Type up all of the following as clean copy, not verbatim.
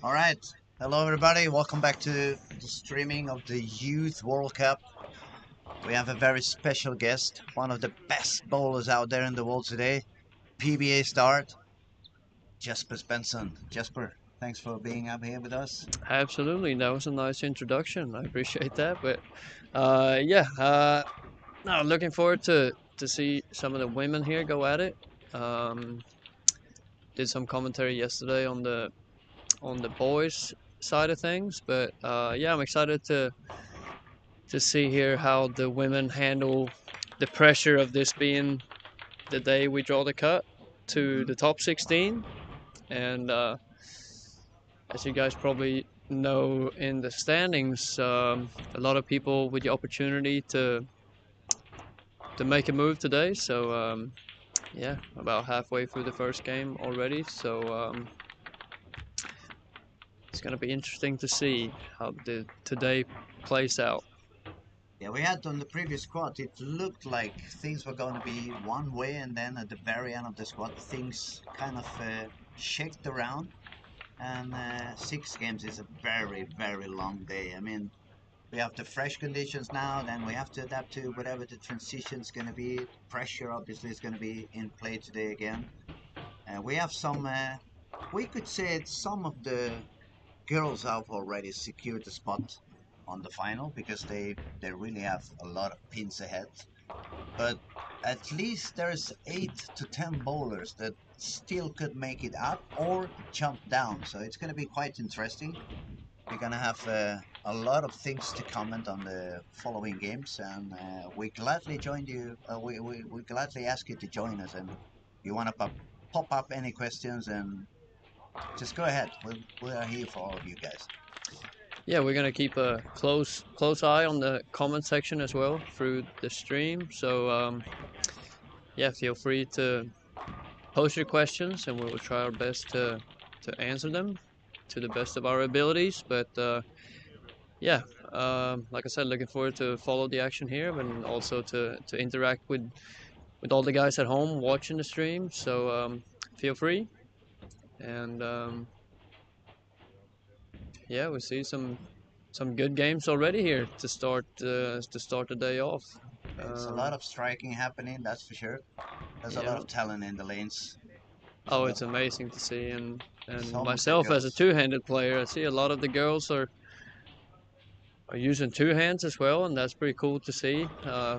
All right. Hello, everybody. Welcome back to the streaming of the Youth World Cup. We have a very special guest, one of the best bowlers out there in the world today, PBA start, Jesper Svensson. Jesper, thanks for being up here with us. Absolutely, that was a nice introduction. I appreciate that. But yeah, no, looking forward to see some of the women here go at it. Um, did some commentary yesterday on the boys side of things, but yeah, I'm excited to see here how the women handle the pressure of this being the day we draw the cut to Hmm. the top 16. And as you guys probably know in the standings, a lot of people with the opportunity to make a move today. So yeah, about halfway through the first game already. So it's gonna be interesting to see how the today plays out. Yeah, we had on the previous squad, it looked like things were going to be one way, and then at the very end of the squad, things kind of shaked around. And 6 games is a very, very long day. I mean, we have the fresh conditions now, then we have to adapt to whatever the transition is going to be. Pressure obviously is going to be in play today again. We have some, we could say some of the girls have already secured the spot on the final because they really have a lot of pins ahead. But at least there's 8 to 10 bowlers that still could make it up or jump down. So it's going to be quite interesting. We're gonna have a lot of things to comment on the following games, and we gladly join you. We gladly ask you to join us, and you want to pop up any questions, and just go ahead. We are here for all of you guys. Yeah, we're gonna keep a close eye on the comment section as well through the stream. So yeah, feel free to post your questions, and we will try our best to answer them to the best of our abilities. But yeah, like I said, looking forward to follow the action here and also to interact with all the guys at home watching the stream. So feel free, and yeah, we see some good games already here to start the day off. It's a lot Um, of striking happening, that's for sure. There's a lot yeah, of talent in the lanes as oh, well. it's amazing to see, and Some of the myself as a girls. two-handed player, I see a lot of the girls are using two hands as well, and that's pretty cool to see.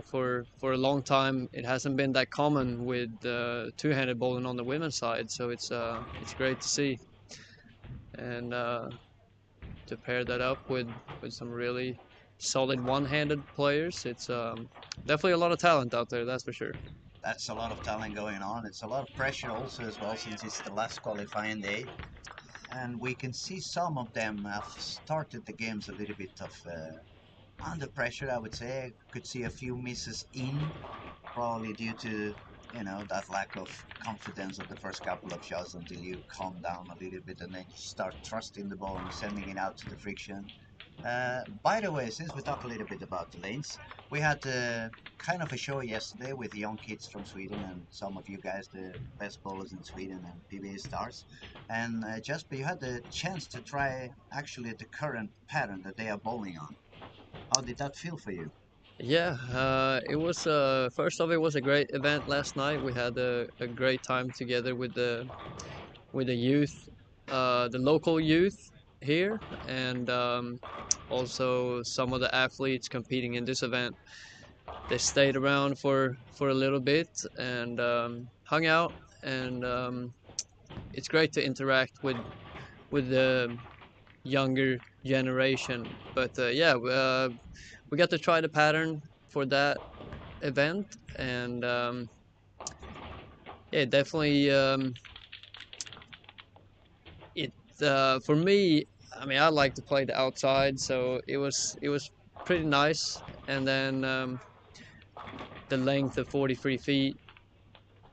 For a long time, it hasn't been that common with two-handed bowling on the women's side, so it's great to see. And to pair that up with some really solid one-handed players, it's definitely a lot of talent out there. That's for sure. That's a lot of talent going on. It's a lot of pressure also as well, since it's the last qualifying day. And we can see some of them have started the games a little bit of under pressure, I would say. Could see a few misses in, probably due to that lack of confidence of the first couple of shots until you calm down a little bit and then you start trusting the ball and sending it out to the friction. By the way, since we talk a little bit about the lanes, we had kind of a show yesterday with young kids from Sweden and some of you guys, the best bowlers in Sweden and PBA stars. And Jasper, you had the chance to try actually the current pattern that they are bowling on. How did that feel for you? Yeah, it was first off, it was a great event last night. We had a great time together with the youth, the local youth here, and also some of the athletes competing in this event. They stayed around for a little bit and hung out, and it's great to interact with the younger generation. But yeah, we got to try the pattern for that event, and yeah, definitely it for me. I mean, I like to play the outside, so it was pretty nice. And then the length of 43 feet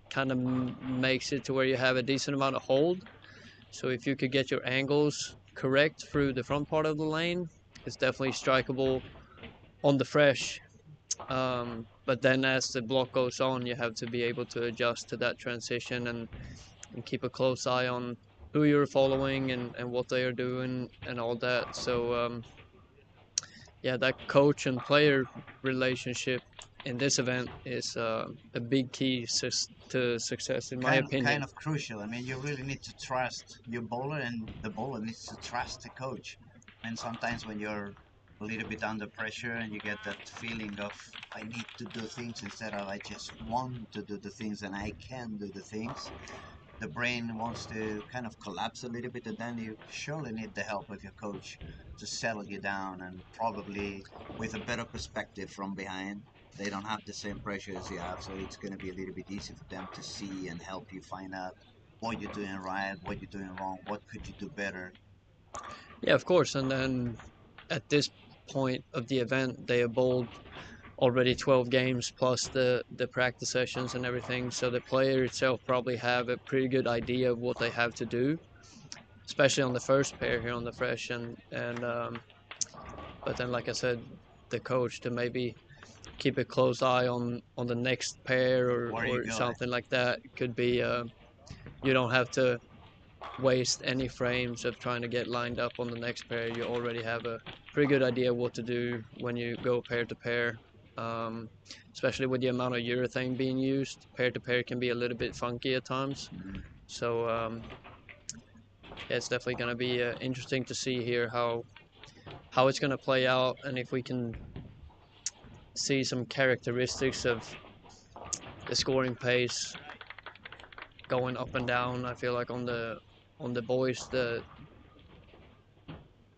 kind of makes it to where you have a decent amount of hold. So if you could get your angles correct through the front part of the lane, it's definitely strikeable on the fresh. But then as the block goes on, you have to be able to adjust to that transition and keep a close eye on who you're following and what they are doing and all that. So yeah, that coach and player relationship in this event is a big key to success, in my Kind opinion. of crucial. I mean, you really need to trust your bowler, and the bowler needs to trust the coach. And sometimes when you're a little bit under pressure and you get that feeling of I need to do things instead of I just want to do the things and I can do the things, the brain wants to kind of collapse a little bit, and then you surely need the help of your coach to settle you down, and probably with a better perspective from behind. They don't have the same pressure as you have, so it's going to be a little bit easy for them to see and help you find out what you're doing right, what you're doing wrong, what could you do better. Yeah, of course. And then at this point of the event, they have bowled already 12 games plus the practice sessions and everything. So the player itself probably have a pretty good idea of what they have to do, especially on the first pair here on the fresh. And but then, like I said, the coach to maybe keep a close eye on the next pair Where are you or going? something like that. It could be you don't have to waste any frames of trying to get lined up on the next pair. You already have a pretty good idea what to do when you go pair to pair. Um, Especially with the amount of urethane being used, pair to pair can be a little bit funky at times. Mhm. So yeah, it's definitely going to be interesting to see here how it's going to play out, and if we can see some characteristics of the scoring pace going up and down. I feel like on the boys, the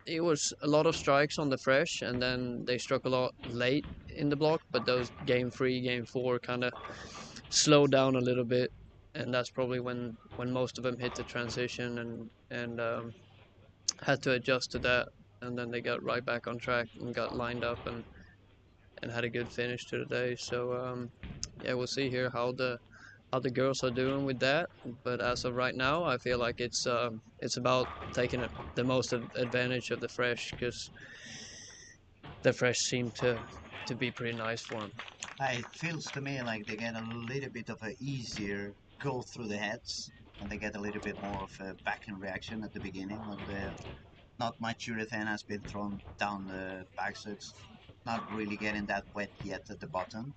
it was a lot of strikes on the fresh, and then they struck a lot late in the block. But those game three, game four kind of slowed down a little bit, and that's probably when most of them hit the transition and had to adjust to that. And then they got right back on track and got lined up and had a good finish to the day. So yeah, we'll see here how the girls are doing with that. But as of right now, I feel like it's about taking the most advantage of the fresh, because the fresh seem to be pretty nice for them. It feels to me like they get a little bit of a easier go through the heads, and they get a little bit more of a back end reaction at the beginning when the not much urethane has been thrown down the back, so it's not really getting that wet yet at the bottom.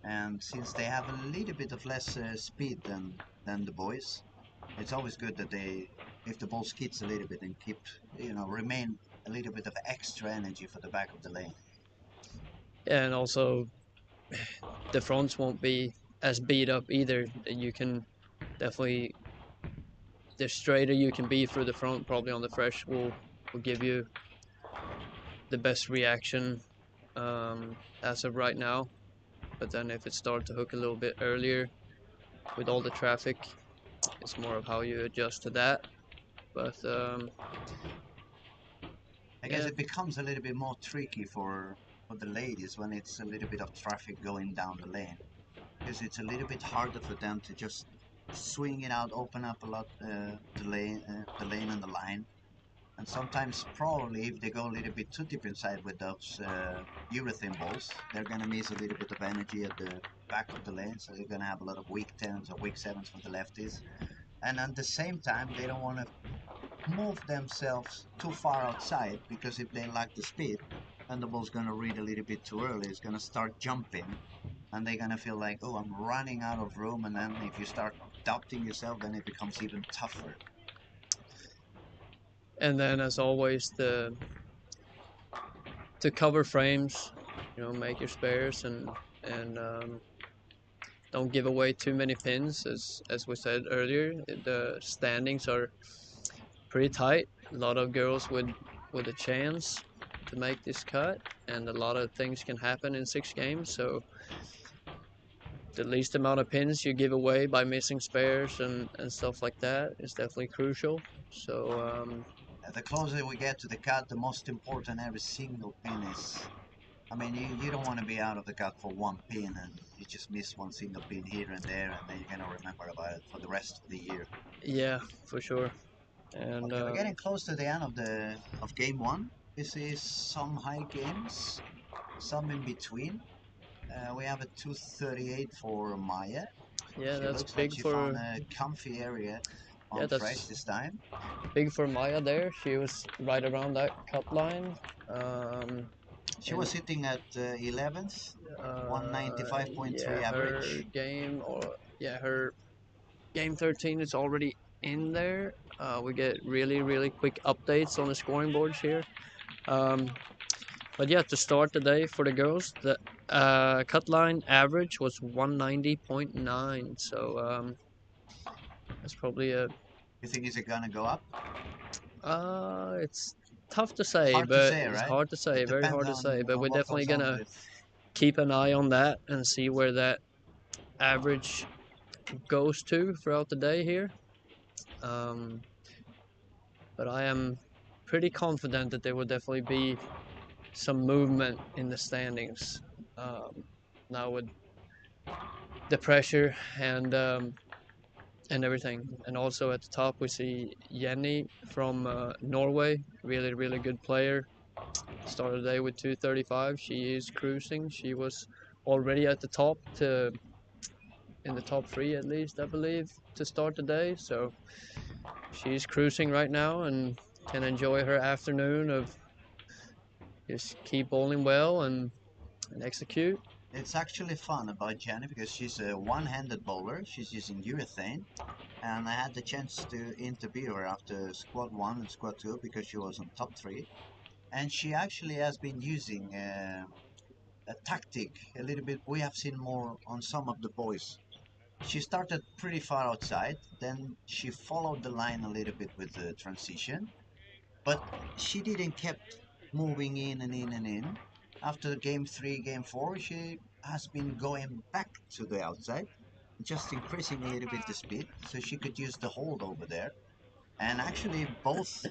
And since they have a little bit of less speed than the boys, it's always good that they, if the ball skids a little bit and keep, remain a little bit of extra energy for the back of the lane. And also, the fronts won't be as beat up either. You can definitely, the straighter you can be through the front, probably on the fresh will give you the best reaction as of right now. But then if it starts to hook a little bit earlier with all the traffic, it's more of how you adjust to that. But I guess yeah, it becomes a little bit more tricky for the ladies when it's a little bit of traffic going down the lane, because it's a little bit harder for them to just swing it out, open up a lot the lane and the line. And sometimes, probably, if they go a little bit too deep inside with those urethane balls, they're going to miss a little bit of energy at the back of the lane. So they're going to have a lot of weak tens or weak sevens for the lefties. And at the same time, they don't want to move themselves too far outside, because if they lack the speed, then the ball's going to read a little bit too early. It's going to start jumping, and they're going to feel like, oh, I'm running out of room. And then if you start doubting yourself, then it becomes even tougher. and then as always, the to cover frames, make your spares and don't give away too many pins. As we said earlier, the standings are pretty tight. A lot of girls with a chance to make this cut, and a lot of things can happen in 6 games. So the least amount of pins you give away by missing spares and stuff like that is definitely crucial. So The closer we get to the cut, the most important every single pin is. I mean, you don't want to be out of the cut for one pin and you just miss one single pin here and there, and then you're going to remember about it for the rest of the year. yeah, for sure. And Okay, we're getting close to the end of game one. This is some high games, some in between. We have a 238 for Maya. yeah, She that's looks like big she for found a comfy area. Yeah, on fresh that's this time. big for Maya there. She was right around that cut line. Um, She and was sitting at 11th, yeah, 195.3 her average. game her game 13 is already in there. We get really quick updates on the scoring boards here. Um, but yeah, to start the day for the girls, the cut line average was 190.9. So that's probably a You think is it gonna go up? it's tough to say, Hard to but say, it's right? hard to say, It very depends hard to say. But on we're what definitely goes on gonna with. keep an eye on that and see where that average goes to throughout the day here. Um, but I am pretty confident that there will definitely be some movement in the standings now with the pressure and everything. And also at the top we see Jenny from Norway, really good player. Started the day with 235. She is cruising. She was already at the top to in the top three at least, I believe, to start the day. So she's cruising right now and can enjoy her afternoon of just keep bowling well and execute. It's actually fun about Jenny because she's a one-handed bowler. She's using urethane, and I had the chance to interview her after squad one and squad two because she was on top three, and she actually has been using a tactic a little bit we have seen more on some of the boys. She started pretty far outside, then she followed the line a little bit with the transition, but she didn't kept moving in and in and in. After game three, game four, she has been going back to the outside, just increasing a little bit the speed, so she could use the hold over there. And actually, both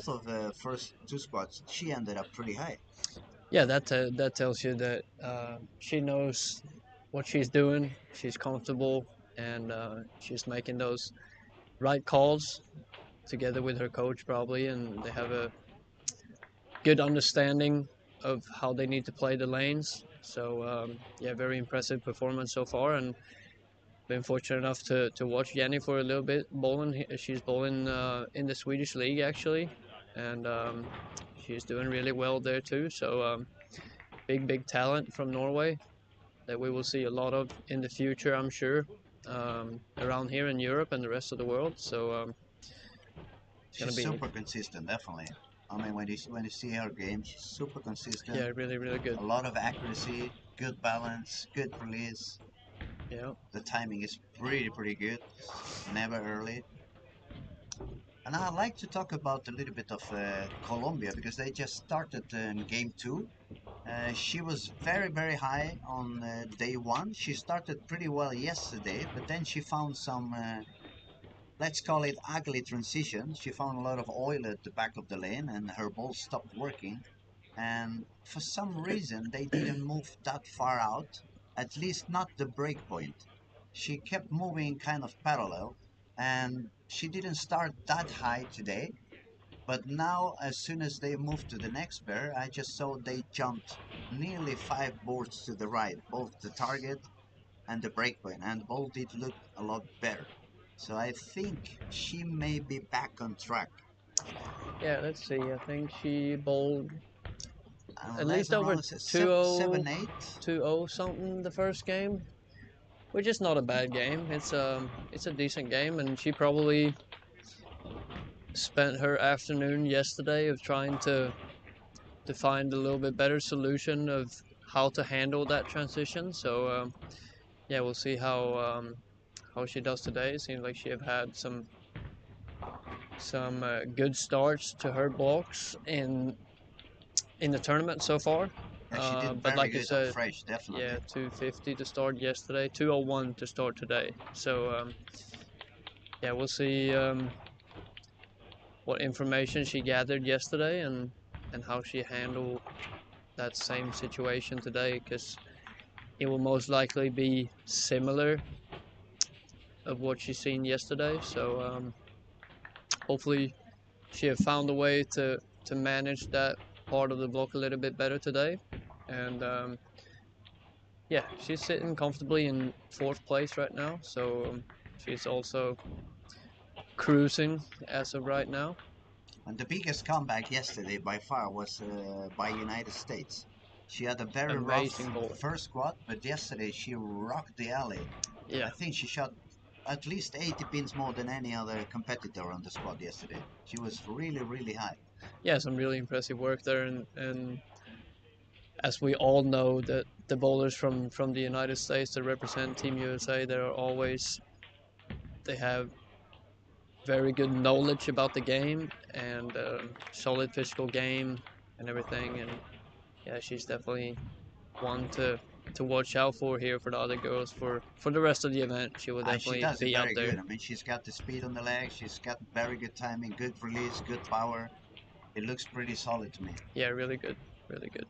of the first two spots, she ended up pretty high. Yeah, that tells you that she knows what she's doing. She's comfortable and she's making those right calls together with her coach probably, and they have a good understanding of how they need to play the lanes. So yeah, very impressive performance so far, and been fortunate enough to watch Jenny for a little bit bowling. She's bowling in the Swedish league actually, and she's doing really well there too. So big talent from Norway that we will see a lot of in the future, I'm sure, around here in Europe and the rest of the world. So it's gonna She's be super consistent, definitely. I mean, when you see her game, she's super consistent. yeah, really good. A lot of accuracy, good balance, good release. Yeah. The timing is pretty good. Never early. And I'd like to talk about a little bit of Colombia because they just started game two. She was very high on day one. She started pretty well yesterday, but then she found some, let's call it ugly transition. She found a lot of oil at the back of the lane and her ball stopped working. And for some reason, they didn't move that far out, at least not the break point. She kept moving kind of parallel, and she didn't start that high today. But now, as soon as they moved to the next pair, I just saw they jumped nearly 5 boards to the right, both the target and the breakpoint, and both did look a lot better. So I think she may be back on track. Yeah, let's see. I think she bowled at least 11 over runs, 2-0, 7, 8. 2-0 something the first game, which is not a bad game. It's a decent game, and she probably spent her afternoon yesterday of trying to find a little bit better solution of how to handle that transition. So yeah, we'll see how she does today. It seems like she have had some good starts to her blocks in the tournament so far. Yeah, she did But very like you good on said, fresh, yeah, definitely. 250 to start yesterday, 201 to start today. So yeah, we'll see what information she gathered yesterday and how she handled that same situation today, because it will most likely be similar of what she's seen yesterday. So hopefully she have found a way to manage that part of the block a little bit better today. And yeah, she's sitting comfortably in fourth place right now. So she's also cruising as of right now. And the biggest comeback yesterday by far was by United States. She had a very rough Amazing ball. first squat, but yesterday she rocked the alley. Yeah. I think she shot at least 80 pins more than any other competitor on the squad yesterday. She was really, really high. Yeah, some really impressive work there, and as we all know, that the bowlers from the United States that represent Team USA, they have very good knowledge about the game and solid physical game and everything. And yeah, she's definitely one to watch out for here for the other girls for the rest of the event. She will And she definitely does it be up very there. good. I mean, she's got the speed on the leg. She's got very good timing, good release, good power. It looks pretty solid to me. Yeah, really good, really good.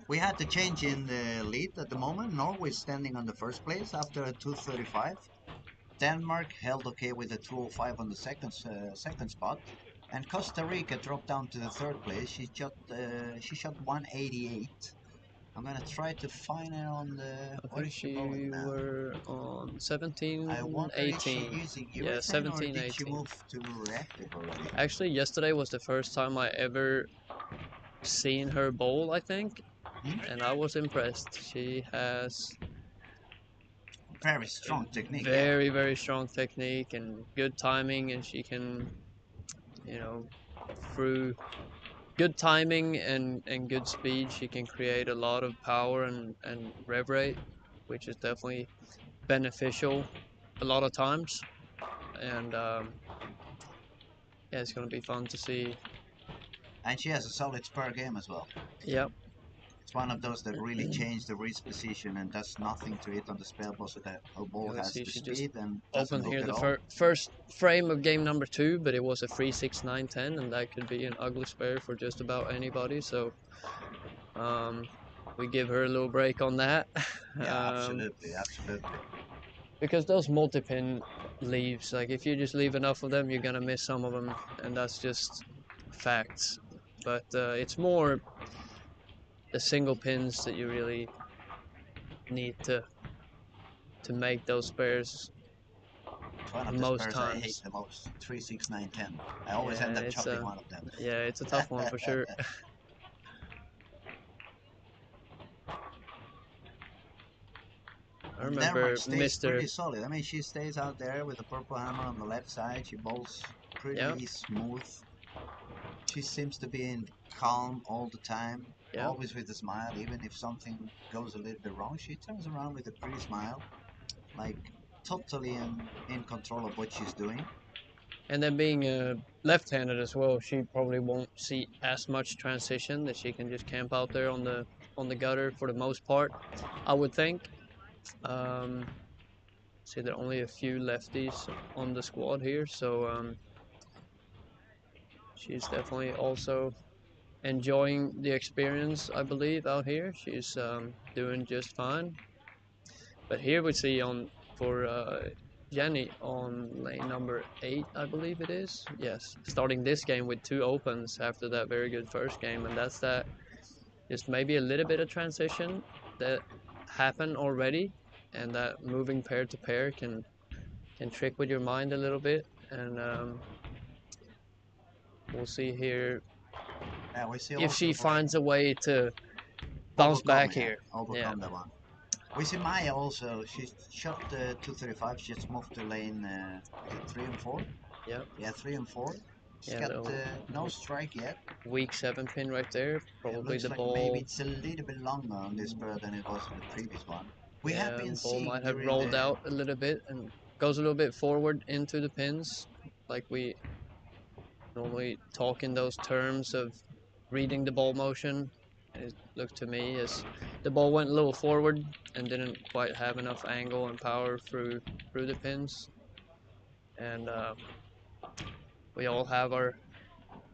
We had the change in the lead at the moment. Norway standing on the first place after a 235. Denmark held okay with a 205 on the second spot, and Costa Rica dropped down to the third place. She shot 188. I'm gonna try to find her on the I what think is she bowling she now? were on 17, I wonder is she 18. using Yeah, urethane or 17, did she 18. move to reactive already? Actually, yesterday was the first time I ever seen her bowl, I think, Hmm? and I was impressed. She has Very strong technique, yeah. very, very strong technique and good timing, and she can, you know, through good timing and good speed, she can create a lot of power and rev rate, which is definitely beneficial a lot of times. And yeah, it's going to be fun to see. And she has a solid spur game as well. Yep. It's one of those that really change the wrist position and does nothing to it on the spell ball, so that her ball Let's has see, the she just speed and doesn't opened hook here at the all. first frame of game number 2, but it was a 3-6-9-10, and that could be an ugly spare for just about anybody. So um, we give her a little break on that. Yeah, absolutely, absolutely. Because those multi-pin leaves, like if you just leave enough of them, you're gonna miss some of them, and that's just facts. But it's more the single pins that you really need to make those spares It's one of the most spares I hate times. the most. 3, 6, 9, 10. I always Yeah, end up it's chopping a one of them. yeah, it's a tough one for sure. I And Denmark remember stays Mr. pretty solid. I mean, she stays out there with the purple hammer on the left side. She bowls Yeah, pretty smooth. She seems to be in calm all the time, yeah, always with a smile. Even if something goes a little bit wrong, she turns around with a pretty smile, like totally in control of what she's doing. and then being left-handed as well, she probably won't see as much transition, that she can just camp out there on the gutter for the most part, I would think. Um, See, there are only a few lefties on the squad here, so she's definitely also enjoying the experience, I believe, out here. She's doing just fine. But here we see on for Jenny on lane number 8, I believe it is. Yes, starting this game with 2 opens after that very good first game, and that's that. Just maybe a little bit of transition that happened already, and that moving pair to pair can trick with your mind a little bit, and we'll see here Yeah, we see if also she for finds a way to bounce overcome, back yeah, here. Yeah, overcome that one. We see Maya also. She shot 235. She just moved to lane is it 3 and 4. yeah, Yeah, 3 and 4. She's yeah. got Little no strike yet. weak 7 pin right there. It Probably looks the like maybe ball. it's a little bit longer on this bird than it was on the previous one. We have Yeah, been ball seeing might have during rolled the out a little bit and goes a little bit forward into the pins, like we normally talk in those terms of reading the ball motion. It looked to me as the ball went a little forward and didn't quite have enough angle and power through the pins. And we all have our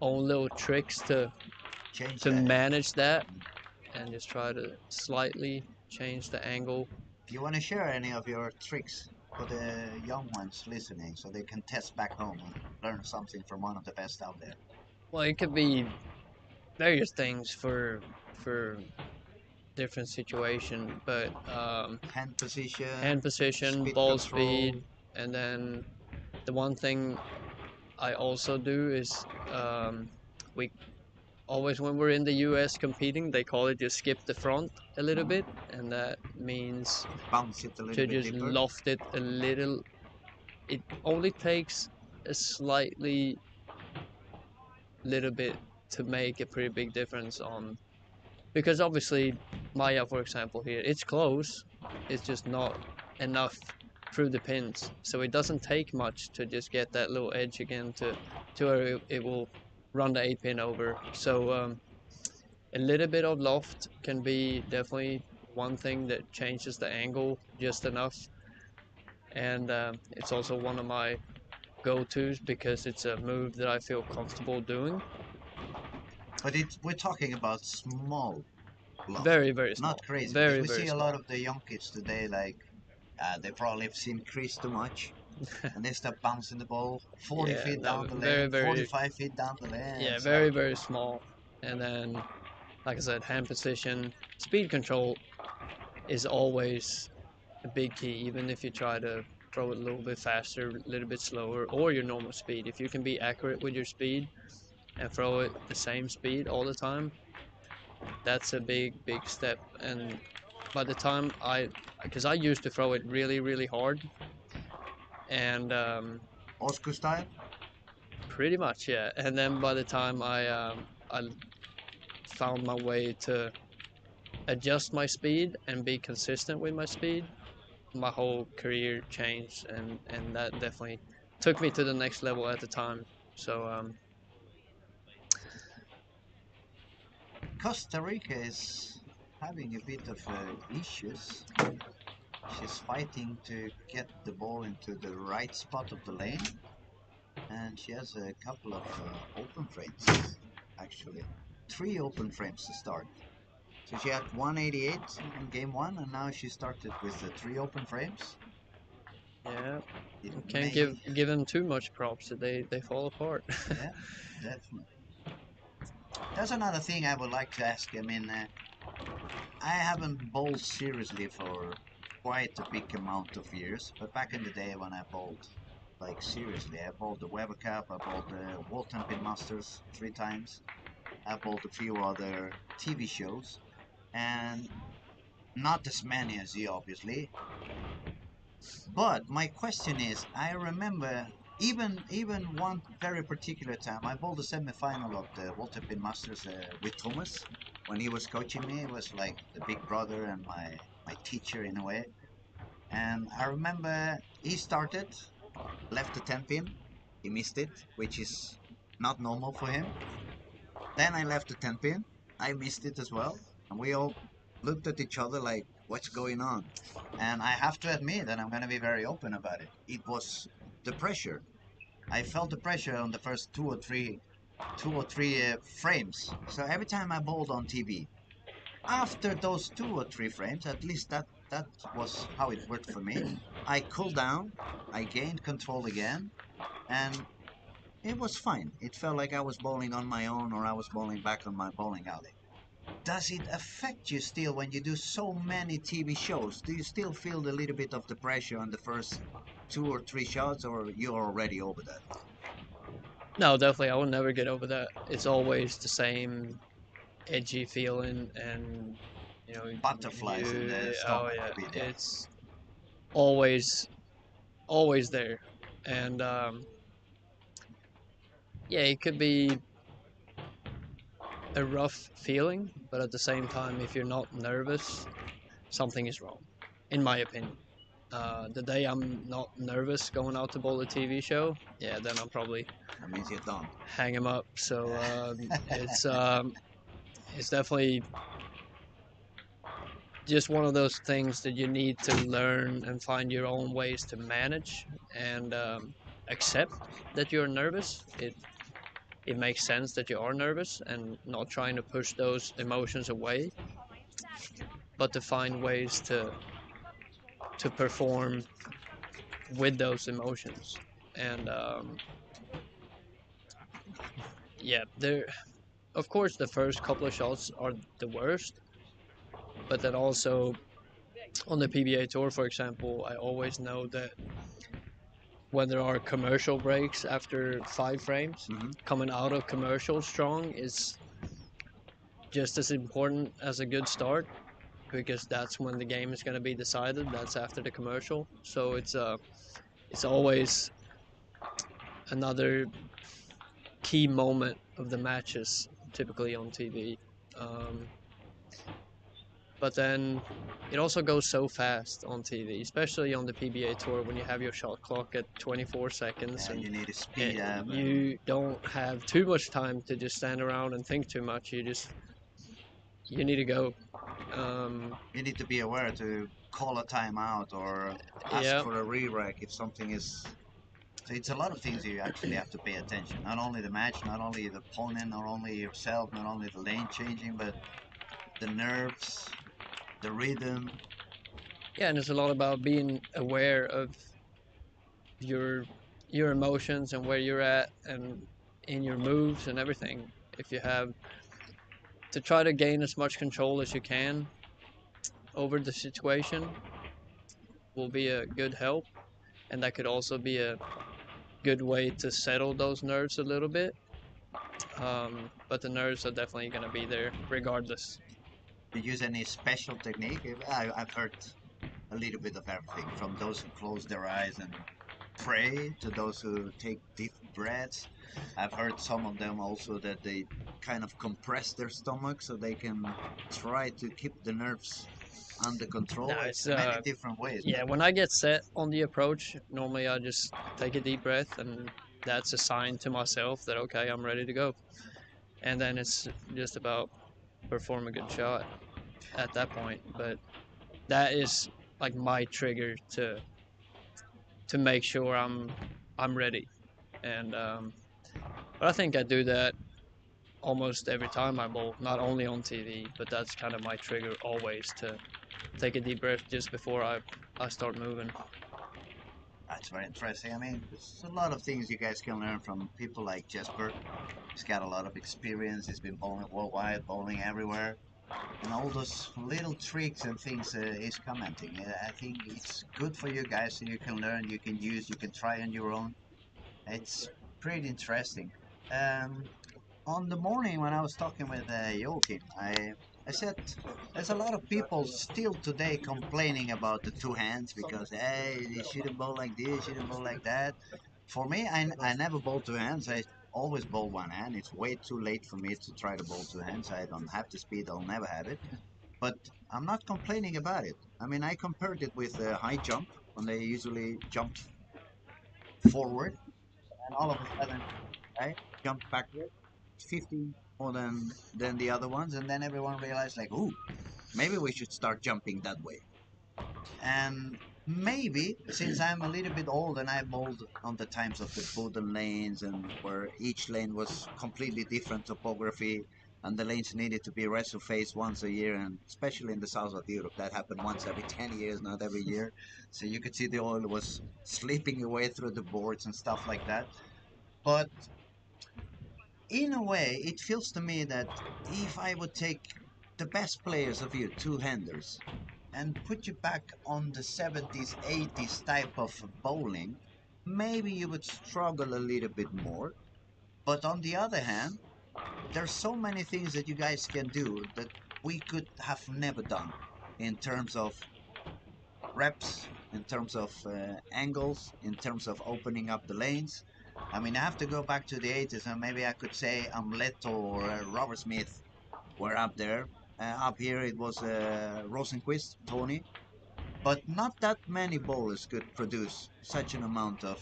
own little tricks change to that. manage that and just try to slightly change the angle. Do you want to share any of your tricks for the young ones listening so they can test back home and learn something from one of the best out there? Well, it could be various things for different situation, but Hand position, hand position, speed ball control. speed, and then The one thing I also do is we always, when we're in the US competing, they call it just skip the front a little bit, and that means Bounce it a little to bit just deeper. loft it a little. It only takes a slightly little bit to make a pretty big difference on, because obviously Maya, for example, here it's close, it's just not enough through the pins, so it doesn't take much to just get that little edge again to where it will run the A pin over. So a little bit of loft can be definitely one thing that changes the angle just enough, and it's also one of my go-tos because it's a move that I feel comfortable doing. But we're talking about small loft, Very, very not small. crazy. Because Very, we very see a lot small. of the young kids today, like they probably have seen Chris too much, and they start bouncing the ball 40 Yeah, feet no, down the very, lane, very, 45 feet down the lane. yeah, It's very, like, very small. And then, like I said, hand position, speed control is always a big key, even if you try to throw it a little bit faster, a little bit slower, or your normal speed. If you can be accurate with your speed and throw it the same speed all the time, that's a big, big step. And by the time because I used to throw it really, really hard, and Oscar style. pretty much, yeah. And then by the time I found my way to adjust my speed and be consistent with my speed, my whole career changed, and that definitely took me to the next level at the time. So Costa Rica is having a bit of issues. She's fighting to get the ball into the right spot of the lane, and she has a couple of open frames, actually. Three open frames to start. So she had 188 in game one, and now she started with the three open frames. yeah, It can't may, give them too much props that they fall apart. yeah, definitely. That's another thing I would like to ask. I mean, I haven't bowled seriously for quite a big amount of years, but back in the day when I bowled, like seriously, I bowled the Weber Cup, I bowled the Walton Pin Masters 3 times, I bowled a few other TV shows, and not as many as you, obviously. But my question is, I remember even one very particular time, I bowled the semi-final of the Walton Pin Masters with Thomas when he was coaching me. He was like the big brother and my teacher in a way. And I remember he started, left the 10 pin, he missed it, which is not normal for him. Then I left the 10 pin, I missed it as well, and we all looked at each other like, what's going on? And I have to admit, and I'm going to be very open about it, it was the pressure. I felt the pressure on the first two or three frames. So every time I bowled on TV, after those 2 or 3 frames, at least that was how it worked for me. I cooled down, I gained control again, and it was fine. It felt like I was bowling on my own or I was bowling back on my bowling alley. Does it affect you still when you do so many TV shows? Do you still feel a little bit of the pressure on the first 2 or 3 shots, or you're already over that? No, definitely, I will never get over that. It's always the same edgy feeling, and you know, Butterflies in the oh stomach yeah, a bit, yeah. it's always always there, and yeah, it could be a rough feeling, but at the same time, if you're not nervous, something is wrong, in my opinion. The day I'm not nervous going out to bowl a TV show, yeah, then I'll probably That means you're done. hang him up. So it's definitely just one of those things that you need to learn and find your own ways to manage and accept that you're nervous. It makes sense that you are nervous and not trying to push those emotions away, but to find ways to perform with those emotions. And yeah, there. Of course, the first couple of shots are the worst, but then also on the PBA tour, for example, I always know that when there are commercial breaks after 5 frames, Hmm. coming out of commercial strong is just as important as a good start, because that's when the game is going to be decided. That's after the commercial. So it's always another key moment of the matches, typically on TV. Um, but then it also goes so fast on TV, especially on the PBA tour when you have your shot clock at 24 seconds, Yeah, and you need to speed up, and you don't have too much time to just stand around and think too much. You need to go. Um, you need to be aware to call a timeout or ask yeah, for a re-rack if something is. So it's a lot of things you actually have to pay attention. Not only the match, not only the opponent, not only yourself, not only the lane changing, but the nerves, the rhythm. yeah, and it's a lot about being aware of your your emotions and where you're at and in your moves and everything. If you have to try to gain as much control as you can over the situation will be a good help, and that could also be a good way to settle those nerves a little bit. But the nerves are definitely going to be there regardless. Do you use any special technique? I've heard a little bit of everything, from those who close their eyes and pray to those who take deep breaths. I've heard some of them also that they kind of compress their stomach so they can try to keep the nerves under No, control. it's It's many different ways, yeah. but When I get set on the approach, normally I just take a deep breath, and that's a sign to myself that okay, I'm ready to go. And then it's just about perform a good shot at that point. But that is like my trigger to make sure I'm ready. And but I think I do that almost every time I bowl, not only on TV, but that's kind of my trigger always to take a deep breath just before I start moving. that's very interesting. I mean, there's a lot of things you guys can learn from people like Jesper. He's got a lot of experience. He's been bowling worldwide, bowling everywhere. And all those little tricks and things he's commenting. I think it's good for you guys so you can learn, you can use, you can try on your own. It's pretty interesting. Um, on the morning when I was talking with Joachim, I said there's a lot of people still today complaining about the two hands because hey, you shouldn't bowl like this, you shouldn't bowl like that. For me, I never bowl two hands. I always bowl one hand. It's way too late for me to try to bowl two hands. I don't have the speed. I'll never have it. But I'm not complaining about it. I mean, I compared it with a high jump when they usually jump forward, and all of a sudden, I jumped backward, 50 more than the other ones, and then everyone realized like, ooh, maybe we should start jumping that way. And maybe since I'm a little bit old and I bowled on the times of the Bowden lanes and where each lane was completely different topography and the lanes needed to be resurfaced once a year, and especially in the south of Europe that happened once every 10 years, not every year. So you could see the oil was slipping away through the boards and stuff like that. But in a way, it feels to me that if I would take the best players of you, two-handers, and put you back on the 70s, 80s type of bowling, maybe you would struggle a little bit more. But on the other hand, there's so many things that you guys can do that we could have never done in terms of reps, in terms of angles, in terms of opening up the lanes. I mean, I have to go back to the 80s, and maybe I could say Leto or Robert Smith were up there. Up here, it was Rosenquist, Tony, but not that many bowlers could produce such an amount of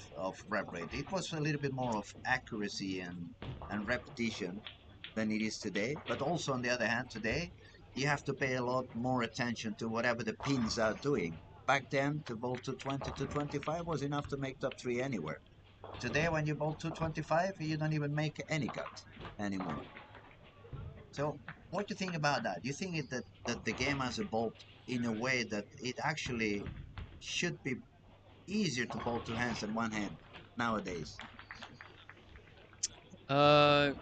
rep rate. It was a little bit more of accuracy and repetition than it is today. But also, on the other hand, today you have to pay a lot more attention to whatever the pins are doing. Back then, to bowl 220 to 25 was enough to make top three anywhere. Today, when you bowl 225, you don't even make any cut anymore. So, what do you think about that? Do you think that the game has evolved in a way that it actually should be easier to bowl two hands than one hand nowadays? Uh,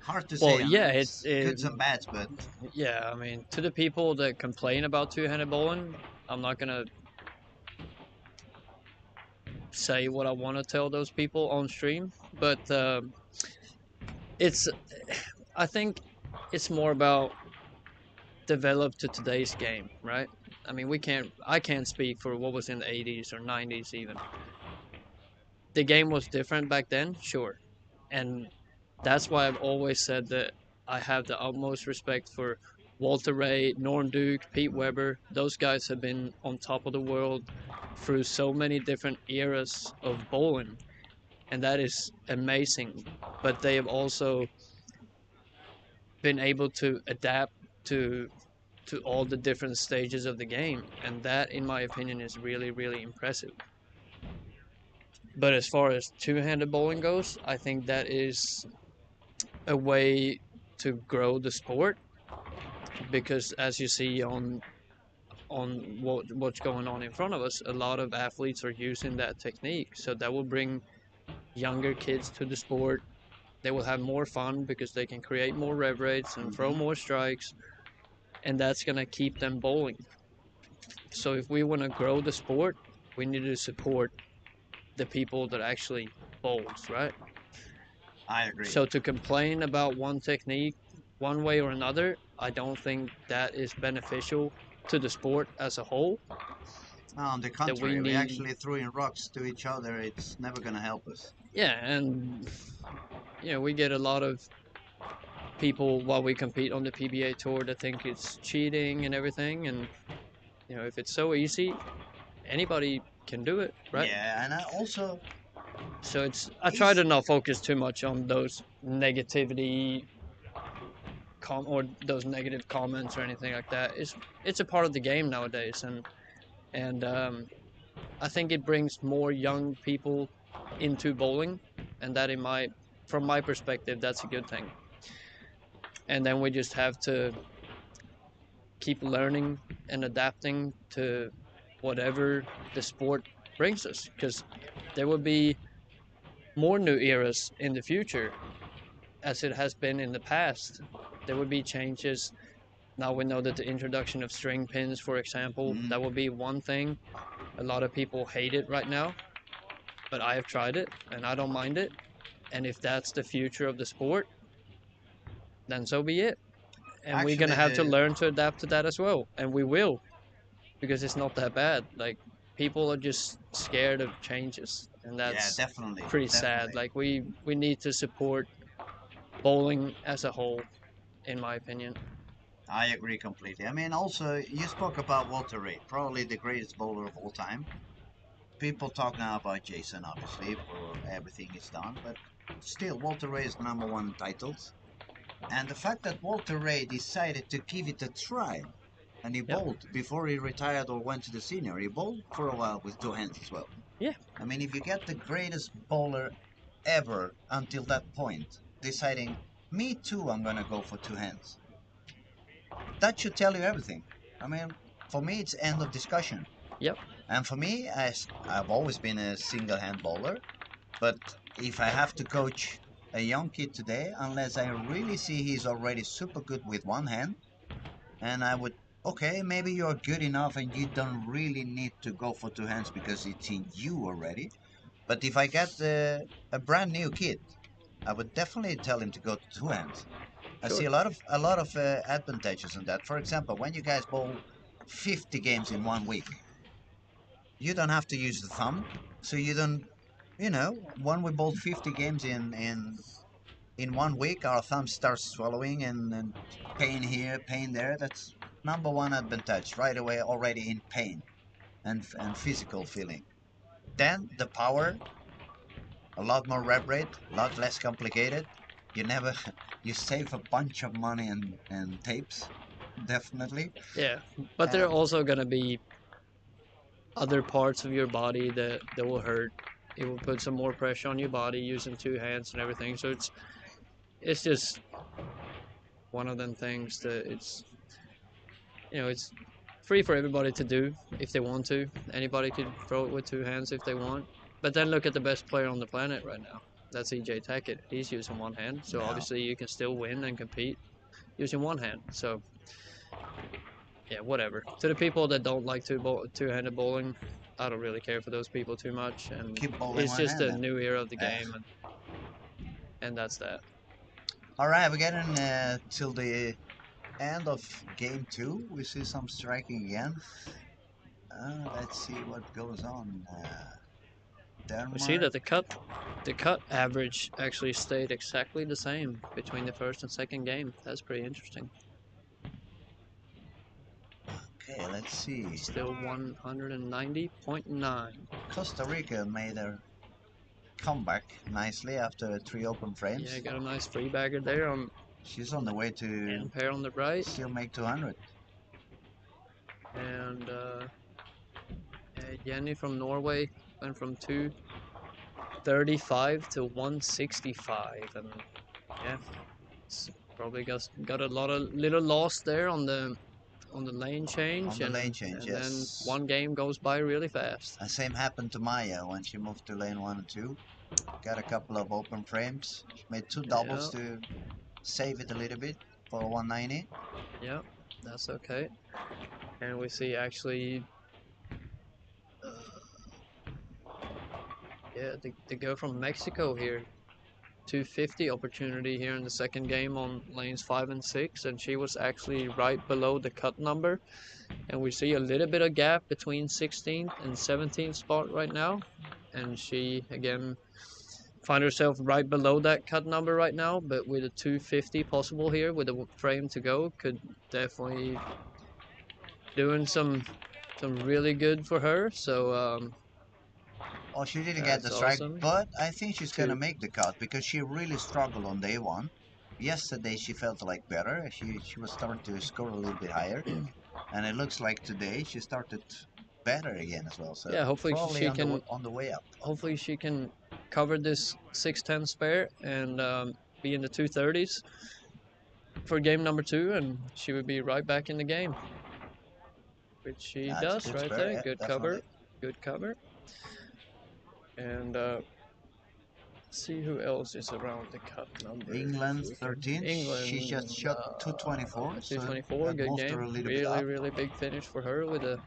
Hard to well, say. I yeah, mean, it's goods and bads, but yeah. I mean, to the people that complain about two-handed bowling, I'm not gonna say what I want to tell those people on stream, but it's I think it's more about develop to today's game, right? I mean, I can't speak for what was in the 80s or 90s even. The game was different back then, sure. And that's why I've always said that I have the utmost respect for Walter Ray, Norm Duke, Pete Weber. Those guys have been on top of the world through so many different eras of bowling, and that is amazing. But they have also been able to adapt to all the different stages of the game, and that, in my opinion, is really, really impressive. But as far as two-handed bowling goes, I think that is a way to grow the sport, because as you see on what's going on in front of us, a lot of athletes are using that technique. So that will bring younger kids to the sport. They will have more fun because they can create more rev rates and throw Hmm. more strikes, and that's going to keep them bowling. So if we want to grow the sport, we need to support the people that actually bowls, right? I agree. So to complain about one technique one way or another, I don't think that is beneficial to the sport as a whole. No, on the That we contrary, we need, actually throwing rocks to each other. It's never gonna help us. yeah, and we get a lot of people while we compete on the PBA tour that think it's cheating and everything, and if it's so easy, anybody can do it, right? Yeah, and I also So I try it's to not focus too much on those negativity or those negative comments or anything like that. It's a part of the game nowadays, and I think it brings more young people into bowling, and that from my perspective, that's a good thing. And then we just have to keep learning and adapting to whatever the sport brings us, because there will be more new eras in the future as it has been in the past. There will be changes. Now we know that the introduction of string pins, for example, mhm. that will be one thing. A lot of people hate it right now, but I have tried it and I don't mind it. And if that's the future of the sport, then so be it. And we're gonna Actually have to the learn to adapt to that as well, and we will, because it's not that bad. Like, people are just scared of changes, and yeah, that's definitely, pretty sad. definitely. Like, we need to support bowling as a whole, in my opinion. I agree completely. I mean, also you spoke about Walter Ray, probably the greatest bowler of all time. People talk now about Jason, obviously, for everything he's done, but still, Walter Ray is number one in titles. And the fact that Walter Ray decided to give it a try, and he Yep. bowled before he retired or went to the senior, he bowled for a while with two hands as well. Yeah. I mean, if you get the greatest bowler ever until that point deciding, me too, I'm gonna go for two hands, that should tell you everything. I mean, for me, it's end of discussion. Yep. And for me, as I've always been a single hand bowler, but if I have to coach a young kid today, unless I really see he's already super good with one hand, and I would, okay, maybe you're good enough and you don't really need to go for two hands because it's in you already. But if I get a brand new kid, I would definitely tell him to go to two hands. I see Sure. a lot of advantages in that. For example, when you guys bowl 50 games in 1 week, you don't have to use the thumb, so you don't. When we bowled 50 games in 1 week, our thumb starts swallowing and pain here, pain there. That's number one advantage right away, already in pain and physical feeling. Then the power, a lot more rev rate, a lot less complicated. You never, you save a bunch of money and tapes, definitely. Yeah. But there are And also gonna be other parts of your body that will hurt. It will put some more pressure on your body using two hands and everything. So it's just one of them things that it's free for everybody to do if they want to. Anybody could throw it with two hands if they want. But then look at the best player on the planet right now. That's EJ Tackett. He's using one hand. So yeah, obviously you can still win and compete using one hand. So yeah, whatever. To the people that don't like two-handed bowling, I don't really care for those people too much, and Keep bowling it's one just hand a then. new era of the Yeah. game, and that's that. All right, we're getting till the end of game 2. We see some striking again. Let's see what goes on. We see Denmark. that the cut average actually stayed exactly the same between the first and second game. That's pretty interesting. Okay, let's see. Still 190.9. Costa Rica made a comeback nicely after 3 open Yeah, frames. got a nice free bagger there on She's on the way to end pair on the right, still make 200. and Jenny from Norway went from 235 to 165, and yeah, it's probably got a lot of little loss there on the lane change, On the lane change, and then yes. one game goes by really fast. The same happened to Maya when she moved to lane 1 and 2. Got a couple of open frames. She made 2 doubles Yeah, to save it a little bit for 190. yeah, that's okay. And we see actually, yeah, the girl from Mexico here, 250 opportunity here in the second game on lanes 5 and 6, and she was actually right below the cut number. And we see a little bit of gap between 16th and 17th spot right now, and she again find herself right below that cut number right now, but with a 250 possible here with a frame to go, could definitely doing some really good for her. So Oh, she didn't get that's the strike, awesome. but I think she's gonna Two. make the cut because she really struggled on day 1. Yesterday she felt like better. She was starting to score a little bit higher, and it looks like today she started better again as well. So Yeah, hopefully probably she on the can. on the way up. Hopefully she can cover this 610 spare and be in the 230s for game number 2, and she would be right back in the game, which she Yeah, it's a does good right spare. there. Yeah, Good definitely. cover, good cover, and see who else is around the cut number. England 13. She England, just shot 224, so 224, that good moved her game. a little bit Really, up. really big finish for her with a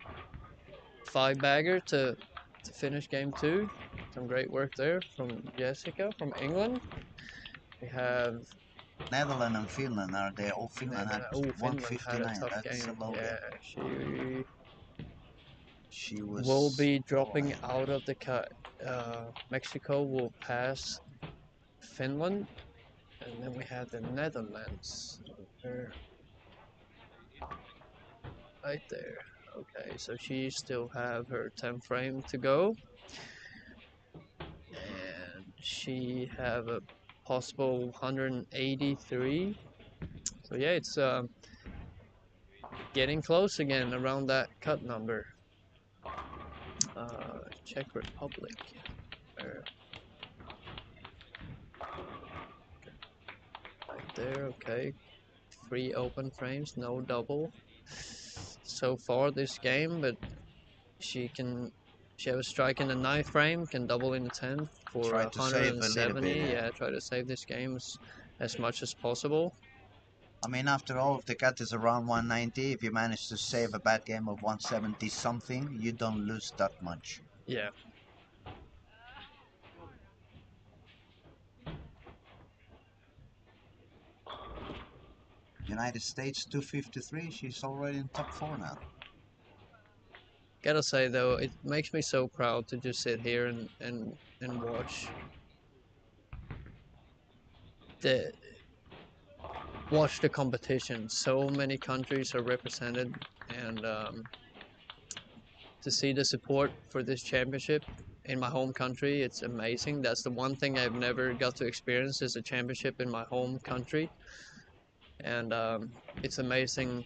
5-bagger to finish game 2. Some great work there from Jessica from England. We have Netherlands and Finland are there. Oh, Finland had Finland had a 159. tough That's a game. low Yeah, game. She will was be all dropping right. out of the cut. Mexico will pass Finland, and then we have the Netherlands right there. Okay, so she still have her 10 frame to go, and she have a possible 183. So yeah, it's getting close again around that cut number. Czech Republic. Right there, okay. 3 open frames, no double so far this game, but she can. She have a strike in the 9th frame, can double in the 10th for Try to save a little 170. bit. Yeah. Yeah, try to save this game as much as possible. I mean, after all, if the cut is around 190, if you manage to save a bad game of 170 something, you don't lose that much. Yeah, United States 253. She's already in top 4 now. gotta say though, it makes me so proud to just sit here and the watch the competition. So many countries are represented, and to see the support for this championship in my home country, it's amazing. That's the one thing I've never got to experience is a championship in my home country, and it's amazing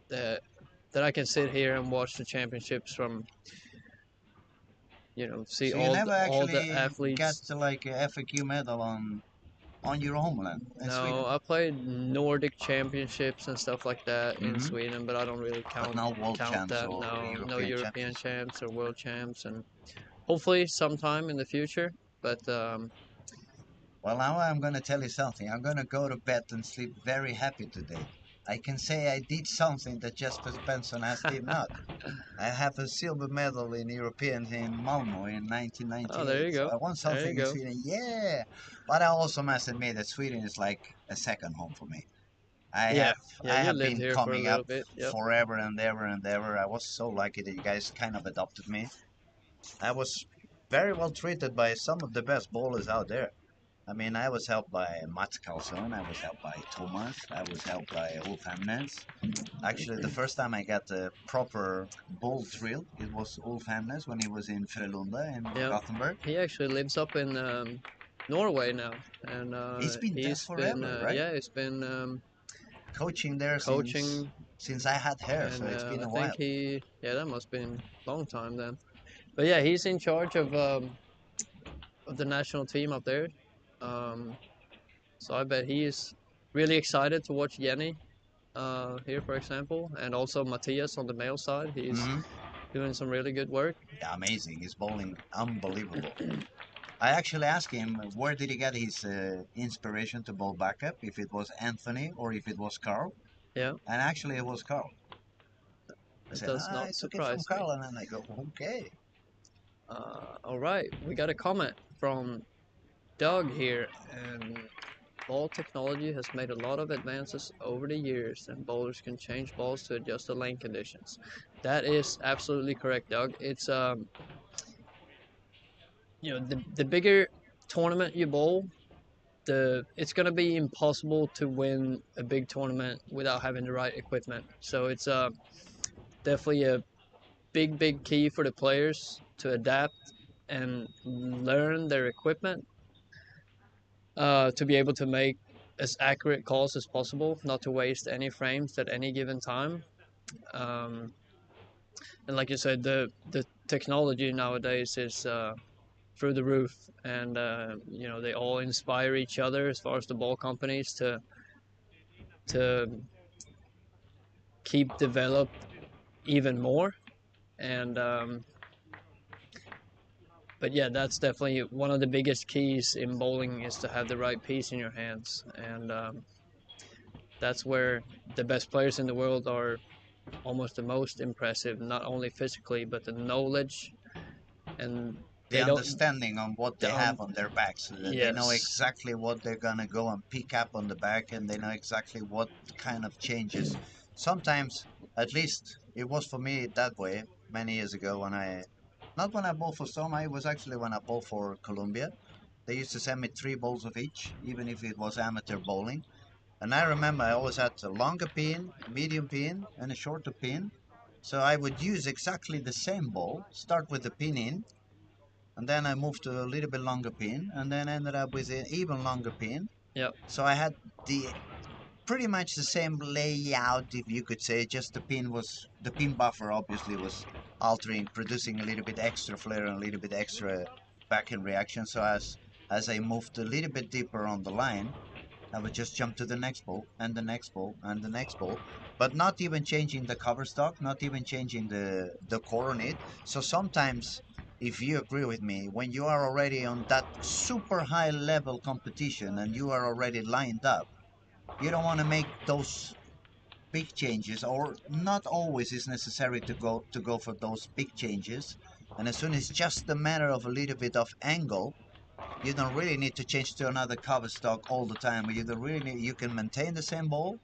that I can sit here and watch the championships from see So you never all the actually got athletes. to like a FAQ medal on your homeland in No, Sweden. I played Nordic championships and stuff like that in Hmm. Sweden, but I don't really But no world count champs that. or No, no European European champions. champs or world champs, and hopefully sometime in the future. But Well, now I'm going to tell you something. I'm going to go to bed and sleep very happy today. I can say I did something that Jesper Benson has did not. I have a silver medal in Europeans in Malmo in Oh, there 1998. you So go. I won There you something in go. Sweden, yeah. But I also must admit that Sweden is like a second home for me. I Yeah, have yeah. I You have lived been here for a coming up little bit. Yep. forever and ever and ever. I was so lucky that you guys kind of adopted me. I was very well treated by some of the best bowlers out there. I mean, I was helped by Mats Karlsson, I was helped by Thomas, I was helped by Ulf Hemnes. Actually, the first time I got a proper bowl drill, it was Ulf Hemnes when he was in Frölunda in Yep. Gothenburg. He actually lives up in Norway now, and He's been there he's been forever, right? yeah, he's been Coaching there coaching, since I had hair, so and it's been I a think while. he yeah, that must have been a long time then. But yeah, he's in charge of the national team up there. Um, so I bet he is really excited to watch Jenny here, for example, and also Matthias on the male side. He's Hmm. doing some really good work. Yeah, amazing. His bowling, unbelievable. I actually asked him where did he get his inspiration to bowl backup, if it was Anthony or if it was Carl. Yeah, And actually, it was Carl. I it said, does I not took it from surprise me. Carl, and then I go, okay. All right, we got a comment from Doug here, and ball technology has made a lot of advances over the years, and bowlers can change balls to adjust to lane conditions. That is absolutely correct, Doug. It's the bigger tournament you bowl, the it's gonna be impossible to win a big tournament without having the right equipment. So it's definitely a big key for the players to adapt and learn their equipment to be able to make as accurate calls as possible, not to waste any frames at any given time. Um, and like you said, the technology nowadays is through the roof, and they all inspire each other as far as the ball companies to keep developed even more. And but yeah, that's definitely one of the biggest keys in bowling is to have the right piece in your hands, and that's where the best players in the world are almost the most impressive, not only physically but the knowledge, and The they don't. understanding on what they have on their back, so that they know Yes, exactly what they're gonna go and pick up on the back, and they know exactly what kind of changes. Sometimes, at least it was for me that way many years ago when not when I bowled for Soma, it was actually when I bowled for Columbia. They used to send me 3 bowls of each, even if it was amateur bowling. And I remember I always had a longer pin, a medium pin, and a shorter pin. So I would use exactly the same bowl, start with the pin in, and then I moved to a little bit longer pin, and then ended up with an even longer pin. yep, So I had the pretty much the same layout, if you could say. Just the pin buffer obviously was altering, producing a little bit extra flare and a little bit extra back in reaction. So as I moved a little bit deeper on the line, I would just jump to the next ball and the next ball and the next ball, but not even changing the cover stock, not even changing the core on it. So sometimes, if you agree with me, when you are already on that super high level competition and you are already lined up, you don't want to make those big changes, or not always is necessary to go for those big changes. And as soon as it's just a matter of a little bit of angle, you don't really need to change to another cover stock all the time. You don't really need, you can maintain the same ball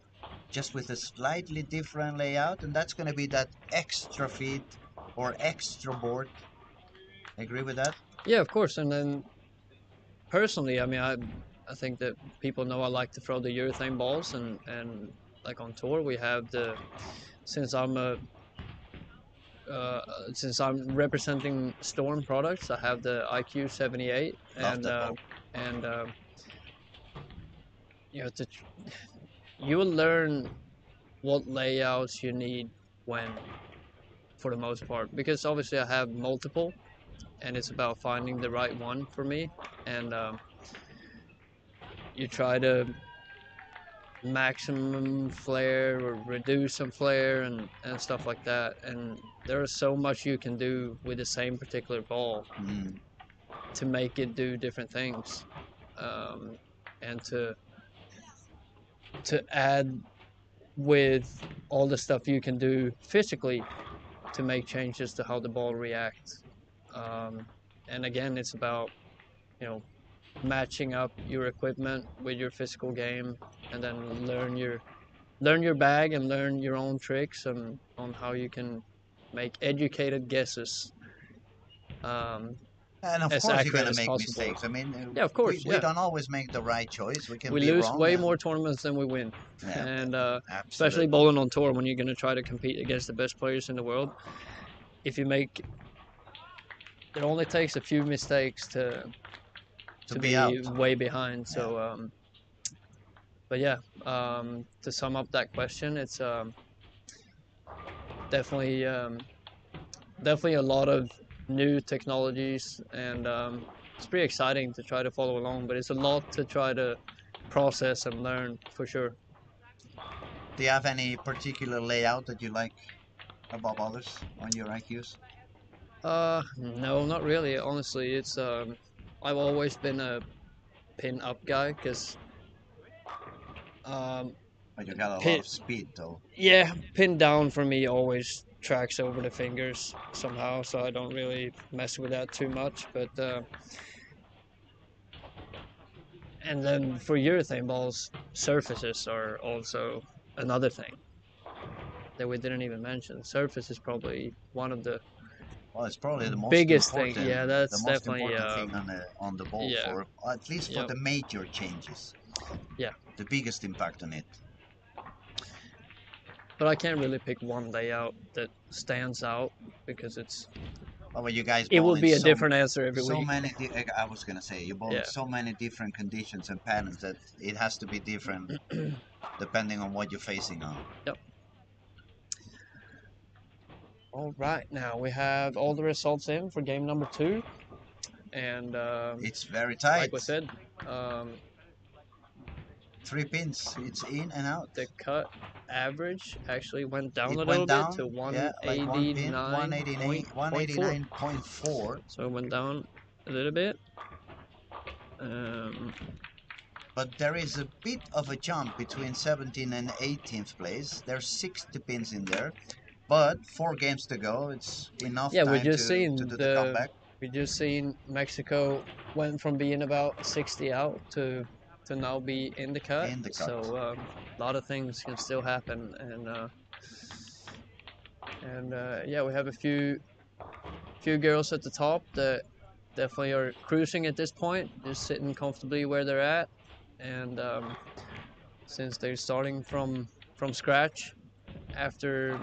just with a slightly different layout, and that's going to be that extra feet or extra board. Agree with that? yeah, of course. And then personally, I mean, I think that people know I like to throw the urethane balls, and like on tour we have the since I'm a uh, since I'm representing Storm products, I have the IQ 78, Love and that ball. and you know to you will learn what layouts you need when, for the most part, because obviously I have multiple, and it's about finding the right one for me, and you try to maximum flare or reduce some flare and stuff like that, and there is so much you can do with the same particular ball Mm. to make it do different things, um, and to add with all the stuff you can do physically to make changes to how the ball reacts. And again, it's about, you know, matching up your equipment with your physical game, and then learn your bag and learn your own tricks and on how you can make educated guesses, um, And of as course, you're accurate gonna as make possible. mistakes. I mean, Yeah, of we course, we yeah. don't always make the right choice. We can We be lose wrong, way and more tournaments than we win, yeah, and especially absolutely. bowling on tour when you're going to try to compete against the best players in the world. If you make, it only takes a few mistakes To to be out. be way behind. Yeah. So, but yeah, to sum up that question, it's definitely definitely a lot of new technologies, and it's pretty exciting to try to follow along. But it's a lot to try to process and learn for sure. Do you have any particular layout that you like above others on your IQs? No, not really. Honestly, it's I've always been a pin up guy because um, But you got a lot pin of speed, though. yeah, pin down for me always tracks over the fingers somehow, so I don't really mess with that too much. But and then for urethane balls, surfaces are also another thing that we didn't even mention. Surface is probably one of the Well, it's probably biggest thing. Yeah, the that's most definitely important thing on the ball yeah, for at least for yep, the major changes. yeah. The biggest impact on it. But I can't really pick one layout that stands out because Oh, well, you guys it ball will in be a different answer every so week. many. I was gonna say you ball in Yeah. so many different conditions and patterns that it has to be different depending on what you're facing on. Yep. All right. Now we have all the results in for game number 2, and It's very like tight. we said, um, 3 pins. It's in and out. the cut average actually went down It a little went bit down. to Yeah, like 1 pin. 189.4. 189.4. So it went down a little bit. Um, But there is a bit of a jump between 17th and 18th place. There's 60 pins in there, but 4 games to go. It's enough yeah, time to do the comeback we just seen Mexico went from being about 60 out to now be in the cut. in the cut. So a lot of things can still happen, and yeah, we have a few girls at the top that definitely are cruising at this point, just sitting comfortably where they're at, and since they're starting from scratch after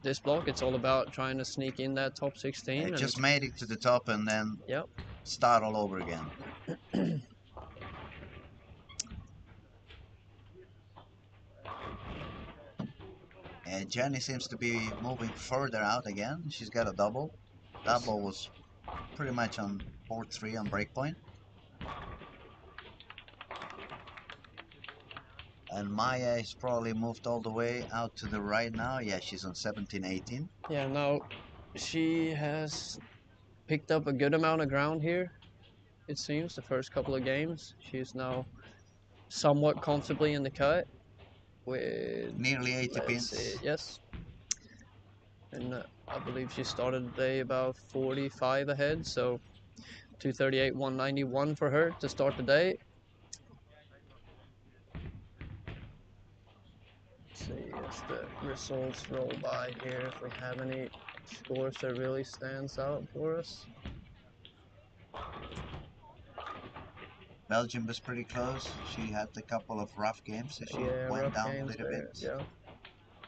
this block, it's all about trying to sneak in that top 16, and Just made it to the top and then yep. start all over again. Jenny seems to be moving further out again. She's got a double. That ball was pretty much on board 3 on breakpoint. And Maya is probably moved all the way out to the right now. Yeah, she's on 17, 18. Yeah, now she has picked up a good amount of ground here, it seems, the first couple of games. She's now somewhat comfortably in the cut with, Nearly 80 let's see, pins. yes. And I believe she started the day about 45 ahead, so 238, 191 for her to start the day. Let's see as the results roll by here if we have any scores that really stands out for us. Belgium was pretty close. She had a couple of rough games, so she Yeah, went rough down a games little there. bit. Yeah.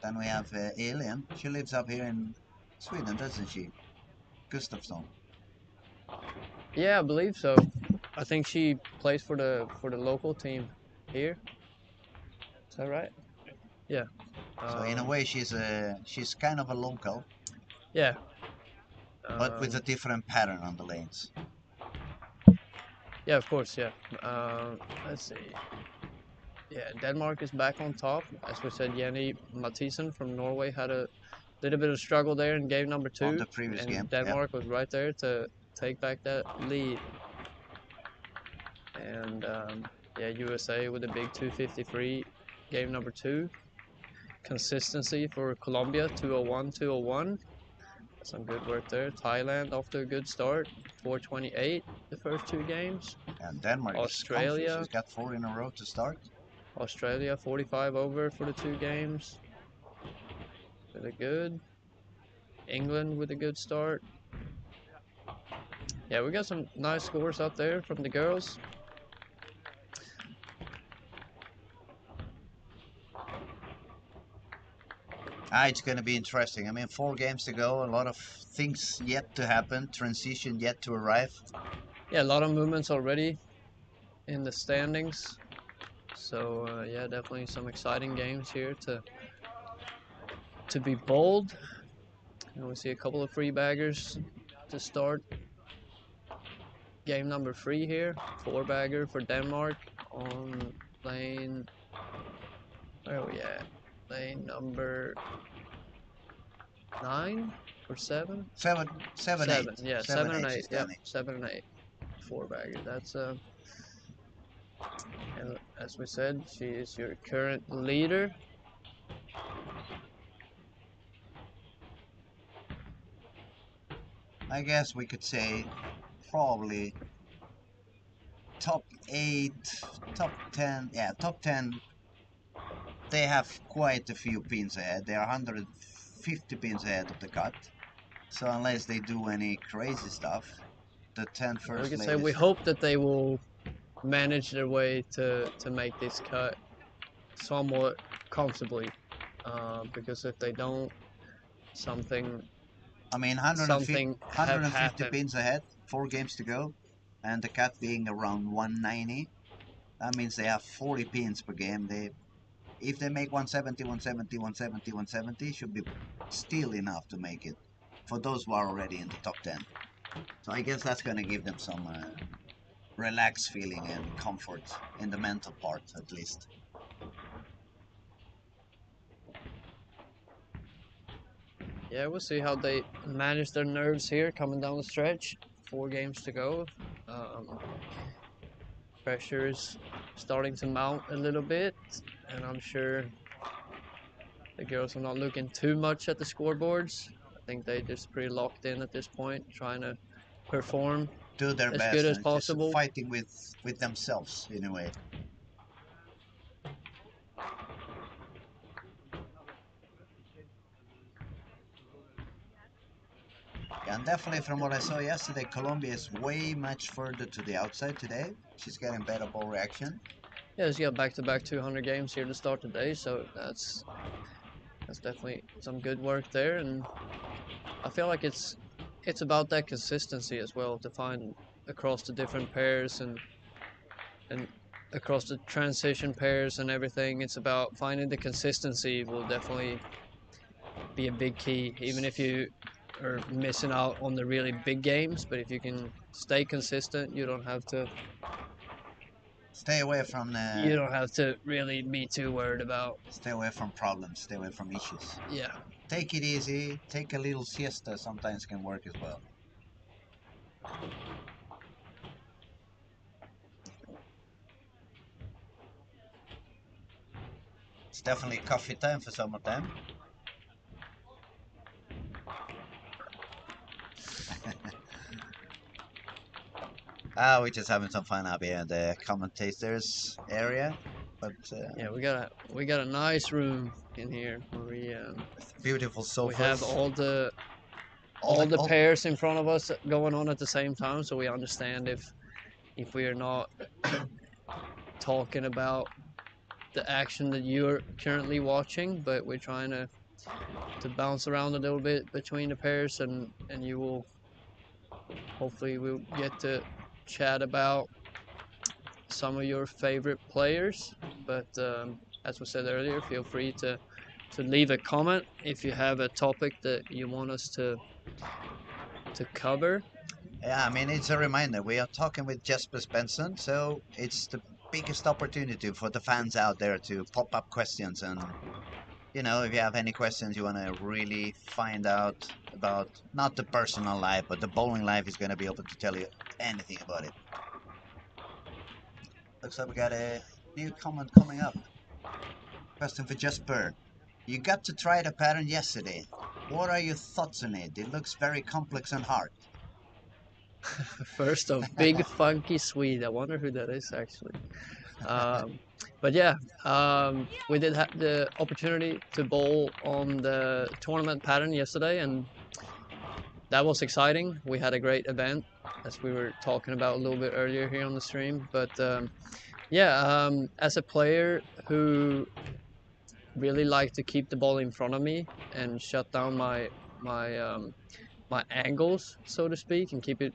Then we have Alien. She lives up here in Sweden, doesn't she? Gustafsson. Yeah, I believe so. I think she plays for the local team here. Is that right? Yeah. So in a way, she's kind of a local, Yeah. but with a Um, different pattern on the lanes. yeah, of course. Yeah. Let's see. Yeah, Denmark is back on top. As we said, Jenny Mathisen from Norway had a little bit of struggle there in game number On 2, the previous and game. Yeah. Denmark was right there to take back that lead. And yeah, USA with a big 253 game number 2. consistency for Colombia, 201, 201. Some good work there. Thailand off to a good start, 428 the first two games. And Denmark is comfy. Australia, She's got 4 in a row to start. Australia 45 over for the two games. Really good. England with a good start. Yeah, we got some nice scores out there from the girls. It's going to be interesting. I mean, 4 games to go, a lot of things yet to happen, transition yet to arrive. Yeah, a lot of movements already in the standings. So yeah, definitely some exciting games here to be bold. And we see a couple of free baggers to start. Game number 3 here, 4-bagger for Denmark on lane. Where are we at? Lane number 9 or 7? 7, 8. Yeah, 7, 7 and 8 8. she's Yep, standing. 7 and 8. 4-bagger. That's and as we said, she is your current leader. I guess we could say probably top 8, top 10. Yeah, top 10. They have quite a few pins ahead. They are 150 pins ahead of the cut. So unless they do any crazy stuff, the 10 first We could ladies. say we hope that they will manage their way to make this cut somewhat comfortably, because if they don't, something I mean, something have 150 happened. pins ahead, 4 games to go, and the cut being around 190. That means they have 40 pins per game. If they make 170, 170, 170, 170, should be still enough to make it for those who are already in the top 10. So I guess that's going to give them some relaxed feeling and comfort in the mental part, at least. Yeah, we'll see how they manage their nerves here coming down the stretch. 4 games to go. Pressure is starting to mount a little bit, and I'm sure the girls are not looking too much at the scoreboards. I think they just pretty locked in at this point, trying to perform Do their as best good as and just possible. fighting with themselves in a way. And definitely from what I saw yesterday, Colombia is way much further to the outside today. She's getting better ball reaction. Yeah, she's got back-to-back 200 games here to start today, so that's definitely some good work there. And I feel like it's about that consistency as well, to find across the different pairs and across the transition pairs and everything. It's about finding the consistency will definitely be a big key, even if you are missing out on the really big games. But if you can stay consistent, you don't have to Stay away from the. really be too worried about. Stay away from problems. Stay away from issues. Yeah. Take it easy. Take a little siesta. Sometimes can work as well. It's definitely coffee time for some of them. We're just having some fun up here in the commentators area, but Yeah, we got a nice room in here where beautiful sofas. we have all the pairs in front of us going on at the same time, so we understand if we are not talking about the action that you're currently watching, but we're trying to bounce around a little bit between the pairs, and you will hopefully we'll get to chat about some of your favorite players. But as we said earlier, feel free to leave a comment if you have a topic that you want us to cover. Yeah, I mean, it's a reminder. We are talking with Jesper Svensson, so it's the biggest opportunity for the fans out there to pop up questions. And, if you have any questions you want to really find out about, not the personal life, but the bowling life, is going to be able to tell you anything about it. Looks like we got a new comment coming up. Question for Jesper. You got to try the pattern yesterday. What are your thoughts on it? It looks very complex and hard. First off, big funky Swede. I wonder who that is actually. Um, but yeah, we did have the opportunity to bowl on the tournament pattern yesterday, and that was exciting. We had a great event, as we were talking about a little bit earlier here on the stream. But yeah, as a player who really like to keep the ball in front of me and shut down my my angles, so to speak, and keep it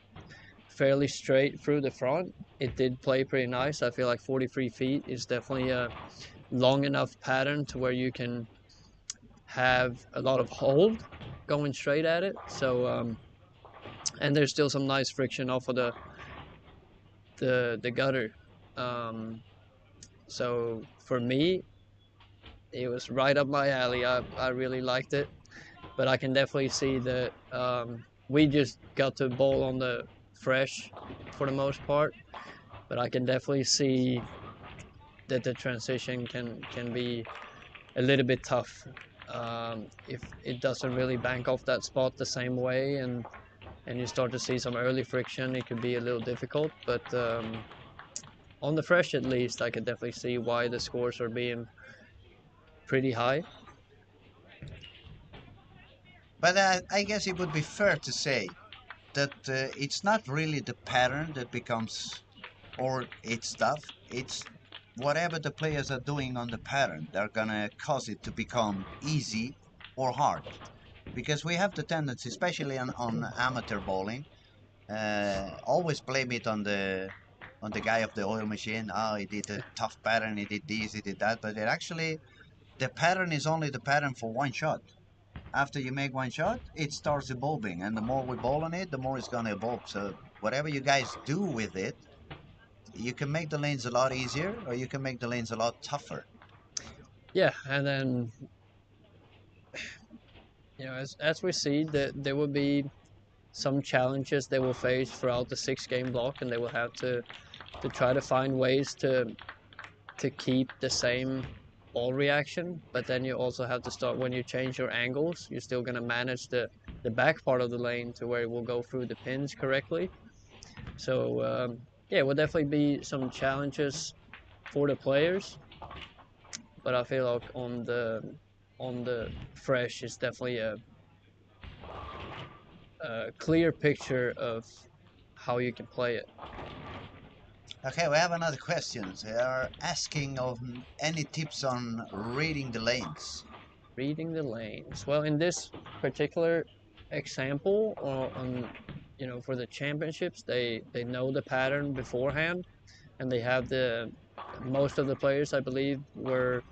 fairly straight through the front. It did play pretty nice. I feel like 43 feet is definitely a long enough pattern to where you can have a lot of hold going straight at it. So and there's still some nice friction off of the gutter. Um, so for me, it was right up my alley. I really liked it, but I can definitely see that we just got to bowl on the fresh for the most part. But I can definitely see that the transition can be a little bit tough if it doesn't really bank off that spot the same way, and you start to see some early friction. It could be a little difficult, but on the fresh at least, I could definitely see why the scores are being pretty high. But I guess it would be fair to say that it's not really the pattern that becomes or it's tough. It's whatever the players are doing on the pattern. They're gonna cause it to become easy or hard. Because we have the tendency, especially on amateur bowling, always blame it on the guy of the oil machine. Oh, he did a tough pattern, he did this, he did that. But it actually, the pattern is only the pattern for one shot. After you make one shot, it starts evolving, and the more we bowl on it, the more it's gonna evolve. So whatever you guys do with it, you can make the lanes a lot easier, or you can make the lanes a lot tougher. Yeah, and then as we see that there will be some challenges they will face throughout the 6 game block, and they will have to try to find ways to keep the same ball reaction. But then you also have to start, when you change your angles, you're still going to manage the back part of the lane to where it will go through the pins correctly. So yeah, it will definitely be some challenges for the players, but I feel like on the fresh is definitely a clear picture of how you can play it. Okay, we have another question. They are asking of any tips on reading the lanes. Reading the lanes. Well, in this particular example, or on for the championships, they know the pattern beforehand, and they have the most of the players, I believe, were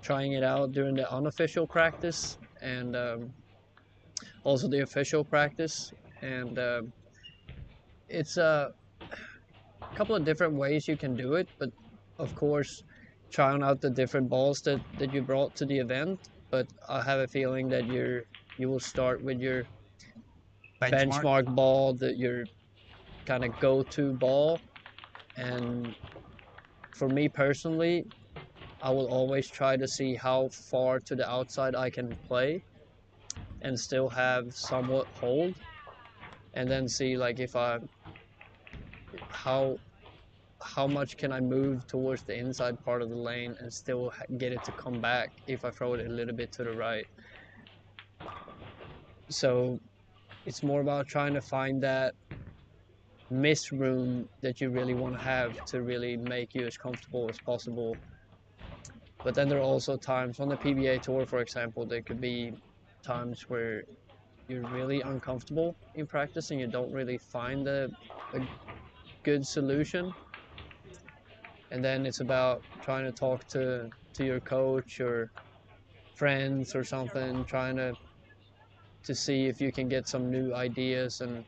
trying it out during the unofficial practice and also the official practice, and it's a couple of different ways you can do it, but of course trying out the different balls that you brought to the event. But I have a feeling that you will start with your Benchmark? benchmark ball, that your kind of go-to ball. And for me personally, I will always try to see how far to the outside I can play and still have somewhat hold, and then see like if I how how much can I move towards the inside part of the lane and still get it to come back if I throw it a little bit to the right. So it's more about trying to find that miss room that you really want to have to really make you as comfortable as possible. But then there are also times on the PBA tour, for example, there could be times where you're really uncomfortable in practice and you don't really find a good solution. And then it's about trying to talk to your coach or friends or something, trying to see if you can get some new ideas and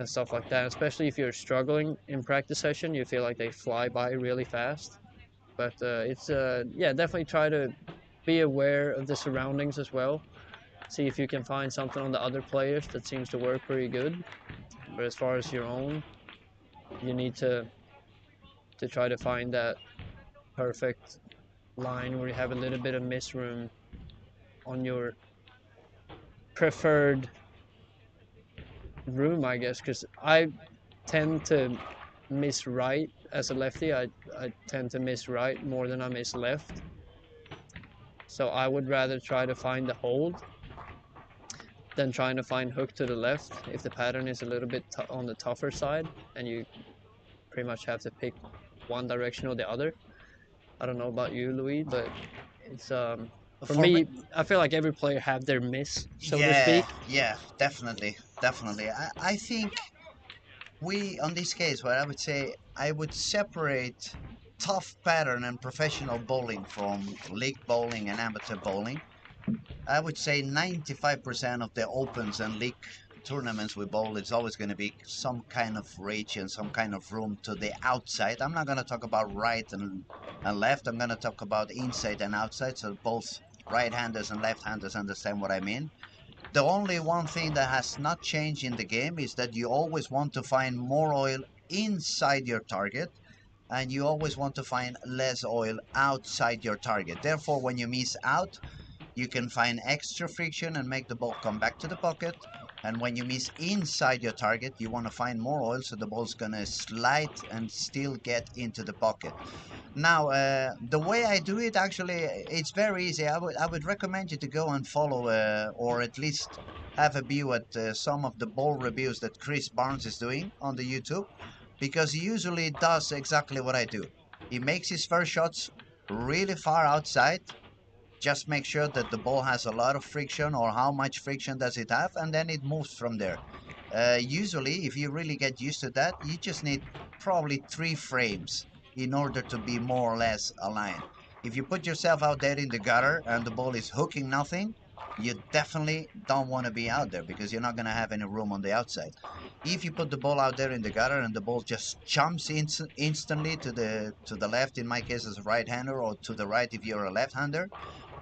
stuff like that. Especially if you're struggling in practice session, you feel like they fly by really fast. But it's yeah, definitely try to be aware of the surroundings as well. See if you can find something on the other players that seems to work pretty good. But as far as your own, you need to try to find that perfect line where you have a little bit of miss room on your preferred room, I guess, because I tend to miss right as a lefty. I tend to miss right more than I miss left. So I would rather try to find the hold than trying to find hook to the left if the pattern is a little bit on the tougher side and you pretty much have to pick one direction or the other. I don't know about you, Louis, but it's for For me, me, I feel like every player have their miss, so to yeah, speak. yeah, definitely, definitely. I think we, on this case, what I would say, I would separate tough pattern and professional bowling from league bowling and amateur bowling. I would say 95% of the opens and league tournaments we bowl, it's always going to be some kind of reach and some kind of room to the outside. I'm not going to talk about right and left. I'm going to talk about inside and outside, so both right-handers and left-handers understand what I mean. The only one thing that has not changed in the game is that you always want to find more oil inside your target and you always want to find less oil outside your target. Therefore, when you miss out, you can find extra friction and make the ball come back to the pocket. And when you miss inside your target, you want to find more oil so the ball's going to slide and still get into the pocket. Now, the way I do it, actually, it's very easy. I would recommend you to go and follow, or at least have a view at some of the ball reviews that Chris Barnes is doing on the YouTube, because he usually does exactly what I do. He makes his first shots really far outside, just make sure that the ball has a lot of friction, or how much friction does it have, and then it moves from there. Usually, if you really get used to that, you just need probably 3 frames in order to be more or less aligned. If you put yourself out there in the gutter and the ball is hooking nothing, you definitely don't want to be out there, because you're not going to have any room on the outside. If you put the ball out there in the gutter and the ball just jumps instantly to the left, in my case as a right-hander, or to the right if you're a left-hander,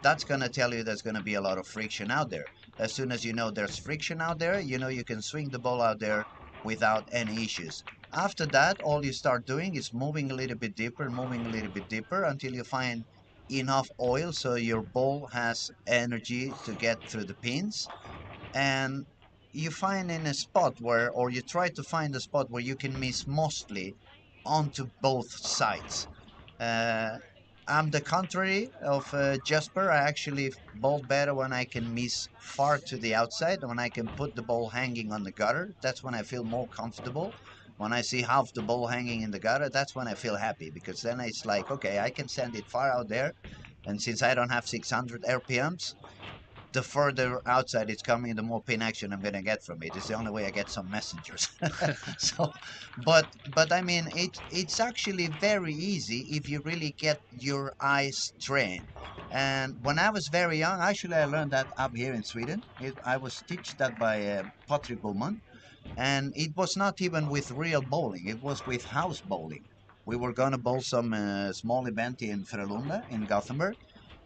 that's going to tell you there's going to be a lot of friction out there. As soon as you know there's friction out there, you know you can swing the ball out there without any issues. After that, all you start doing is moving a little bit deeper, moving a little bit deeper, until you find enough oil so your ball has energy to get through the pins. And you find in a spot where, or you try to find a spot where you can miss mostly onto both sides. uh, I'm the contrary of Jasper. I actually bowl better when I can miss far to the outside, when I can put the ball hanging on the gutter. That's when I feel more comfortable. When I see half the ball hanging in the gutter, that's when I feel happy, because then it's like, okay, I can send it far out there. And since I don't have 600 RPMs, the further outside it's coming, the more pin action I'm gonna get from it. It's the only way I get some messengers. So, but I mean, it's actually very easy if you really get your eyes trained. And when I was very young, actually I learned that up here in Sweden. I was taught that by Patrick Bowman, and it was not even with real bowling. It was with house bowling. We were gonna bowl some small event in Frölunda in Gothenburg,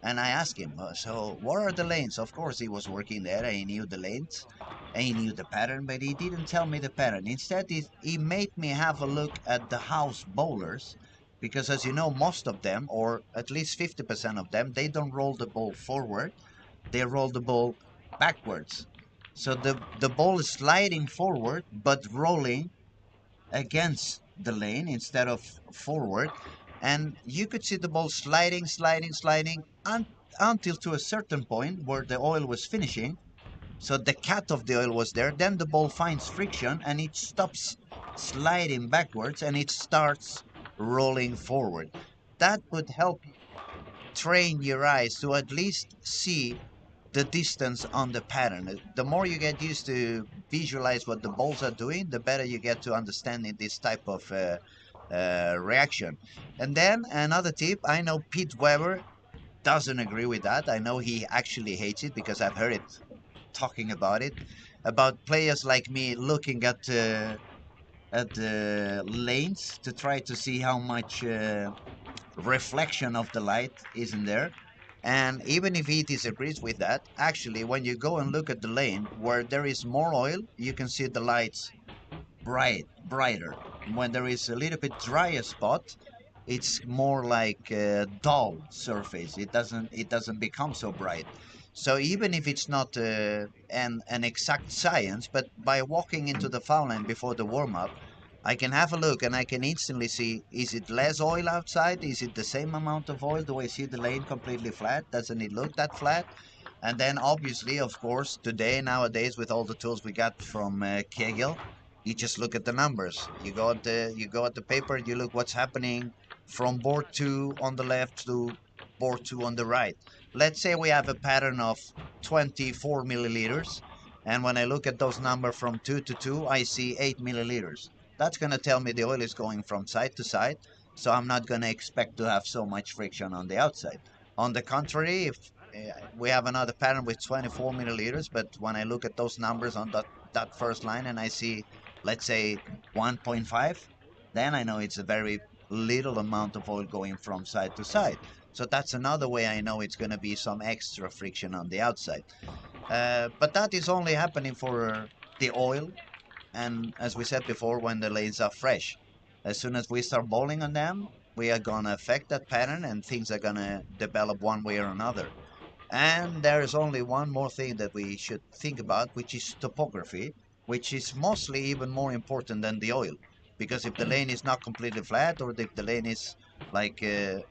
and I asked him, so what are the lanes? Of course, he was working there, and he knew the lanes, and he knew the pattern, but he didn't tell me the pattern. Instead, he made me have a look at the house bowlers, because as you know, most of them, or at least 50% of them, they don't roll the ball forward, they roll the ball backwards. So the ball is sliding forward, but rolling against the lane instead of forward. And you could see the ball sliding, sliding, sliding until to a certain point where the oil was finishing. So the cut of the oil was there. Then the ball finds friction and it stops sliding backwards and it starts rolling forward. That would help train your eyes to at least see the distance on the pattern. The more you get used to visualize what the balls are doing, the better you get to understanding this type of reaction. And then another tip, I know Pete Weber doesn't agree with that. I know he actually hates it, because I've heard it talking about it, about players like me looking at the lanes to try to see how much reflection of the light is in there. And even if he disagrees with that, actually, when you go and look at the lane where there is more oil, you can see the lights brighter. When there is a little bit drier spot, it's more like a dull surface. It doesn't become so bright. So even if it's not an exact science, but by walking into the foul line before the warm up, I can have a look and I can instantly see, is it less oil outside? Is it the same amount of oil? Do I see the lane completely flat? Doesn't it look that flat? And then obviously, of course, today, nowadays, with all the tools we got from Kegel, you just look at the numbers. You go at the paper, you look what's happening from board 2 on the left to board 2 on the right. Let's say we have a pattern of 24 milliliters, and when I look at those numbers from 2 to 2, I see 8 milliliters. That's going to tell me the oil is going from side to side, so I'm not going to expect to have so much friction on the outside. On the contrary, if we have another pattern with 24 milliliters, but when I look at those numbers on that first line and I see, let's say, 1.5, then I know it's a very little amount of oil going from side to side. So that's another way I know it's going to be some extra friction on the outside. But that is only happening for the oil, and as we said before, when the lanes are fresh. As soon as we start bowling on them, we are going to affect that pattern and things are going to develop one way or another. And there is only one more thing that we should think about, which is topography, which is mostly even more important than the oil. Because if the lane is not completely flat, or if the lane is like a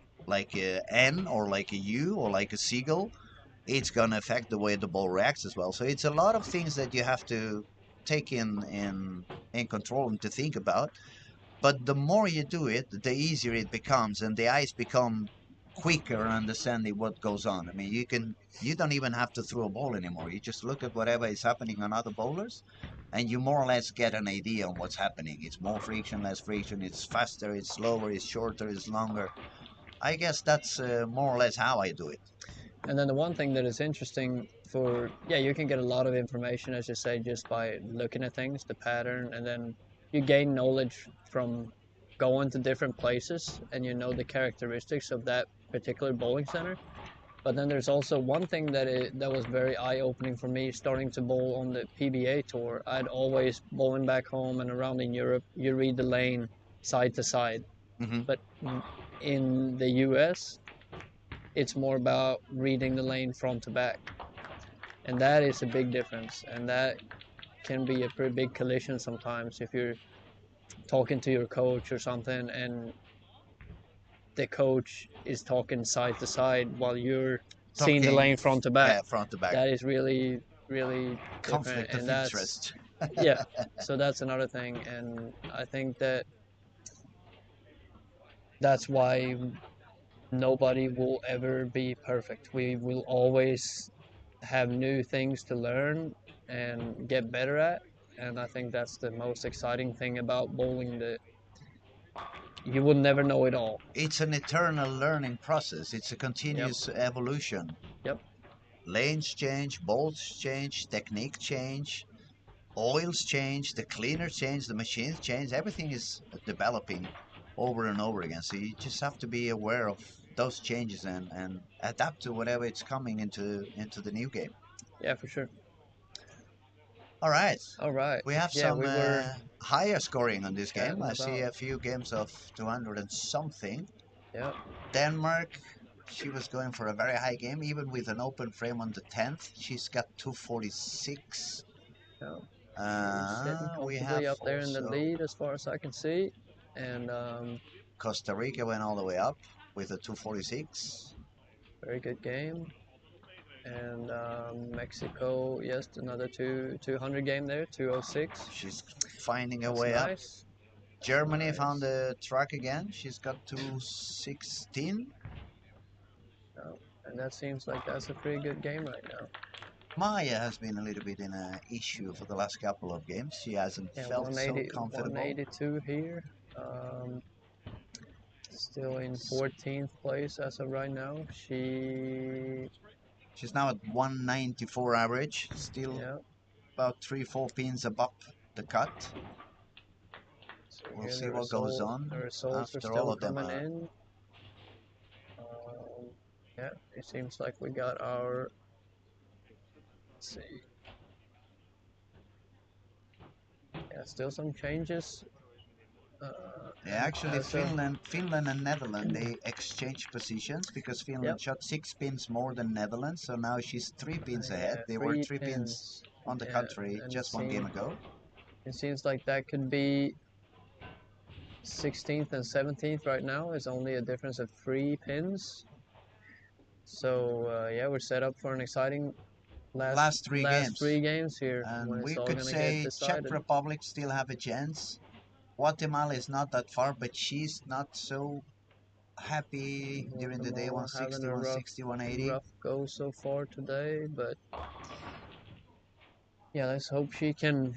N or like a U or like a seagull, it's going to affect the way the ball reacts as well. So it's a lot of things that you have to take in control and to think about. But the more you do it, the easier it becomes, and the eyes become quicker understanding what goes on. I mean, you don't even have to throw a ball anymore. You just look at whatever is happening on other bowlers, and you more or less get an idea on what's happening. It's more friction, less friction. It's faster, it's slower, it's shorter, it's longer. I guess that's more or less how I do it. And then the one thing that is interesting for, yeah, you can get a lot of information, as you say, just by looking at things, the pattern, and then you gain knowledge from going to different places and you know the characteristics of that particular bowling center. But then there's also one thing that was very eye-opening for me starting to bowl on the PBA tour. I'd always bowling back home and around in Europe, you read the lane side to side. Hmm. But in the US, it's more about reading the lane front to back. And that is a big difference. And that can be a pretty big collision sometimes if you're talking to your coach or something and the coach is talking side to side while you're seeing the Talking, lane front to back. yeah, front to back. That is really, really different. Conflict And of that's, interest. yeah, so that's another thing. And I think that that's why nobody will ever be perfect. We will always have new things to learn and get better at. And I think that's the most exciting thing about bowling, that you will never know it all. It's an eternal learning process. It's a Yep. continuous evolution. Yep. Lanes change, bolts change, technique change, oils change, the cleaner change, the machines change. Everything is developing over and over again. So you just have to be aware of those changes and adapt to whatever it's coming into the new game. Yeah, for sure. All right. All right. We have Yeah, some we were higher scoring on this game. chatting I see about. a few games of 200 and something. Yep. Denmark, she was going for a very high game, even with an open frame on the 10th. She's got 246. Yep. She's sitting We have comfortably up there in the also lead as far as I can see. And Costa Rica went all the way up with a 246. very good game. And Mexico, yes, another 200 game there, 206. She's finding a That's way up. nice. Germany Nice. found the track again. She's got 216. And that seems like that's a pretty good game right now. Maya has been a little bit in an issue for the last couple of games. She hasn't Yeah, felt so 180, comfortable. 182 here. Still in 14th place as of right now. She's now at 194 average, still Yeah. about 3-4 pins above the cut. So We'll here see what goes on the results are after all still of them coming are. in. Yeah, it seems like we got our. Let's see. Yeah, still some changes. Yeah, actually, as a Finland and Netherlands they exchange positions because yep, Finland shot 6 pins more than Netherlands, so now she's 3 pins ahead. yeah, They were three 3 pins pins. on the Yeah, country and just one game ago. it seems like that could be 16th and 17th right now. Is only a difference of 3 pins. So yeah, we're set up for an exciting Last three last games, 3 games here when and we it's all could gonna get say Czech decided. Republic still have a chance. Guatemala is not that far, but she's not so happy during the day. Guatemala having 160, a 160, 180. rough go so far today, but yeah, let's hope she can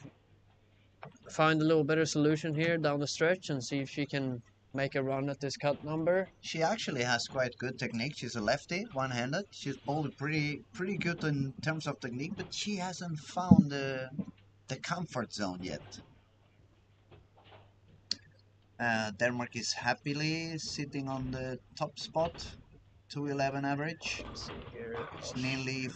find a little better solution here down the stretch and see if she can make a run at this cut number. She actually has quite good technique. She's a lefty, one-handed. She's bowled pretty good in terms of technique, but she hasn't found the comfort zone yet. Denmark is happily sitting on the top spot, 211 average. Let's see here. It's nearly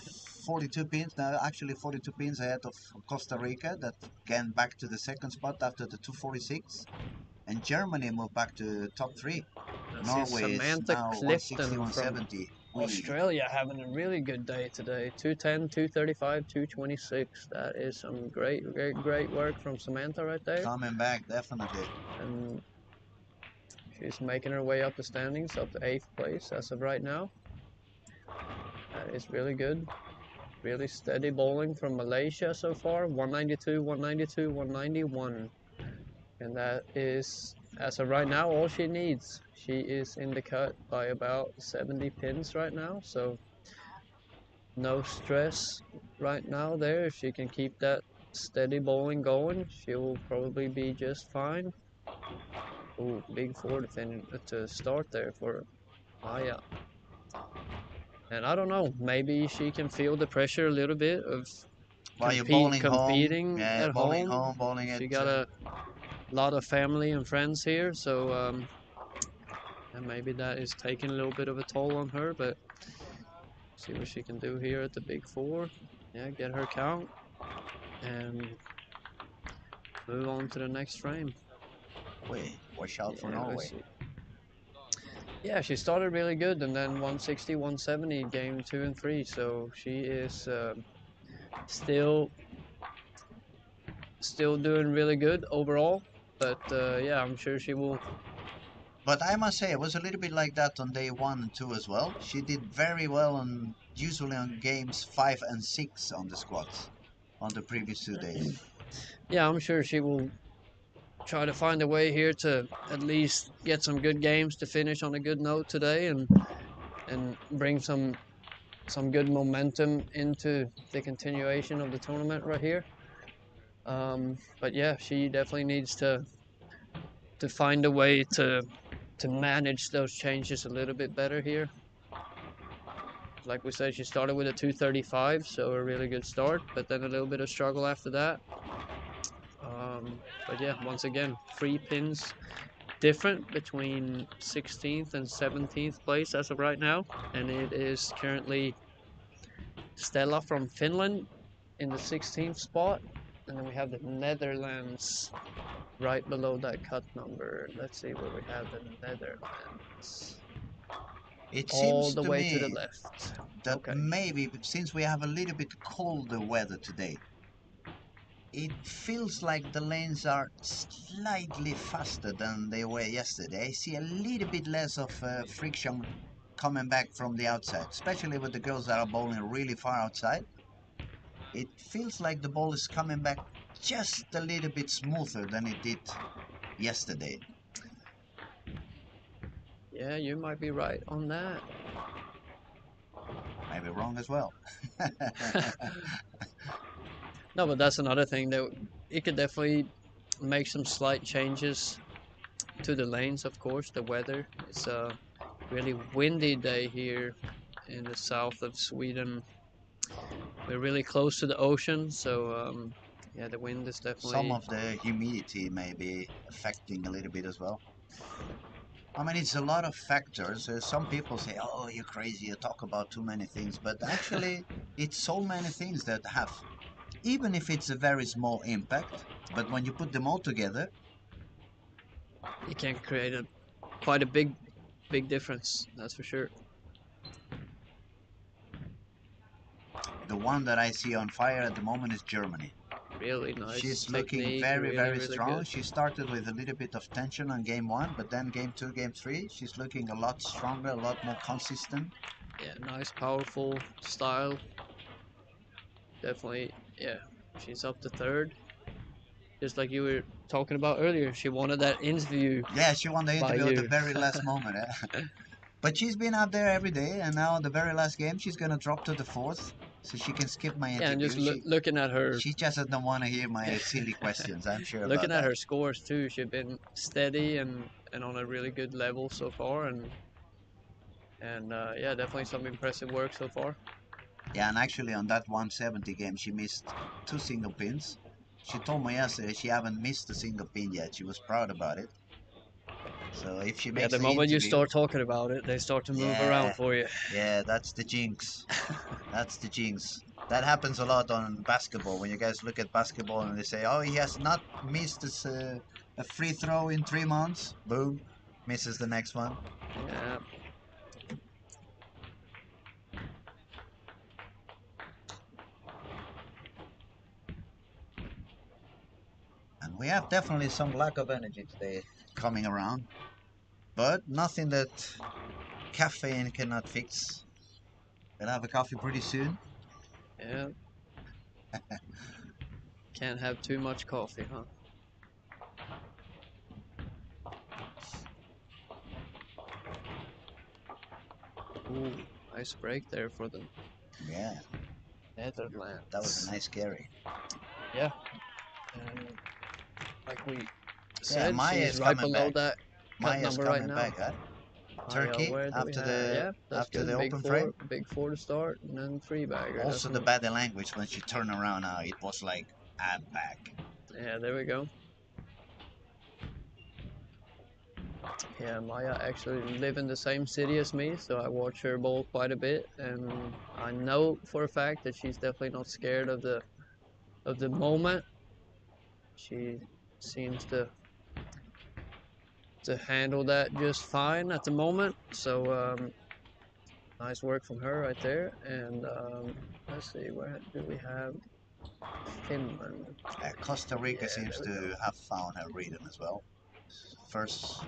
42 pins now, actually 42 pins ahead of Costa Rica that came back to the second spot after the 246. And Germany moved back to top three. I see Norway is Samantha now 160, Clifton from 170. Australia having a really good day today. 210, 235, 226. That is some great work from Samantha right there. Coming back, definitely. And she's making her way up the standings, up to 8th place as of right now. That is really good. Really steady bowling from Malaysia so far. 192, 192, 191. And that is, as of right now, all she needs. She is in the cut by about 70 pins right now, so no stress right now there. If she can keep that steady bowling going, she will probably be just fine. Ooh, big four to start there for Maya. And I don't know, maybe she can feel the pressure a little bit of While you're bowling home, competing yeah, at bowling home. home, bowling She at. got a lot of family and friends here, so and maybe that is taking a little bit of a toll on her, but see what she can do here at the big four. Yeah, get her count and move on to the next frame. Wait, watch out for Yeah, Norway. yeah, she started really good and then 160, 170 game 2 and 3, so she is still doing really good overall. But yeah, I'm sure she will. But I must say, it was a little bit like that on day 1 and 2 as well. She did very well on usually on games 5 and 6 on the squads on the previous 2 days. Yeah, I'm sure she will try to find a way here to at least get some good games to finish on a good note today and bring some good momentum into the continuation of the tournament right here. But yeah, she definitely needs to find a way to manage those changes a little bit better here. Like we said, she started with a 235, so a really good start, but then a little bit of struggle after that. But yeah, once again, 3 pins different between 16th and 17th place as of right now, and it is currently Stella from Finland in the 16th spot, and then we have the Netherlands right below that cut number. Let's see where we have the Netherlands. It All seems the to way to the me left. that Okay. maybe since we have a little bit colder weather today, it feels like the lanes are slightly faster than they were yesterday. I see a little bit less of friction coming back from the outside, especially with the girls that are bowling really far outside. It feels like the ball is coming back just a little bit smoother than it did yesterday. Yeah, you might be right on that. Maybe wrong as well. No, but that's another thing that it could definitely make some slight changes to the lanes, of course. The weather. It's a really windy day here in the south of Sweden. We're really close to the ocean, so yeah, the wind is Some definitely. of the humidity may be affecting a little bit as well. I mean, it's a lot of factors. Some people say, "Oh, you're crazy. You talk about too many things," but actually, it's so many things that have, even if it's a very small impact, but when you put them all together, he can create quite a big difference. That's for sure. The one that I see on fire at the moment is Germany. Really nice She's looking technique, very, really, very really strong. good. She started with a little bit of tension on game 1, but then game 2, game 3, she's looking a lot stronger, a lot more consistent. Yeah, nice, powerful style. Definitely, yeah. She's up to third. Just like you were talking about earlier, she wanted that interview Yeah, she won the by interview at the you. very last moment. But she's been out there every day, and now the very last game, she's gonna drop to the 4th, so she can skip my Yeah, and interview. just looking at her, She just doesn't want to hear my silly questions. I'm sure looking about at that. her scores too, she's been steady and on a really good level so far, and yeah, definitely some impressive work so far. Yeah, and actually on that 170 game, she missed 2 single pins. She told me yesterday she haven't missed a single pin yet. She was proud about it. So if she Yeah, makes the the moment you interview, start talking about it, they start to move yeah, around for you. yeah, that's the jinx. That's the jinx. That happens a lot on basketball when you guys look at basketball and they say, "Oh, he has not missed a free throw in 3 months." Boom, misses the next one. Yeah, And we have definitely some lack of energy today coming around, but nothing that caffeine cannot fix. We'll have a coffee pretty soon. yeah. Can't have too much coffee, huh? Ooh, nice break there for the Yeah, Netherlands. that was a nice carry. Yeah, and like we Yeah, said, Maya she's is right coming below back. that cut Maya's number right coming now. back, huh? Maya, Turkey where do we have? Yeah, that's after the good. open frame. Big four to start, and then three bagger. Also the body language when she turned around now, it was like, I'm back. Yeah, there we go. Yeah, Maya actually live in the same city as me, so I watch her bowl quite a bit, and I know for a fact that she's definitely not scared of the moment. She seems to handle that just fine at the moment. So nice work from her right there. And let's see, where do we have Finland? Costa Rica Yeah, seems there we go. to have found her rhythm as well. First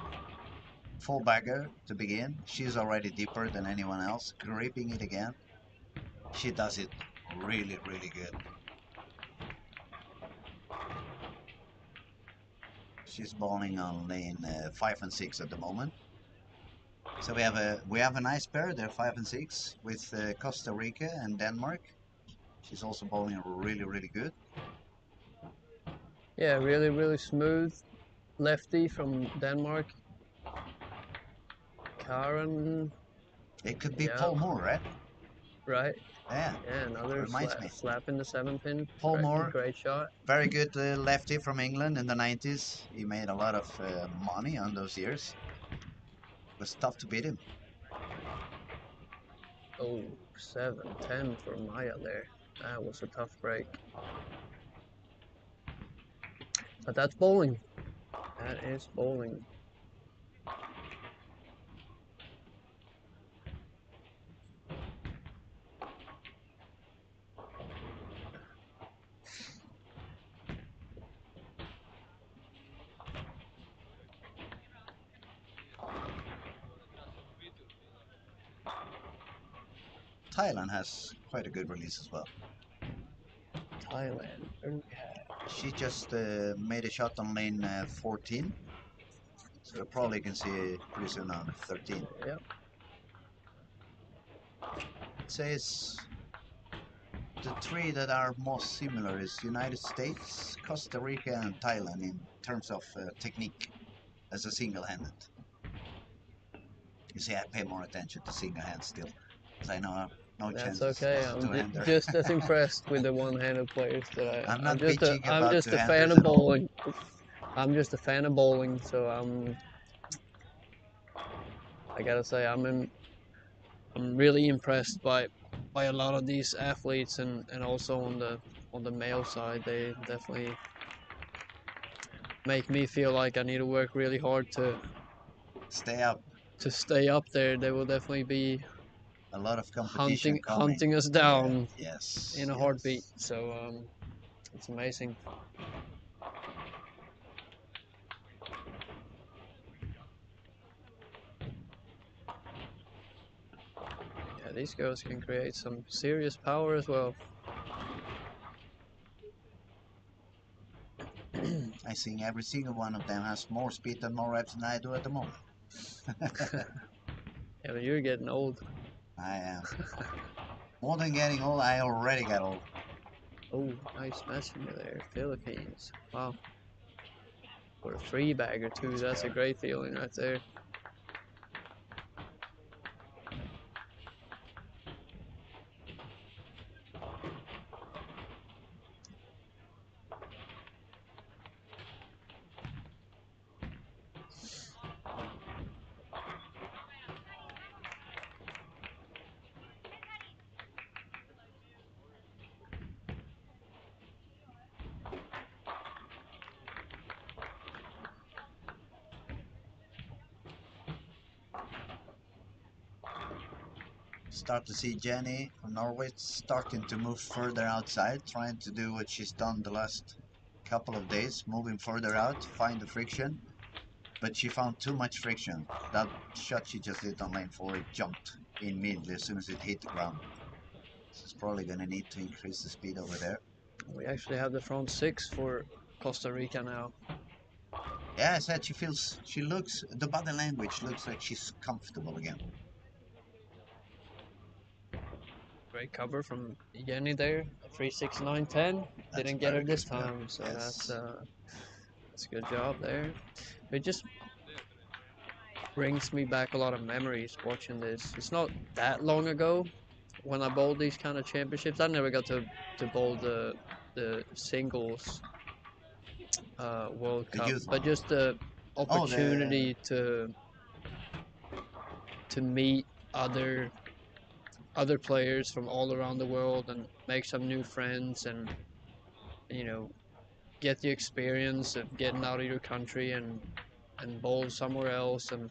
full bagger to begin. She's already deeper than anyone else, gripping it again. She does it really, really good. She's bowling on lane 5 and 6 at the moment. So we have a nice pair. They're 5 and 6 with Costa Rica and Denmark. She's also bowling really, really good. Yeah, really, really smooth lefty from Denmark. Karen, It could be yeah, Paul Moore, right? right. Yeah, Yeah, another reminds me. slap in the 7 pin. Paul Moore, Great shot. very good lefty from England in the 90s. He made a lot of money on those years. It was tough to beat him. Oh, 7-10 for Maya there. That was a tough break. But that's bowling. That is bowling. Thailand has quite a good release as well. Thailand. Where do we have? She just made a shot on lane 14. So we probably can see it pretty soon on 13. Yep. It says the three that are most similar is United States, Costa Rica, and Thailand in terms of technique as a single-handed. You see, I pay more attention to single hand still, because I know no That's chances okay. as a two-hander. Just as impressed with the one-handed players that I'm not bitching I'm about just a fan two-handers of at all. bowling. I'm just a fan of bowling, so I gotta say I'm really impressed by a lot of these athletes and also on the male side they definitely make me feel like I need to work really hard Stay up. to stay up there. There will definitely be A lot of competition coming. hunting us Yeah. down Yes. in a heartbeat. Yes. So it's amazing. Yeah, these girls can create some serious power as well. I think every single one of them has more speed and more reps than I do at the moment. Yeah, but you're getting old. I am. More than getting old, I already got old. Oh, nice matching there, Philippines. Wow. For a free bagger too, that's a great feeling right there. Start to see Jenny from Norway starting to move further outside, trying to do what she's done the last couple of days, moving further out, find the friction. But she found too much friction. That shot she just did on lane 4, it jumped immediately as soon as it hit the ground. She's probably going to need to increase the speed over there. We actually have the front six for Costa Rica now. Yeah, I said she looks, the body language looks like she's comfortable again. Great cover from Jenny there. 369.10. Didn't get her this time, so yes. that's a good job there. It just brings me back a lot of memories watching this. It's not that long ago when I bowled these kind of championships. I never got to bowl the singles World The Cup, youth but one. just the opportunity to meet other players from all around the world and make some new friends and you know get the experience of getting out of your country and bowl somewhere else and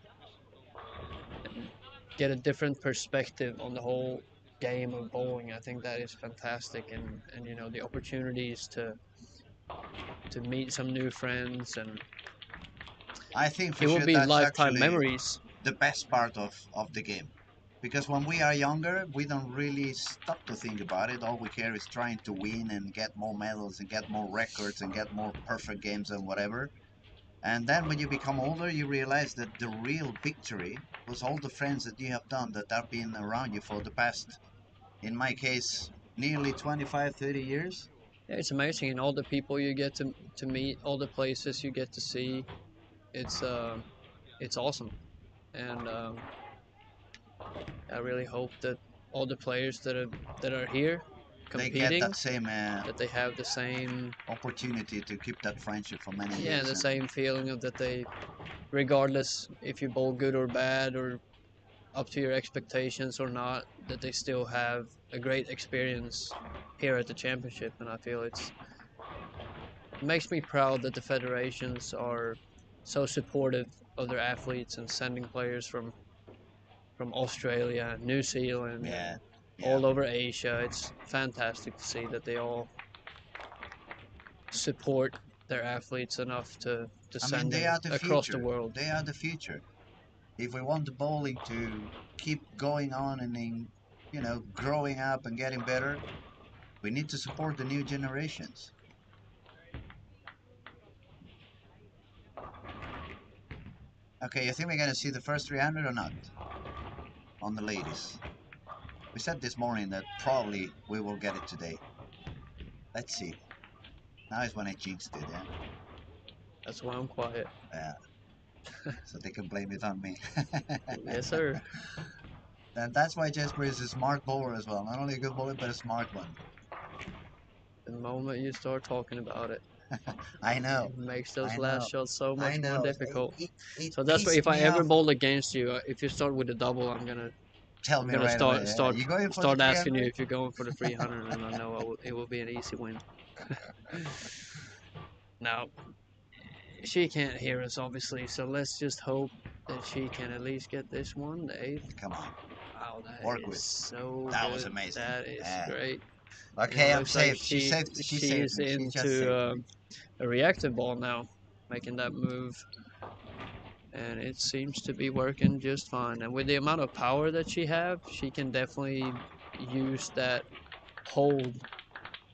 get a different perspective on the whole game of bowling. I think that is fantastic, and you know the opportunities to meet some new friends, and I think for it will sure be that's lifetime actually memories. the best part of the game. Because when we are younger, we don't really stop to think about it. All we care is trying to win and get more medals and get more records and get more perfect games and whatever. And then when you become older, you realize that the real victory was all the friends that you have done that have been around you for the past, in my case, nearly 25, 30 years. Yeah, it's amazing, and all the people you get to meet, all the places you get to see. It's uh, it's awesome, and I really hope that all the players that are here They get competing, that same that they have the same, opportunity to keep that friendship for many yeah, years. the And same feeling of that they, regardless if you bowl good or bad or up to your expectations or not, that they still have a great experience here at the championship. And I feel it makes me proud that the federations are so supportive of their athletes and sending players from Australia, New Zealand, yeah, and yeah. all over Asia. It's fantastic to see that they all support their athletes enough to I mean, send they them are the across the future. world. They are the future. If we want the bowling to keep going on and growing up and getting better, we need to support the new generations. Okay, you think we're gonna see the first 300 or not on the ladies? We said this morning that probably we will get it today. Let's see. Now is when I jinxed it, yeah. That's why I'm quiet. Yeah. So they can blame it on me. Yes, sir. And that's why Jesper is a smart bowler as well. Not only a good bowler, but a smart one. The moment you start talking about it, I know. it makes those I last know. shots so I much more know. difficult. It So that's why pissed if I me ever off. bowl against you, if you start with a double, Tell I'm me gonna right away. Yeah. You going for the start asking you 300? if you're going for the 300, and I know it will be an easy win. Now, she can't hear us obviously, so let's just hope that she can at least get this one, the 8th. Come on. Wow, that Work is with. so That good. was amazing. That is Yeah. great. Okay, I'm Looks like saved. She saved. She saved she's me. She just into saved me. a reactive ball now, making that move, and it seems to be working just fine. And with the amount of power that she have, she can definitely use that hold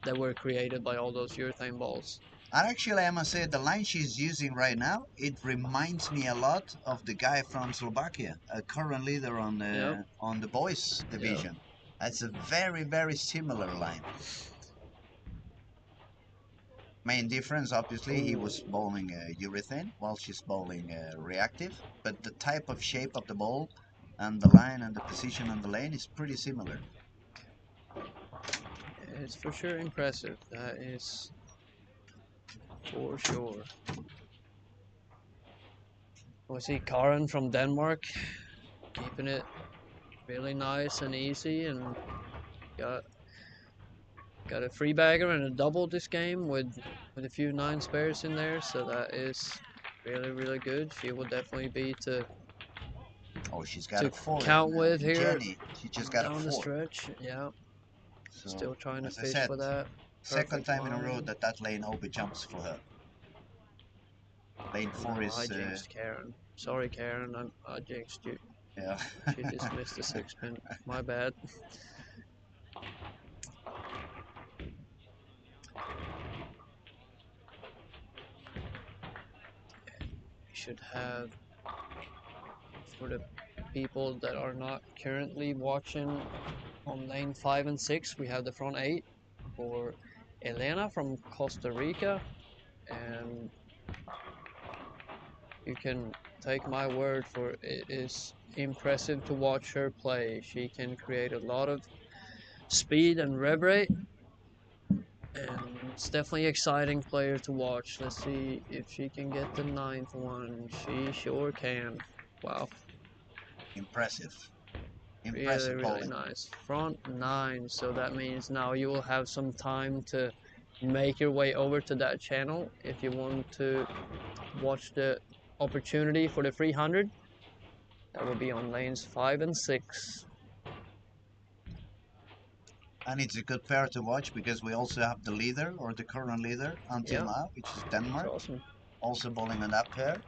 that were created by all those urethane balls. And actually, I must say, the line she's using right now, it reminds me a lot of the guy from Slovakia, a current leader Yep. on the boys Yep. division. That's a very, very similar line. Main difference, obviously, he was Ooh. bowling urethane while she's bowling reactive, but the type of shape of the ball and the line and the position on the lane is pretty similar. It's for sure impressive. That is for sure. We see Karen from Denmark keeping it really nice and easy, and got a free bagger and a double this game with a few 9 spares in there, so that is really good. She will definitely be to Oh, she's got a 4 in count with here Jenny. She just got a down the 4. stretch. Yeah, So, still trying to as I fish said, for that second perfect time in a row line. that lane OB jumps for her. Lane 4 No, is... I jinxed Karen. Sorry, Karen, I jinxed you. yeah. She just missed the 6 pin. My bad. We should have, for the people that are not currently watching on lane 5 and 6, we have the front 8 for Elena from Costa Rica, and you can take my word for it is impressive to watch her play. She can create a lot of speed and rev rate, and it's definitely exciting player to watch. Let's see if she can get the 9th one. She sure can. Wow. Impressive. Really, Impressive really bowling. nice. Front 9, so that means now you will have some time to make your way over to that channel if you want to watch the opportunity for the 300. That will be on lanes 5 and 6. And it's a good pair to watch because we also have the leader, or the current leader until Yeah, now, which is it's Denmark, awesome. also bowling on that pair.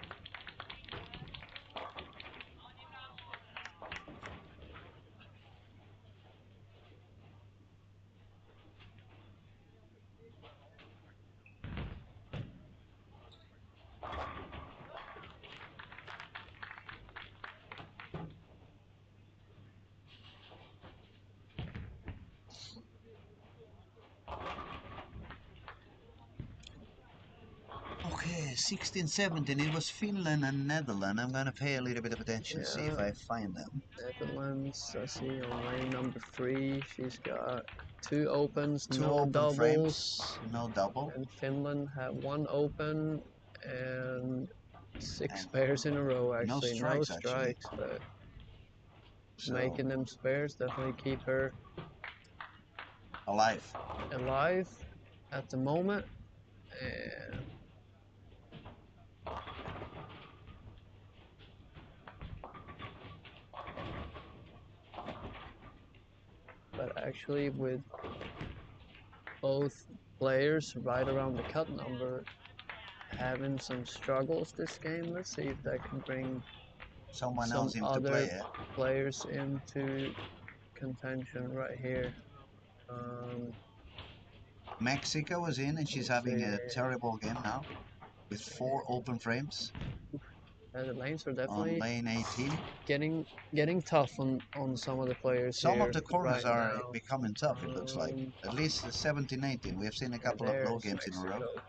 Okay, 16, 17, it was Finland and Netherlands. I'm gonna pay a little bit of attention, see if Yeah, I find them. Netherlands, I see on lane number 3, she's got 2 opens, 2 no open doubles. frames, no double, And Finland had 1 open and 6 and pairs in a row, no actually. No strikes actually. strikes, but So, making them spares definitely keep her alive. alive at the moment. And but actually with both players right around the cut number having some struggles this game, let's see if that can bring Someone some else into play, other eh? players into contention right here. Mexico was in and she's Let's having see. a terrible game now with 4 open frames The lanes are on definitely lane 18. getting tough on some of the players Some of here the corners right are now. becoming tough, it looks like. At least the 17, 18. We have seen a Yeah, couple of low there's games in a row. Mexico.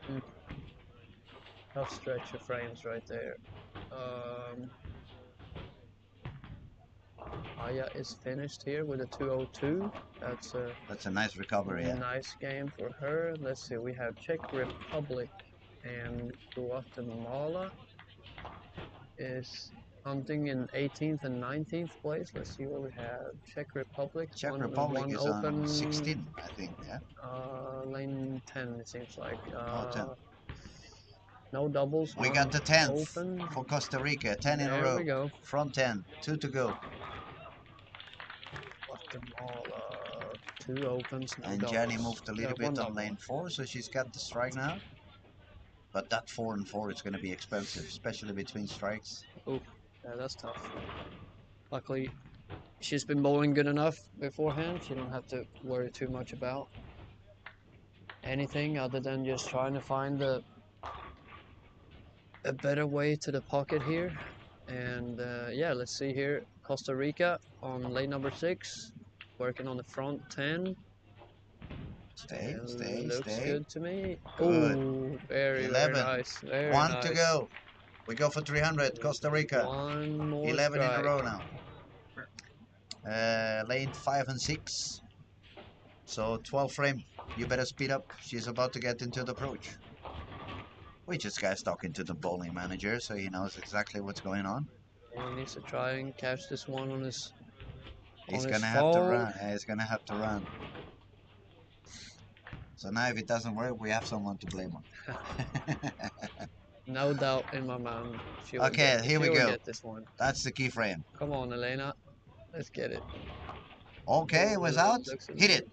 Yeah. Tough stretch of frames right there. Um, Aya is finished here with a 202. That's a nice recovery, yeah. Nice game for her. Let's see, we have Czech Republic and Guatemala is hunting in 18th and 19th place. Let's see what we have. Czech Republic, Czech Republic one is on open, 16, I think, yeah? lane 10 it seems like. Oh, 10. No doubles. We on got the 10th open. for Costa Rica. 10 in a There row. we go. Front 10. 2 to go. Got them all. Two opens. No And doubles. Jenny moved a little Yeah, one bit on double. lane 4, so she's got the strike now. But that 4 and 4 is going to be expensive, especially between strikes. Oh, yeah, that's tough. Luckily, she's been bowling good enough beforehand. She don't have to worry too much about anything other than just trying to find a better way to the pocket here. And yeah, let's see here. Costa Rica on lane number 6, working on the front 10. Stay, Looks stay. good to me. Good. Oh, very 11. nice. Very 1 to nice. go. We go for 300. Costa Rica. One more 11 in a strike. row now. Lane 5 and 6. So 12 frame. You better speed up. She's about to get into the approach. We just guy's talking to the bowling manager, so he knows exactly what's going on. And he needs to try and catch this one on his He's his gonna have to phone. run. Yeah, he's gonna have to run. So now if it doesn't work, we have someone to blame on. No doubt in my mind. Okay, here we go. Get this one. That's the key frame. Come on, Elena. Let's get it. Okay, it was out. Hit it.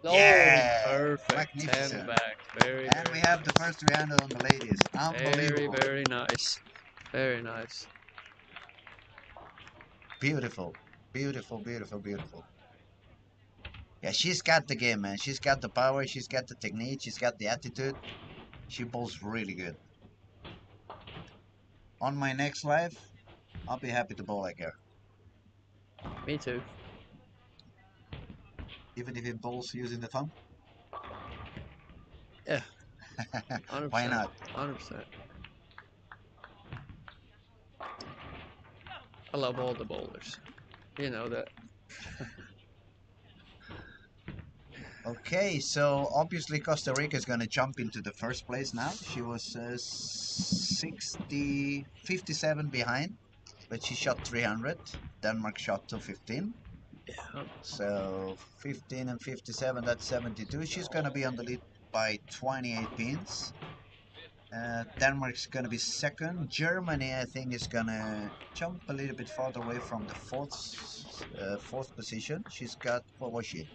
Oh, Yeah! perfect. 10 Magnificent. back. Very, And we have the first 300 on the ladies. Unbelievable. very nice. Very nice. Beautiful. Beautiful, beautiful, beautiful. Yeah, she's got the game, man. She's got the power. She's got the technique. She's got the attitude. She bowls really good. On my next live, I'll be happy to bowl like her. Me too. Even if it bowls using the thumb? Yeah. 100%. Why not? 100%. I love all the bowlers. You know that. Okay, so obviously Costa Rica is going to jump into the first place now. She was 57 behind, but she shot 300. Denmark shot 215. Yeah. So 15 and 57, that's 72. She's going to be on the lead by 28 pins. Denmark's going to be second. Germany, I think, is going to jump a little bit farther away from the fourth position. She's got, what was she?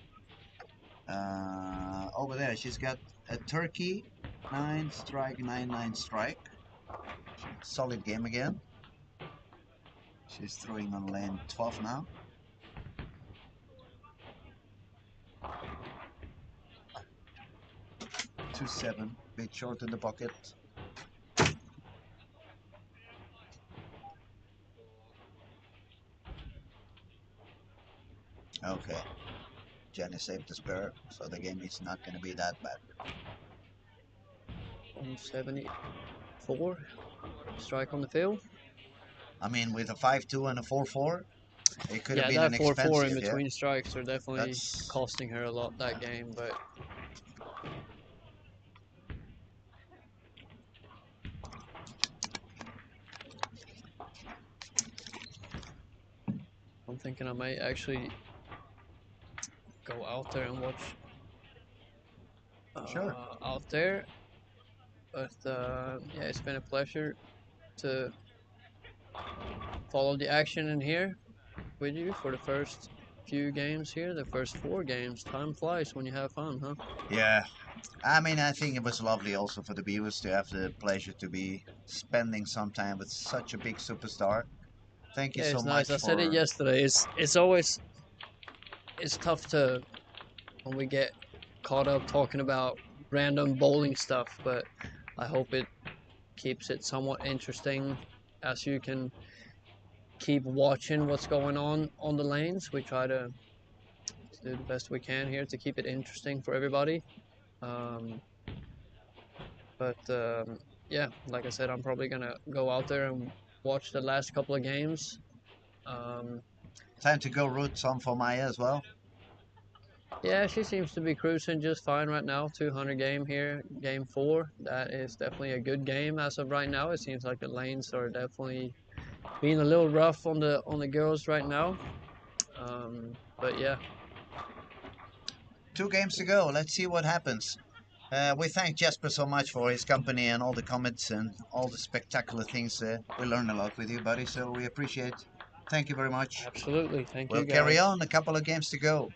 Over there, she's got a Turkey, 9 strike, 9 strike. Solid game again. She's throwing on lane 12 now. Two 7, bit short in the pocket. Okay, Jenny saved the spur, so the game is not going to be that bad. 174 strike on the field. I mean, with a 5-2 and a 4-4, it could have been that an 4-4 in expensive, between strikes are definitely That's costing her a lot that game, but I'm thinking I might actually go out there and watch Sure. out there. But yeah, it's been a pleasure to follow the action in here with you for the first few games here, the first 4 games. Time flies when you have fun, huh? Yeah. I mean, I think it was lovely also for the viewers to have the pleasure to be spending some time with such a big superstar. Thank you Yeah, so it's much nice. I said it yesterday. It's always tough to when we get caught up talking about random bowling stuff, but I hope it keeps it somewhat interesting as you can keep watching what's going on the lanes. We try to do the best we can here to keep it interesting for everybody. But yeah, like I said, I'm probably gonna go out there and watch the last couple of games. Time to go root some for Maya as well. Yeah, she seems to be cruising just fine right now. 200 game here, game 4. That is definitely a good game as of right now. It seems like the lanes are definitely being a little rough on the girls right now. But yeah. 2 games to go. Let's see what happens. We thank Jesper so much for his company and all the comments and all the spectacular things. We learned a lot with you, buddy, so we appreciate. Thank you very much. Absolutely. Thank We'll you carry guys. on. A couple of games to go.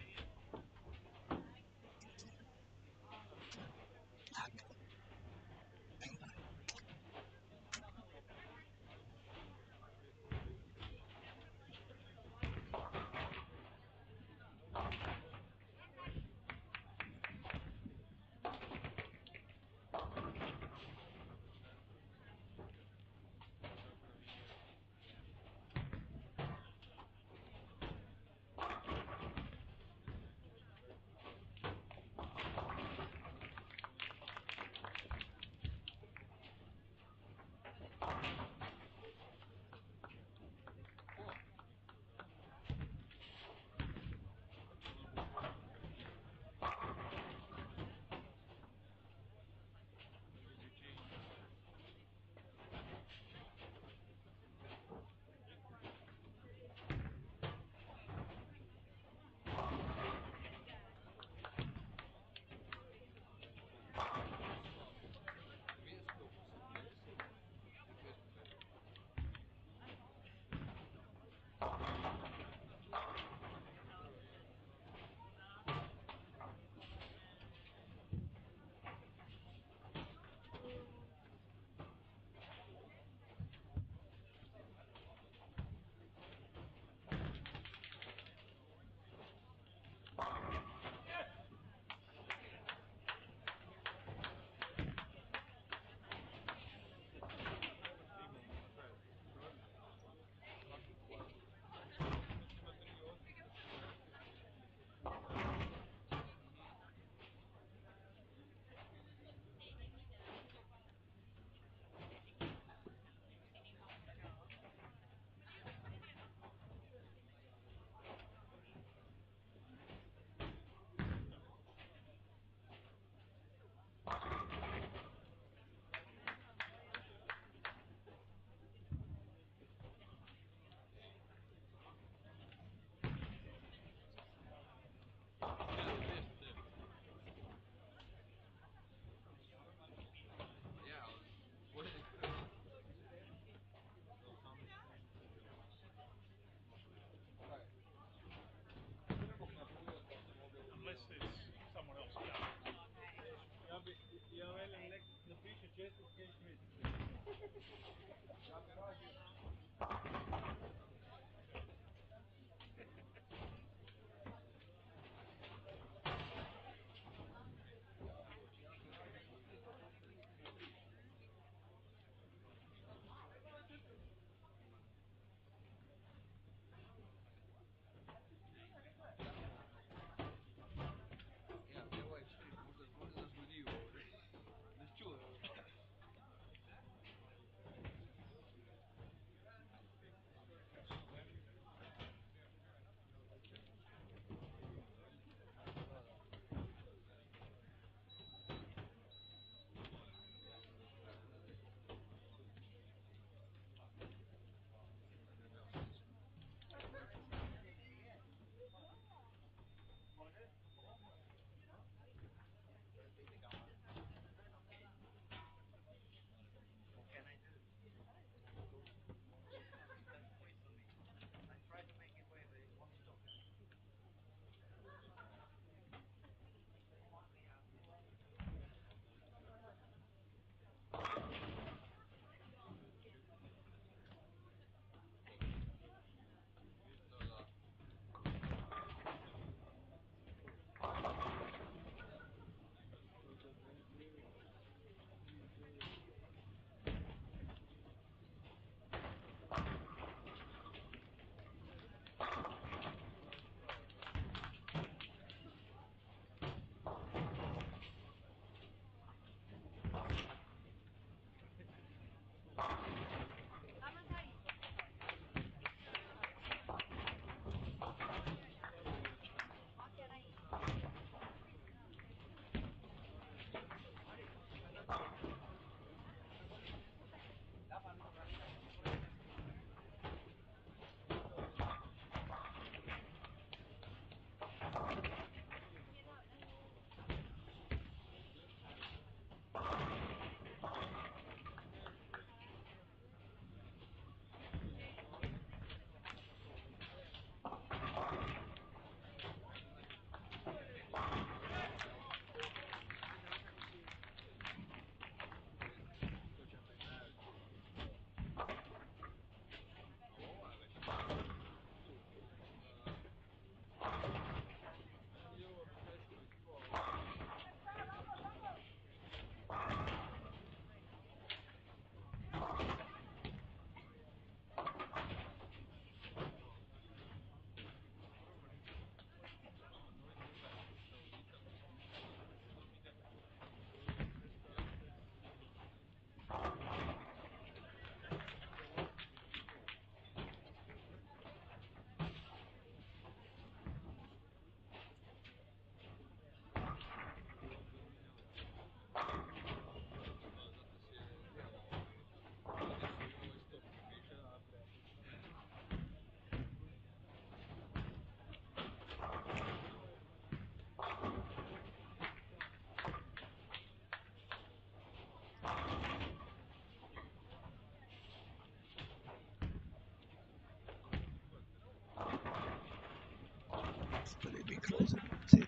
Put it a bit closer. See?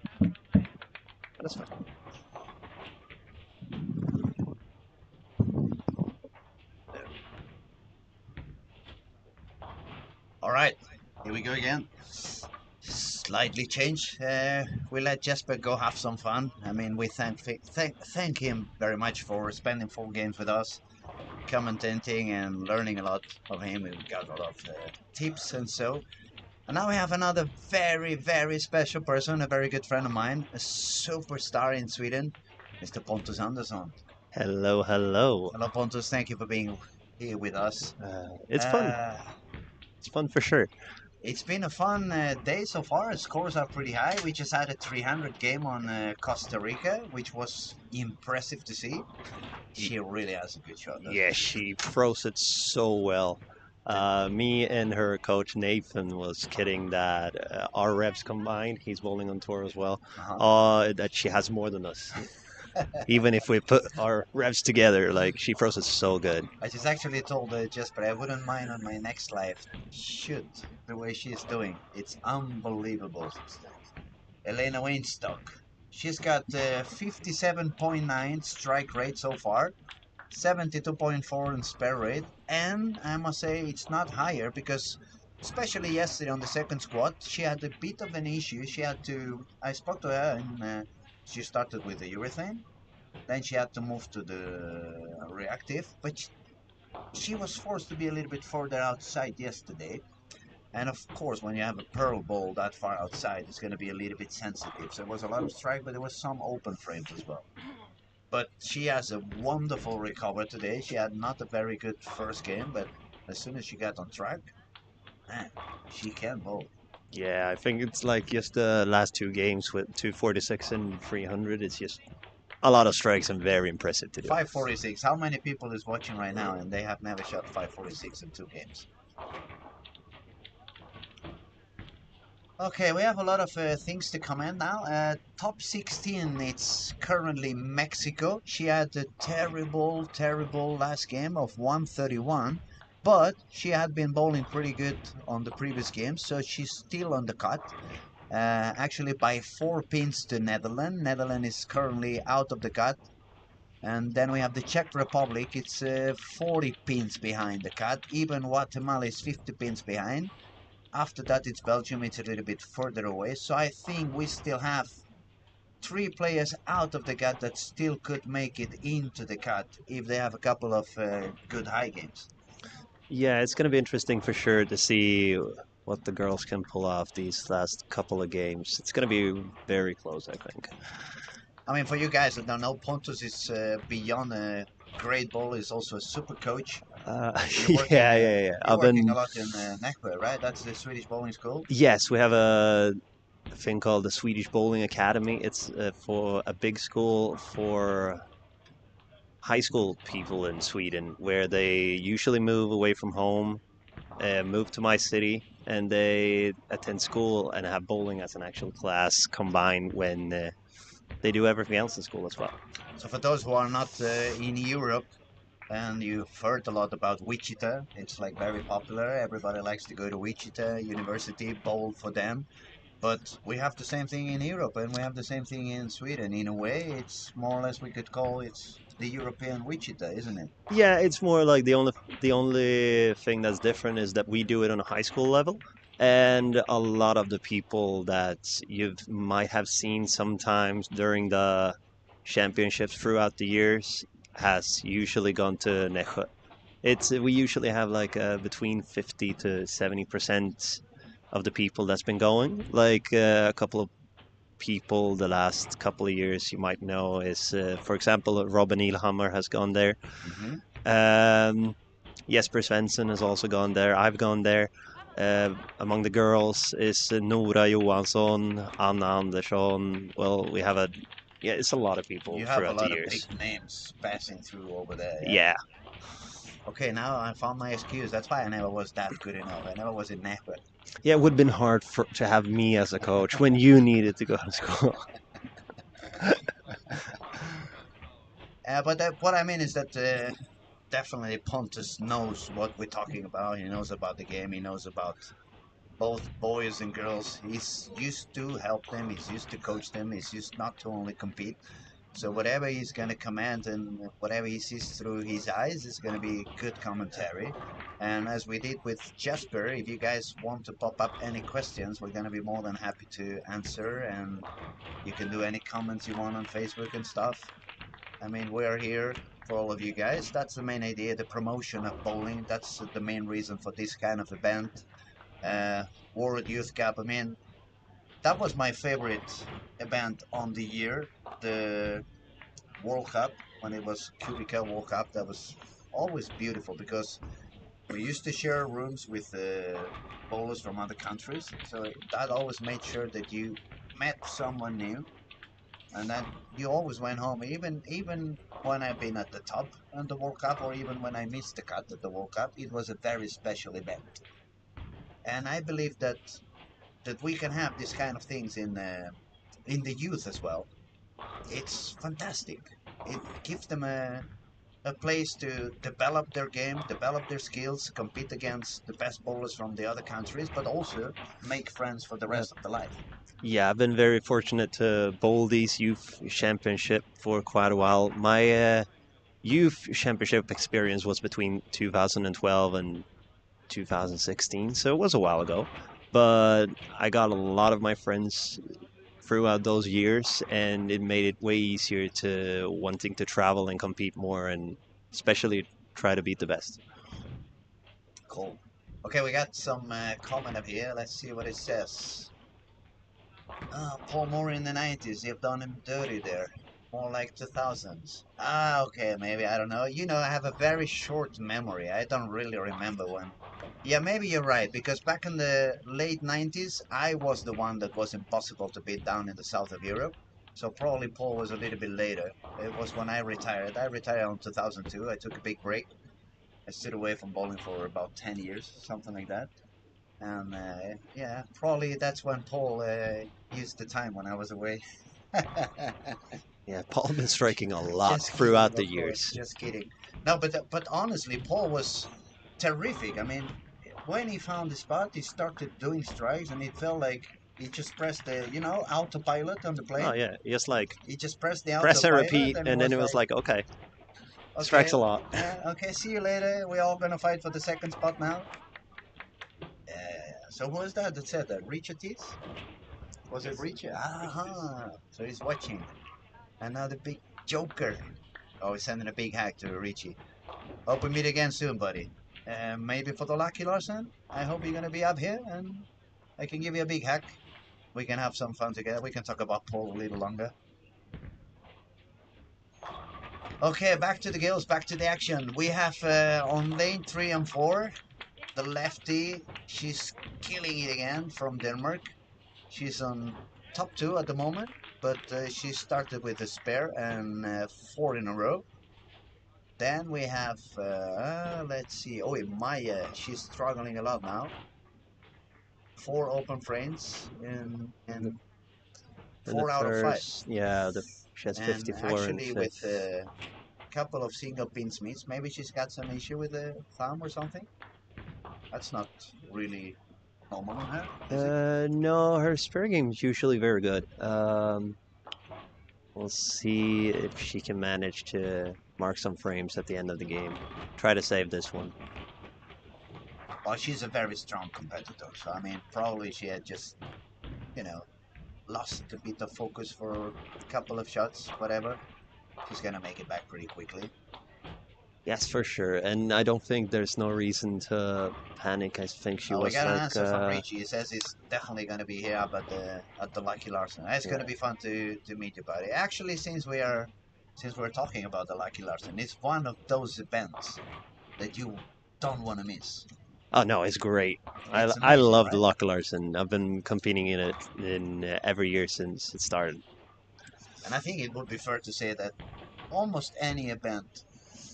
That's fine. All right, here we go again. Slightly change. We let Jesper go have some fun. I mean, we thank him very much for spending 4 games with us, commentating and learning a lot of him. We got a lot of tips and so. And now we have another very, very special person, a very good friend of mine, a superstar in Sweden, Mr. Pontus Andersson. Hello, hello. Hello, Pontus. Thank you for being here with us. It's fun. It's fun for sure. It's been a fun day so far. Scores are pretty high. We just had a 300 game on Costa Rica, which was impressive to see. She really has a good shot. Yeah, she froze it so well. Me and her coach Nathan was kidding that our reps combined, he's bowling on tour as well, that she has more than us. Even if we put our reps together, like she froze it so good. I just actually told Jesper I wouldn't mind on my next live. Shoot, the way she's doing, it's unbelievable. Elena Weinstock, she's got 57.9 strike rate so far, 72.4 in spare rate, and I must say it's not higher because especially yesterday on the second squat she had a bit of an issue. I spoke to her and she started with the urethane, then she had to move to the reactive, but she was forced to be a little bit further outside yesterday. And of course, when you have a pearl bowl that far outside, it's going to be a little bit sensitive. So there was a lot of strike, but there was some open frames as well. But she has a wonderful recovery today. She had not a very good first game, but as soon as she got on track, man, she can bowl. Yeah, I think it's like just the last 2 games with 246 and 300. It's just a lot of strikes and very impressive to do. 546. How many people is watching right now and they have never shot 546 in 2 games? Okay, we have a lot of things to comment now. Top 16, it's currently Mexico. She had a terrible, terrible last game of 131, but she had been bowling pretty good on the previous game, so she's still on the cut. Actually by 4 pins to Netherlands. Netherlands is currently out of the cut. And then we have the Czech Republic, it's 40 pins behind the cut. Even Guatemala is 50 pins behind. After that it's Belgium, it's a little bit further away. So I think we still have 3 players out of the cut that still could make it into the cut if they have a couple of good high games. Yeah, it's going to be interesting for sure to see what the girls can pull off these last couple of games. It's going to be very close, I think. I mean, for you guys that don't know, Pontus is beyond a great bowler. He's also a super coach. Yeah. You're working a lot in Nässjö, right? That's the Swedish bowling school? Yes, we have a thing called the Swedish Bowling Academy. It's for a big school for high school people in Sweden, where they usually move away from home, move to my city, and they attend school and have bowling as an actual class combined when they do everything else in school as well. So for those who are not in Europe, and you've heard a lot about Wichita, it's like very popular. Everybody likes to go to Wichita University, bowl for them. But we have the same thing in Europe, and we have the same thing in Sweden. In a way, it's more or less we could call it the European Wichita, isn't it? Yeah, it's more like the only thing that's different is that we do it on a high school level, and a lot of the people that you might have seen sometimes during the championships throughout the years has usually gone to Nässjö. We usually have like between 50 to 70% of the people that's been going. Like a couple of people the last couple of years you might know is, for example, Robin Ilhammer has gone there. Jesper Svensson has also gone there. I've gone there. Among the girls is Nora Johansson, Anna Andersson. Well, it's a lot of people You have a throughout lot the of years. big names passing through over there. Yeah. Okay, now I found my excuse. That's why I never was that good enough. I never was in Nässjö. Yeah, it would have been hard to have me as a coach when you needed to go to school. But what I mean is that definitely Pontus knows what we're talking about. He knows about the game. He knows about both boys and girls. He's used to help them. He's used to coach them. He's used not to only compete. So whatever he's going to command and whatever he sees through his eyes is going to be good commentary. And as we did with Jesper, if you guys want to pop up any questions, we're going to be more than happy to answer. And you can do any comments you want on Facebook and stuff. I mean, we're here for all of you guys. That's the main idea, the promotion of bowling. That's the main reason for this kind of event. World Youth Cup. I mean, that was my favorite event on the year. The World Cup, when it was Cubica World Cup, that was always beautiful because we used to share rooms with bowlers from other countries. So that always made sure that you met someone new and then you always went home, even when I've been at the top in the World Cup, or even when I missed the cut at the World Cup. It was a very special event, and I believe that we can have these kind of things in the youth as well. It's fantastic. It gives them a place to develop their game, develop their skills, compete against the best bowlers from the other countries, but also make friends for the rest of the life. Yeah, I've been very fortunate to bowl these youth championship for quite a while. My youth championship experience was between 2012 and 2016, so it was a while ago. But I got a lot of my friends throughout those years, and it made it way easier to wanting to travel and compete more, and especially try to beat the best. Cool. Okay, we got some comment up here. Let's see what it says. Paul Moore in the 90s. You've done him dirty there. More like 2000s. Okay, maybe. I don't know. You know, I have a very short memory. I don't really remember when. Yeah, maybe you're right, because back in the late 90s, I was the one that was impossible to beat down in the south of Europe. So probably Paul was a little bit later. It was when I retired. I retired in 2002. I took a big break. I stood away from bowling for about 10 years, something like that. And yeah, probably that's when Paul used the time when I was away. Yeah, Paul been striking a lot Just kidding, throughout the of course. years. Just kidding. No, but honestly, Paul was terrific. I mean, when he found the spot, he started doing strikes, and it felt like he just pressed the autopilot on the Oh plane. yeah, just like He just pressed the press and autopilot, repeat, and it and then was it was like, like, okay, strikes okay, a lot. okay, see you later. We're all gonna fight for the second spot now. So who was that said that? Richard is? Was it Richard? So he's watching. Another big joker. Oh, he's sending a big hack to Richie. Hope we meet again soon, buddy. Maybe for the Lucky Larson. I hope you're gonna be up here and I can give you a big hack. We can have some fun together. We can talk about Paul a little longer. Okay, back to the gills, back to the action. We have on lane 3 and 4, the lefty. She's killing it again from Denmark. She's on top 2 at the moment, but she started with a spare and 4 in a row. Then we have, let's see, oh, Maya, she's struggling a lot now. 4 open frames in In the 4 out of 5. first, yeah, she has And 54 and actually with fifth. a couple of single pin smiths, maybe she's got some issue with the thumb or something. That's not really normal on her, is it? No, her spare game is usually very good. We'll see if she can manage to mark some frames at the end of the game. Try to save this one. Well, she's a very strong competitor, so I mean, probably she had just, you know, lost a bit of focus for a couple of shots, whatever. She's gonna make it back pretty quickly. Yes, for sure. And I don't think there's no reason to panic. I think she Oh, we was got an like, answer from Richie. He says he's definitely going to be here up at the Lucky Larson. It's going to be fun to meet you, buddy. Actually, since we're talking about the Lucky Larson, it's one of those events that you don't want to miss. oh no, it's great. It's I amazing, love the right? Loch Larson. I've been competing in it in every year since it started. And I think it would be fair to say that almost any event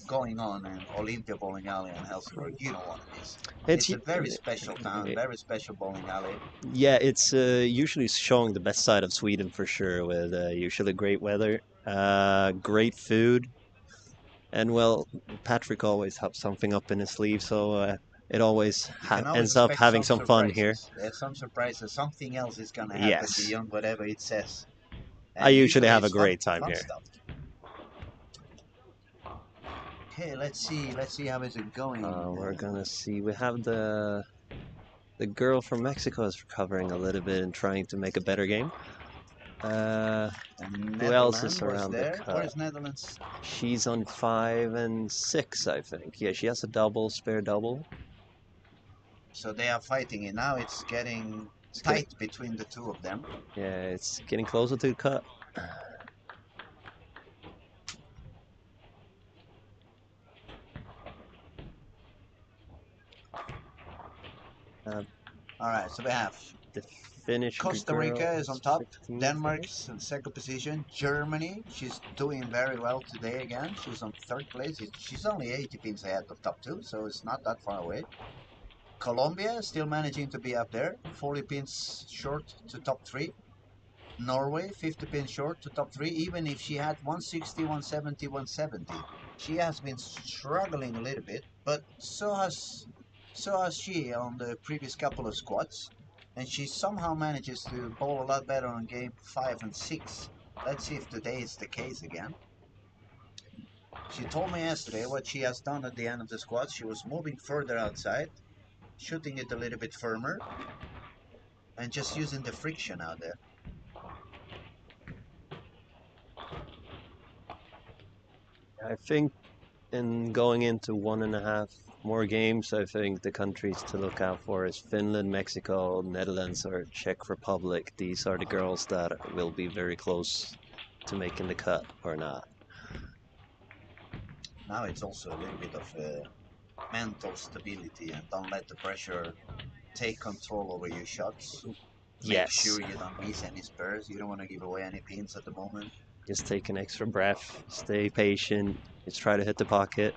going on in Olympia Bowling Alley in Helsingborg, you don't want to miss. It's It's a very special town, very special bowling alley. yeah, it's usually showing the best side of Sweden for sure, with usually great weather, great food, and well, Patrick always has something up in his sleeve, so It always You can always ends up expect having some some fun here. surprises. There's some surprises. Something else is gonna happen Yes, beyond whatever it says, I and usually usually have a it's fun, great time fun here. stuff. Okay, let's see. Let's see how is it going. We're gonna see. We have the girl from Mexico is recovering a little bit and trying to make a better game. And Who else is Netherlands was around the there. cut? Where's Netherlands? She's on 5 and 6, I think. Yeah, she has a double, spare double. So they are fighting it now. It's getting It's tight between the two of them. Yeah, it's getting closer to the cut. All right, so we have The Finnish Costa girl Rica is on top. 15th, I think. Denmark's in second position. Germany, she's doing very well today again. She's on third place. She's only 80 pins ahead of top two, so it's not that far away. Colombia still managing to be up there, 40 pins short to top three. Norway, 50 pins short to top three, even if she had 160, 170, 170. She has been struggling a little bit, but so has she on the previous couple of squads, and she somehow manages to bowl a lot better on game 5 and 6. Let's see if today is the case again. She told me yesterday what she has done at the end of the squad. She was moving further outside, shooting it a little bit firmer, and just using the friction out there. I think in going into 1.5 more games, I think the countries to look out for is Finland, Mexico, Netherlands, or Czech Republic. These are the girls that will be very close to making the cut or not. Now it's also a little bit of mental stability, and don't let the pressure take control over your shots. Make Yes, sure you don't miss any spares. You don't want to give away any pins at the moment. just take an extra breath, stay patient, just try to hit the pocket.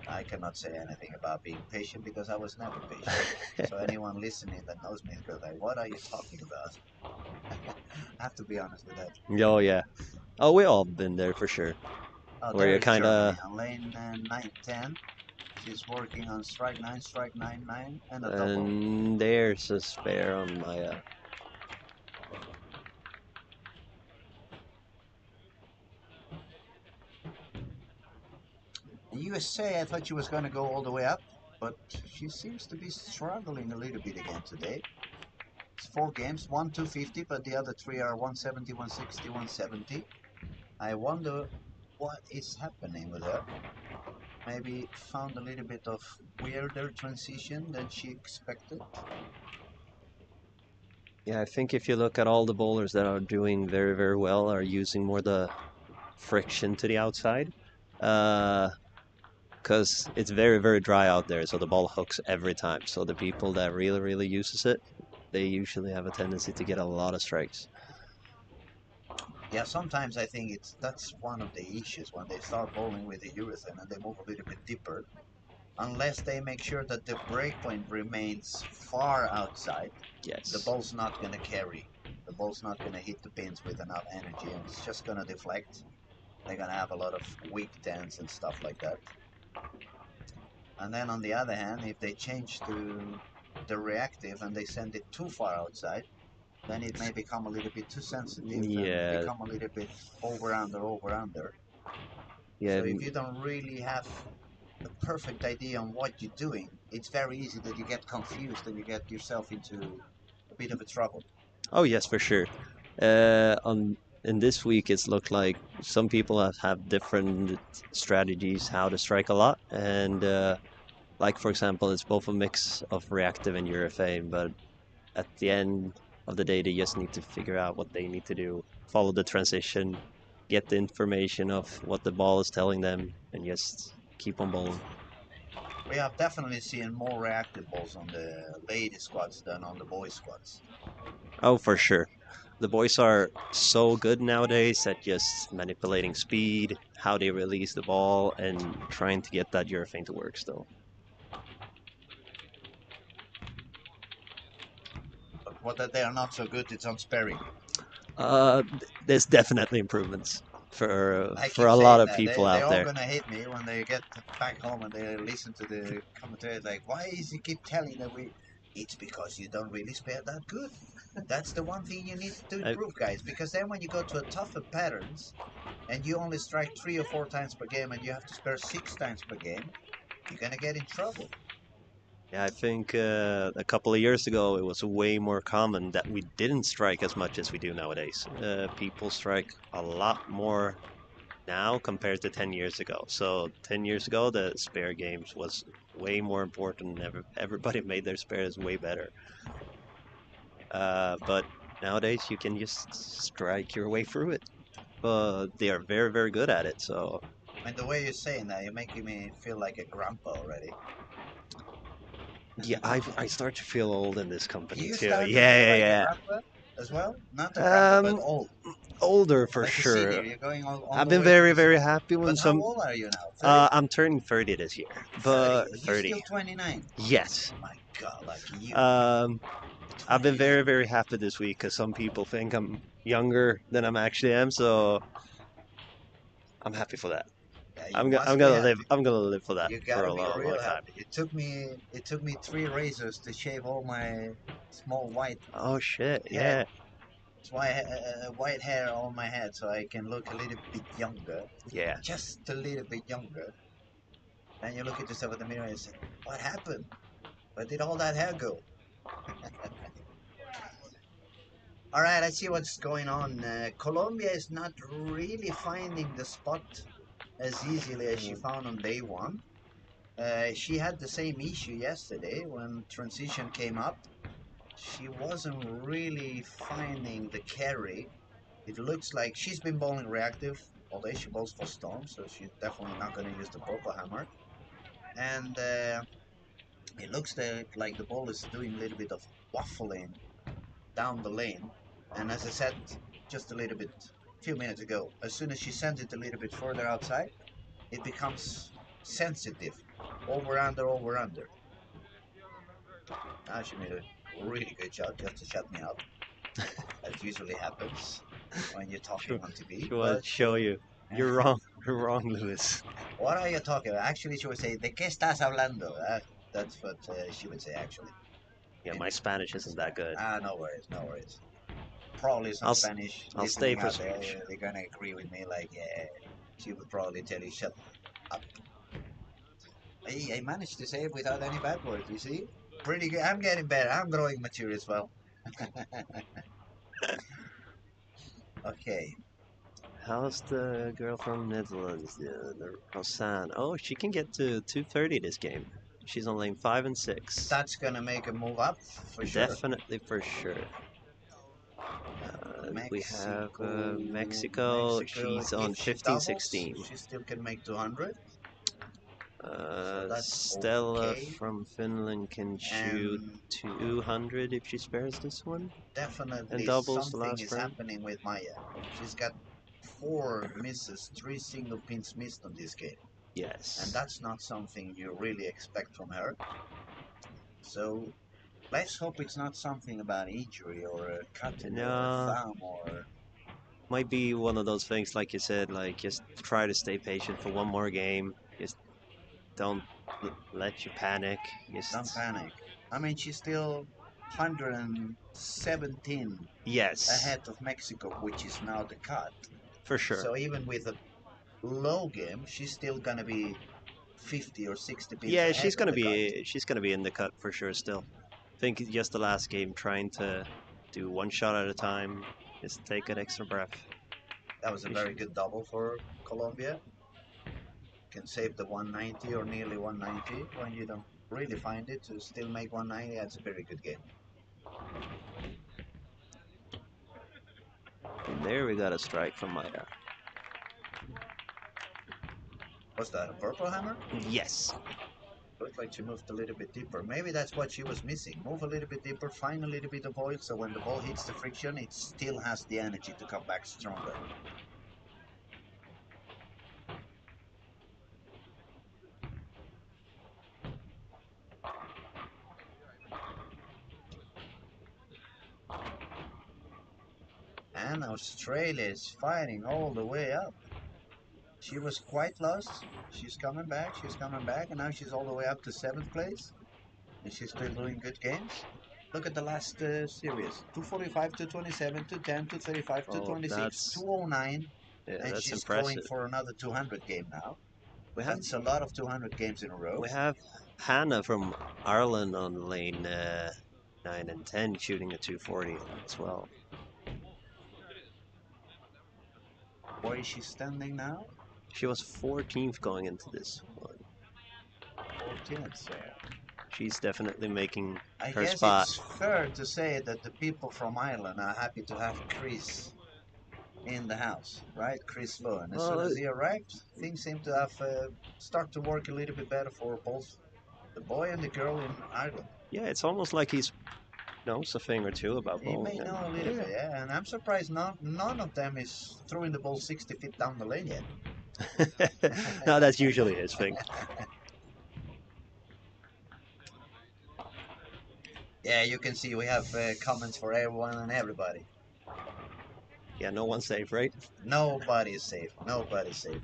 I cannot say anything about being patient because I was never patient. So anyone listening that knows me is going like, what are you talking about? I have to be honest with that. Oh yeah. Oh, we all been there for sure. Oh, Where there you is kind Germany of on lane 9-10. She's working on strike 9, and a double. and there's a spare on my In USA, I thought she was going to go all the way up, but she seems to be struggling a little bit again today. It's 4 games, 1 250, but the other 3 are 170, 160, 170. I wonder what is happening with her. Maybe found a little bit of weirder transition than she expected. Yeah, I think if you look at all the bowlers that are doing very, very well are using more the friction to the outside. Because it's very, very dry out there, so the ball hooks every time. So the people that really, really uses it, they usually have a tendency to get a lot of strikes. Yeah, sometimes I think that's one of the issues when they start bowling with the urethane and they move a little bit deeper. Unless they make sure that the breakpoint remains far outside, the Yes. ball's not going to carry. The ball's not going to hit the pins with enough energy, and it's just going to deflect. They're going to have a lot of weak tens and stuff like that. And then on the other hand, if they change to the reactive and they send it too far outside, then it may become a little bit too sensitive and Yeah, become a little bit over under over under. yeah, So if you don't really have a perfect idea on what you're doing, it's very easy that you get confused and you get yourself into a bit of a trouble. oh yes, for sure. On in this week, it's looked like some people have different strategies how to strike a lot, and like for example, it's both a mix of reactive and urethane, but at the end of the day, they just need to figure out what they need to do, follow the transition, get the information of what the ball is telling them, and just keep on bowling. We have definitely seen more reactive balls on the lady squads than on the boys squads. Oh, for sure. The boys are so good nowadays at just manipulating speed, how they release the ball, and trying to get that urethane to work still. But what that they are not so good, it's on sparing. There's definitely improvements. I for keep a lot saying of that people they're out all there. gonna hate me when they get back home and they listen to the commentary. Like, why is he keep telling that we? It's because you don't really spare that good. That's the one thing you need to I, improve, guys. Because then when you go to a tougher patterns and you only strike 3 or 4 times per game and you have to spare 6 times per game, you're gonna get in trouble. yeah, I think a couple of years ago it was way more common that we didn't strike as much as we do nowadays. People strike a lot more now compared to 10 years ago. So 10 years ago, the spare games was way more important. Everybody made their spares way better. But nowadays, you can just strike your way through it. But they are very, very good at it. So And the way you're saying that, you're making me feel like a grandpa already. yeah, I start to feel old in this company You too. start to feel Yeah, like a yeah, grandpa as well? Not a grandpa, yeah. but old. Older for Like a sure. senior. You're going on I've the been way to very, the very senior. happy when But how some. old are you now? 30? I'm turning 30 this year, 30. but You're 30. still 29. Yes. My God, lucky you. Um, I've been 29. very, very happy this week because some people think I'm younger than I'm actually am, so I'm happy for that. Yeah, you must I'm be gonna live. happy. I'm gonna live for that You for gotta a be long, long real time. happy. It took me 3 razors to shave all my small white Oh shit! head, Yeah, white hair on my head, so I can look a little bit younger, yeah. just a little bit younger. And you look at yourself in the mirror and say, "What happened? Where did all that hair go?" All right, I see what's going on. Colombia is not really finding the spot as easily as she found on day one. She had the same issue yesterday when transition came up. She wasn't really finding the carry. It looks like she's been bowling reactive, although she bowls for storm, so she's definitely not going to use the purple hammer. And it looks like the ball is doing a little bit of waffling down the lane. And as I said just a little bit, a few minutes ago, as soon as she sends it a little bit further outside, it becomes sensitive. Over, under, over, under. Now she made a really good shot just to shut me up. That usually happens when you're talking Sure. on TV. She wanted But to show you. You're wrong. You're wrong, Lewis. what are you talking about? Actually, she would say, ¿De qué estás hablando? That's what she would say, actually. Yeah, my Spanish isn't that good. No worries, no worries. Probably some I'll s- Spanish I'll stay listening for out there, speech. they're gonna agree with me. Like, yeah, she would probably tell you, shut up. I managed to say it without any bad words. You see, pretty good. I'm getting better. I'm growing mature as well. Okay, How's the girl from Netherlands, the Rosanne? Oh, she can get to 230 this game. She's on lane 5 and 6. that's gonna make a move up for sure. Definitely for sure. We have Mexico, Mexico. Mexico. She's on If she 15, doubles, 16. she still can make 200. So that's Stella okay. from Finland can shoot And 200 if she spares this one. And definitely doubles the something last is frame. happening with Maya. She's got 4 misses, 3 single pins missed on this game. And Yes. that's not something you really expect from her. So let's hope it's not something about injury or a cut in the No, thumb or might be one of those things, like you said, like just try to stay patient for one more game. Just don't let you panic. don't Just panic. I mean, she's still 117 yes, ahead of Mexico, which is now the cut. for sure. So even with a low game, she's still gonna be 50 or 60 pins Yeah, ahead of the cut. she's gonna be in the cut for sure still. I think just the last game trying to do one shot at a time, just take an extra breath. That was a very good double for Colombia. Can save the 190 or nearly 190 when you don't really find it to still make 190. That's a very good game. And there we got a strike from Maya. Was that a purple hammer? Yes. Looked like she moved a little bit deeper. Maybe that's what she was missing. Move a little bit deeper, find a little bit of oil, so when the ball hits the friction, it still has the energy to come back stronger. And Australia is fighting all the way up. She was quite lost. She's coming back. She's coming back, and now she's all the way up to seventh place, and she's still doing good games. Look at the last series: 245, 227, 210, 235, Oh, 226, that's 209, yeah, and that's she's going impressive. for another 200 game now. We have That's a lot of 200 games in a row. we have Hannah from Ireland on lane 9 and 10 shooting a 240 as well. Where is she standing now? She was 14th going into this one. 14th. So She's definitely making I her guess spot. it's fair to say that the people from Ireland are happy to have Chris in the house, right? Chris Lowe. And as soon Well, as he arrived, things seem to have start to work a little bit better for both the boy and the girl in Ireland. yeah, it's almost like he's knows a thing or two about He may bowling. know a little bit, yeah. And I'm surprised none of them is throwing the ball 60 feet down the lane yet. No, that's usually his thing. Yeah, you can see we have comments for everyone and everybody. Yeah, no one's safe, right? Nobody's safe. Nobody's safe.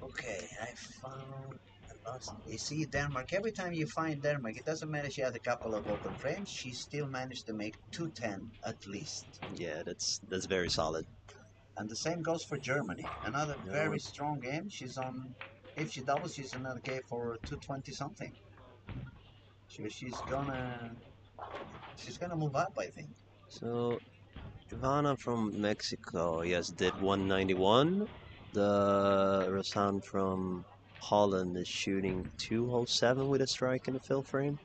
Okay, I found. You see Denmark. Every time you find Denmark, it doesn't matter. She had a couple of open frames. She still managed to make 210 at least. Yeah, that's very solid. And the same goes for Germany. Another You know, very strong game. She's on. If she doubles, she's another game for 220 something. So she's gonna move up, I think. so Ivana from Mexico, yes, did 191. The Rasan from Holland is shooting 207 with a strike in the fill frame.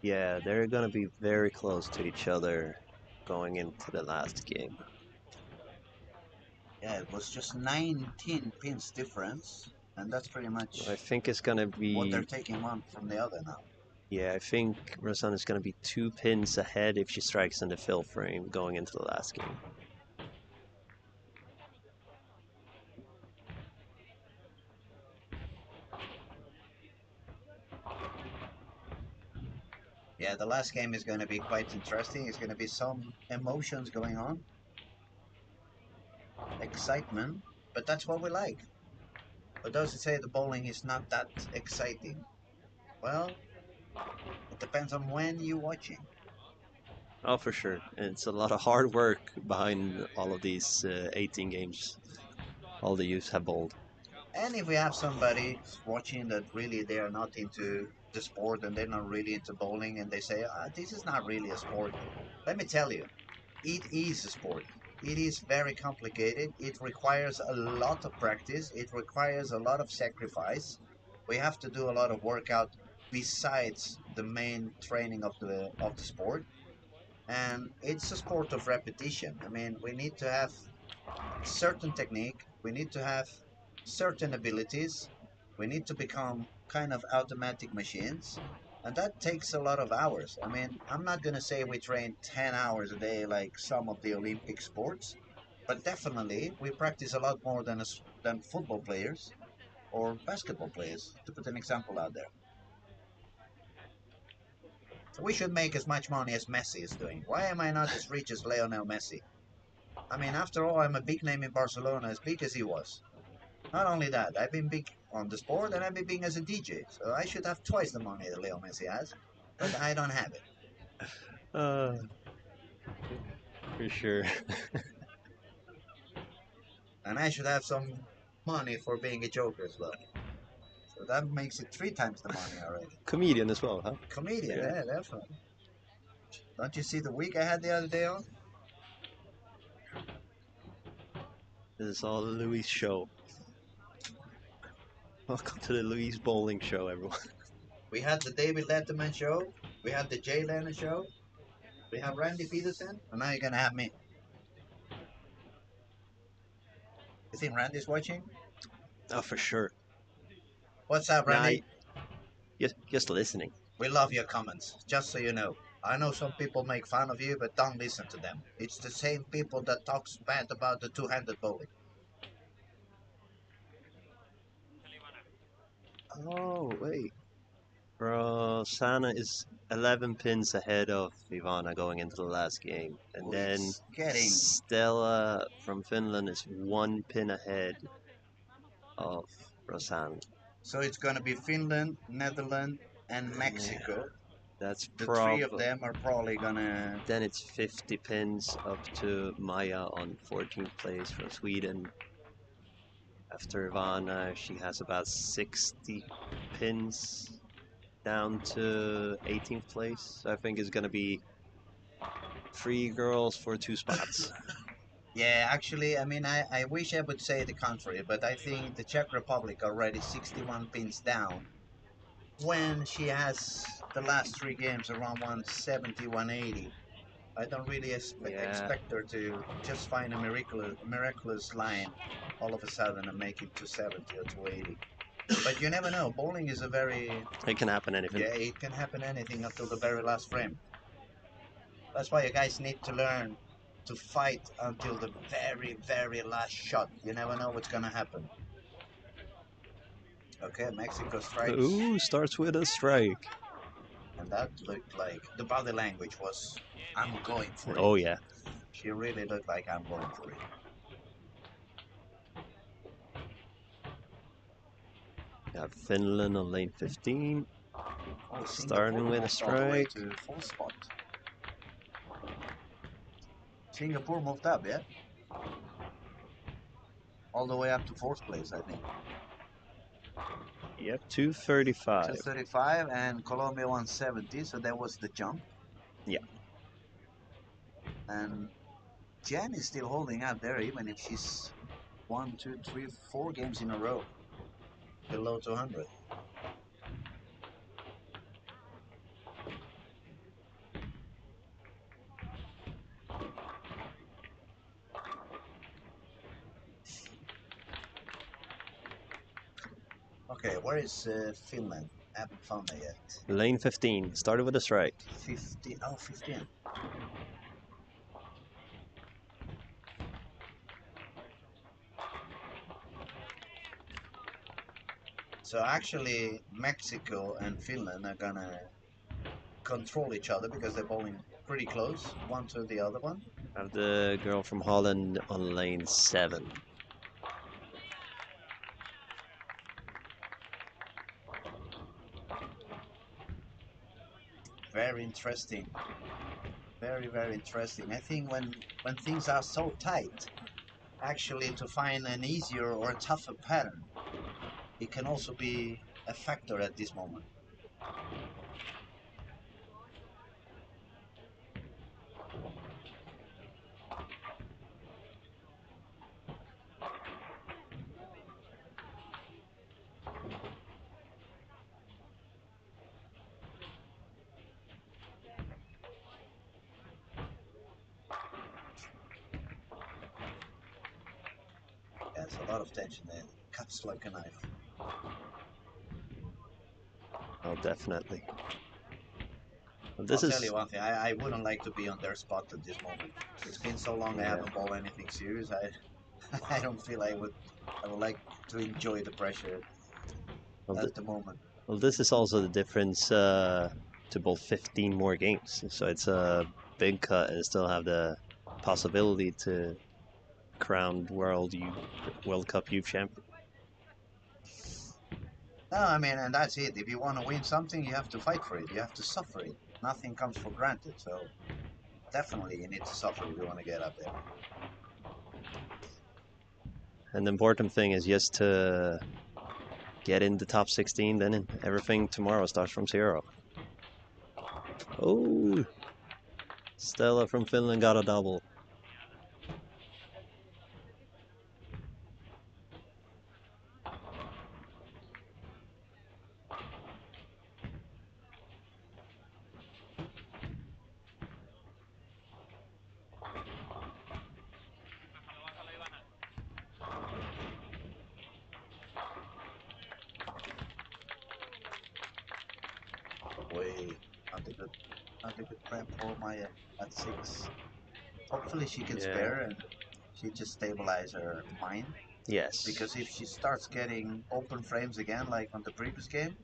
Yeah, they're gonna be very close to each other going into the last game. Yeah, it was just 19 pins difference, and that's pretty much I think it's gonna what they're be, taking one from the other now. yeah, I think Rasan is gonna be 2 pins ahead if she strikes in the fill frame going into the last game. Yeah, the last game is going to be quite interesting. It's going to be some emotions going on, excitement, but that's what we like. But those who say the bowling is not that exciting, well, it depends on when you're watching. Oh, for sure. It's a lot of hard work behind all of these 18 games all the youths have bowled. And if we have somebody watching that really they are not into the sport and they're not really into bowling and they say, this is not really a sport, let me tell you, it is a sport. It is very complicated. It requires a lot of practice. It requires a lot of sacrifice. We have to do a lot of workout besides the main training of the sport. And it's a sport of repetition. I mean, we need to have certain technique. We need to have certain abilities. We need to become kind of automatic machines. And that takes a lot of hours. I mean, I'm not going to say we train 10 hours a day like some of the Olympic sports, but definitely we practice a lot more than football players or basketball players, to put an example out there. We should make as much money as Messi is doing. Why am I not as rich as Lionel Messi? I mean, after all, I'm a big name in Barcelona, as big as he was. Not only that, I've been big on the sport and I've been big as a DJ, so I should have twice the money that Leo Messi has, but I don't have it. Uh, for sure. And I should have some money for being a joker as well. So that makes it 3 times the money already. Comedian as well, huh? Comedian, Yeah. yeah, definitely. Don't you see the week I had the other day on? This is all the Louis show. Welcome to the Louis Bowling Show, everyone. We had the David Letterman show, we had the Jay Leno show, we have Randy Peterson, and now you're gonna have me. You think Randy's watching? Oh, for sure. What's up, Nah, Randy? just listening. We love your comments, just so you know. I know some people make fun of you, but don't listen to them. It's the same people that talks bad about the two-handed bowling. Oh, wait. Bro, Sana is 11 pins ahead of Ivana going into the last game. And Oh, then it's getting. Stella from Finland is 1 pin ahead of Rosanne. So it's going to be Finland, Netherlands, and Yeah, Mexico. that's The three of probably. them are probably going to. Then it's 50 pins up to Maya on 14th place from Sweden. After Ivana, she has about 60 pins down to 18th place. So I think it's going to be 3 girls for 2 spots. Yeah, actually, I mean, I wish I would say the contrary, but I think the Czech Republic already 61 pins down when she has the last three games around 170, 180. I don't really Yeah, expect her to just find a miraculous line all of a sudden and make it to 70 or 280. But you never know. Bowling is a very, it can happen anything. yeah, it can happen anything until the very last frame. That's why you guys need to learn to fight until the very last shot. You never know what's gonna happen. Okay, Mexico strikes, Ooh, starts with a strike. and that looked like the body language was, I'm going for it. Oh, yeah. She really looked like I'm going for it. Got Finland on lane 15. Oh, Starting with a moved all the way strike. to full spot. Singapore moved up, yeah? All the way up to fourth place, I think. Yep, 235. 235 and Colombia 170, so that was the jump. Yeah. And Jen is still holding up there, even if she's 4 games in a row below 200. Okay, where is Finland? I haven't found her yet. Lane 15. Started with a strike. 15. Oh, 15. So actually, Mexico and Finland are gonna control each other because they're bowling pretty close, one to the other one. I have the girl from Holland on lane 7. Very interesting. Very interesting. I think when things are so tight, actually to find an easier or a tougher pattern, it can also be a factor at this moment. There's a lot of tension there. Cuts like a knife. Oh, definitely. Well, I'll this tell is. you one thing. I wouldn't like to be on their spot at this moment. It's been so long I Yeah. haven't bowled anything serious. I don't feel I would like to enjoy the pressure Well, at the moment. well, this is also the difference to bowl 15 more games. So it's a big cut and still have the possibility to crown World Cup youth champion. No, I mean, and that's it. If you want to win something, you have to fight for it. You have to suffer it. Nothing comes for granted. So definitely you need to suffer if you want to get up there. And the important thing is just to get in the top 16, then everything tomorrow starts from 0. Oh, Stella from Finland got a double. Way not a good plan for Maya at 6. Hopefully she can Yeah. spare and she just stabilize her mind. Yes. Because if she starts getting open frames again, like on the previous game,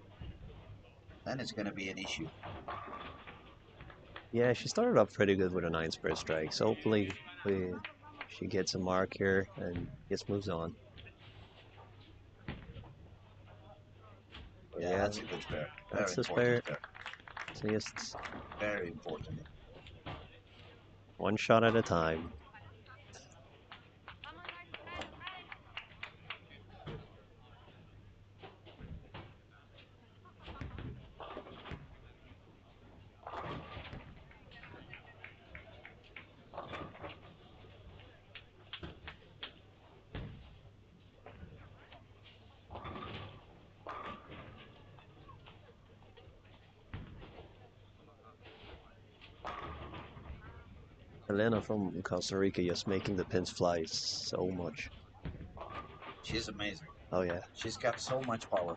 then it's going to be an issue. Yeah, she started off pretty good with a 9 spare strike, so hopefully we, she gets a mark here and just moves on. Yeah, that's a good spare. Very That's a important spare. spare. So just Very important. one shot at a time. Elena from Costa Rica just making the pins fly so much. She's amazing. Oh yeah. She's got so much power.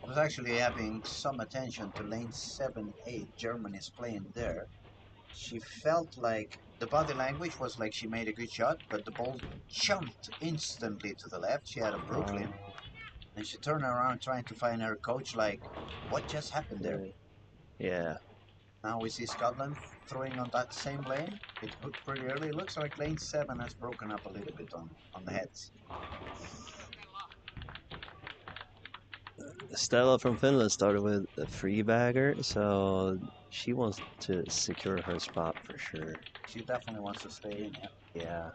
I was actually having some attention to lane 7-8. Germany's playing there. She felt like the body language was like she made a good shot, but the ball jumped instantly to the left. She had a Brooklyn, and she turned around trying to find her coach. Like, what just happened there? Yeah. Now we see Scotland throwing on that same lane. It hooked pretty early. It looks like lane 7 has broken up a little bit on the heads. Stella from Finland started with a free bagger, so she wants to secure her spot for sure. She definitely wants to stay in, yeah. Yeah.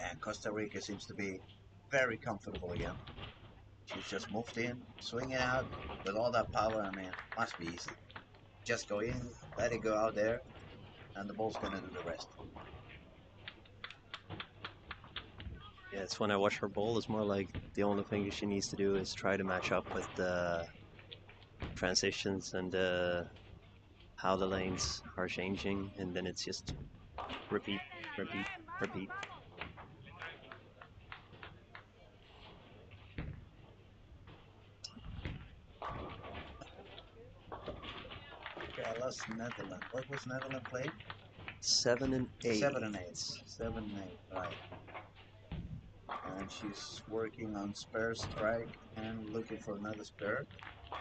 And Costa Rica seems to be very comfortable again. She's just moved in, swinging out with all that power. I mean, must be easy. Just go in, let it go out there, and the ball's gonna do the rest. Yeah, it's when I watch her bowl, it's more like the only thing she needs to do is try to match up with the transitions and how the lanes are changing, and then it's just repeat, repeat, repeat. Okay, I lost Netherlands. What was Netherlands playing? 7 and 8. 7 and 8. 7 and 8, right. And she's working on spare strike and looking for another spare.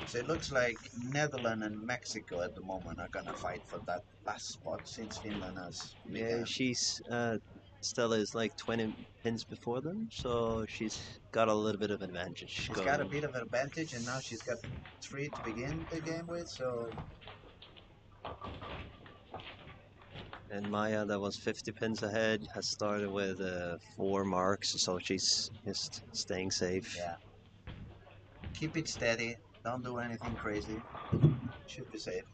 So it looks like Netherlands and Mexico at the moment are gonna fight for that last spot since Finland has Yeah, begun. she's Stella is like 20 pins before them, so she's got a little bit of advantage. She's going. got a bit of an advantage, and now she's got 3 to begin the game with. So And Maya, that was 50 pins ahead, has started with 4 marks, so she's just staying safe. yeah, keep it steady. Don't do anything crazy. Should be safe.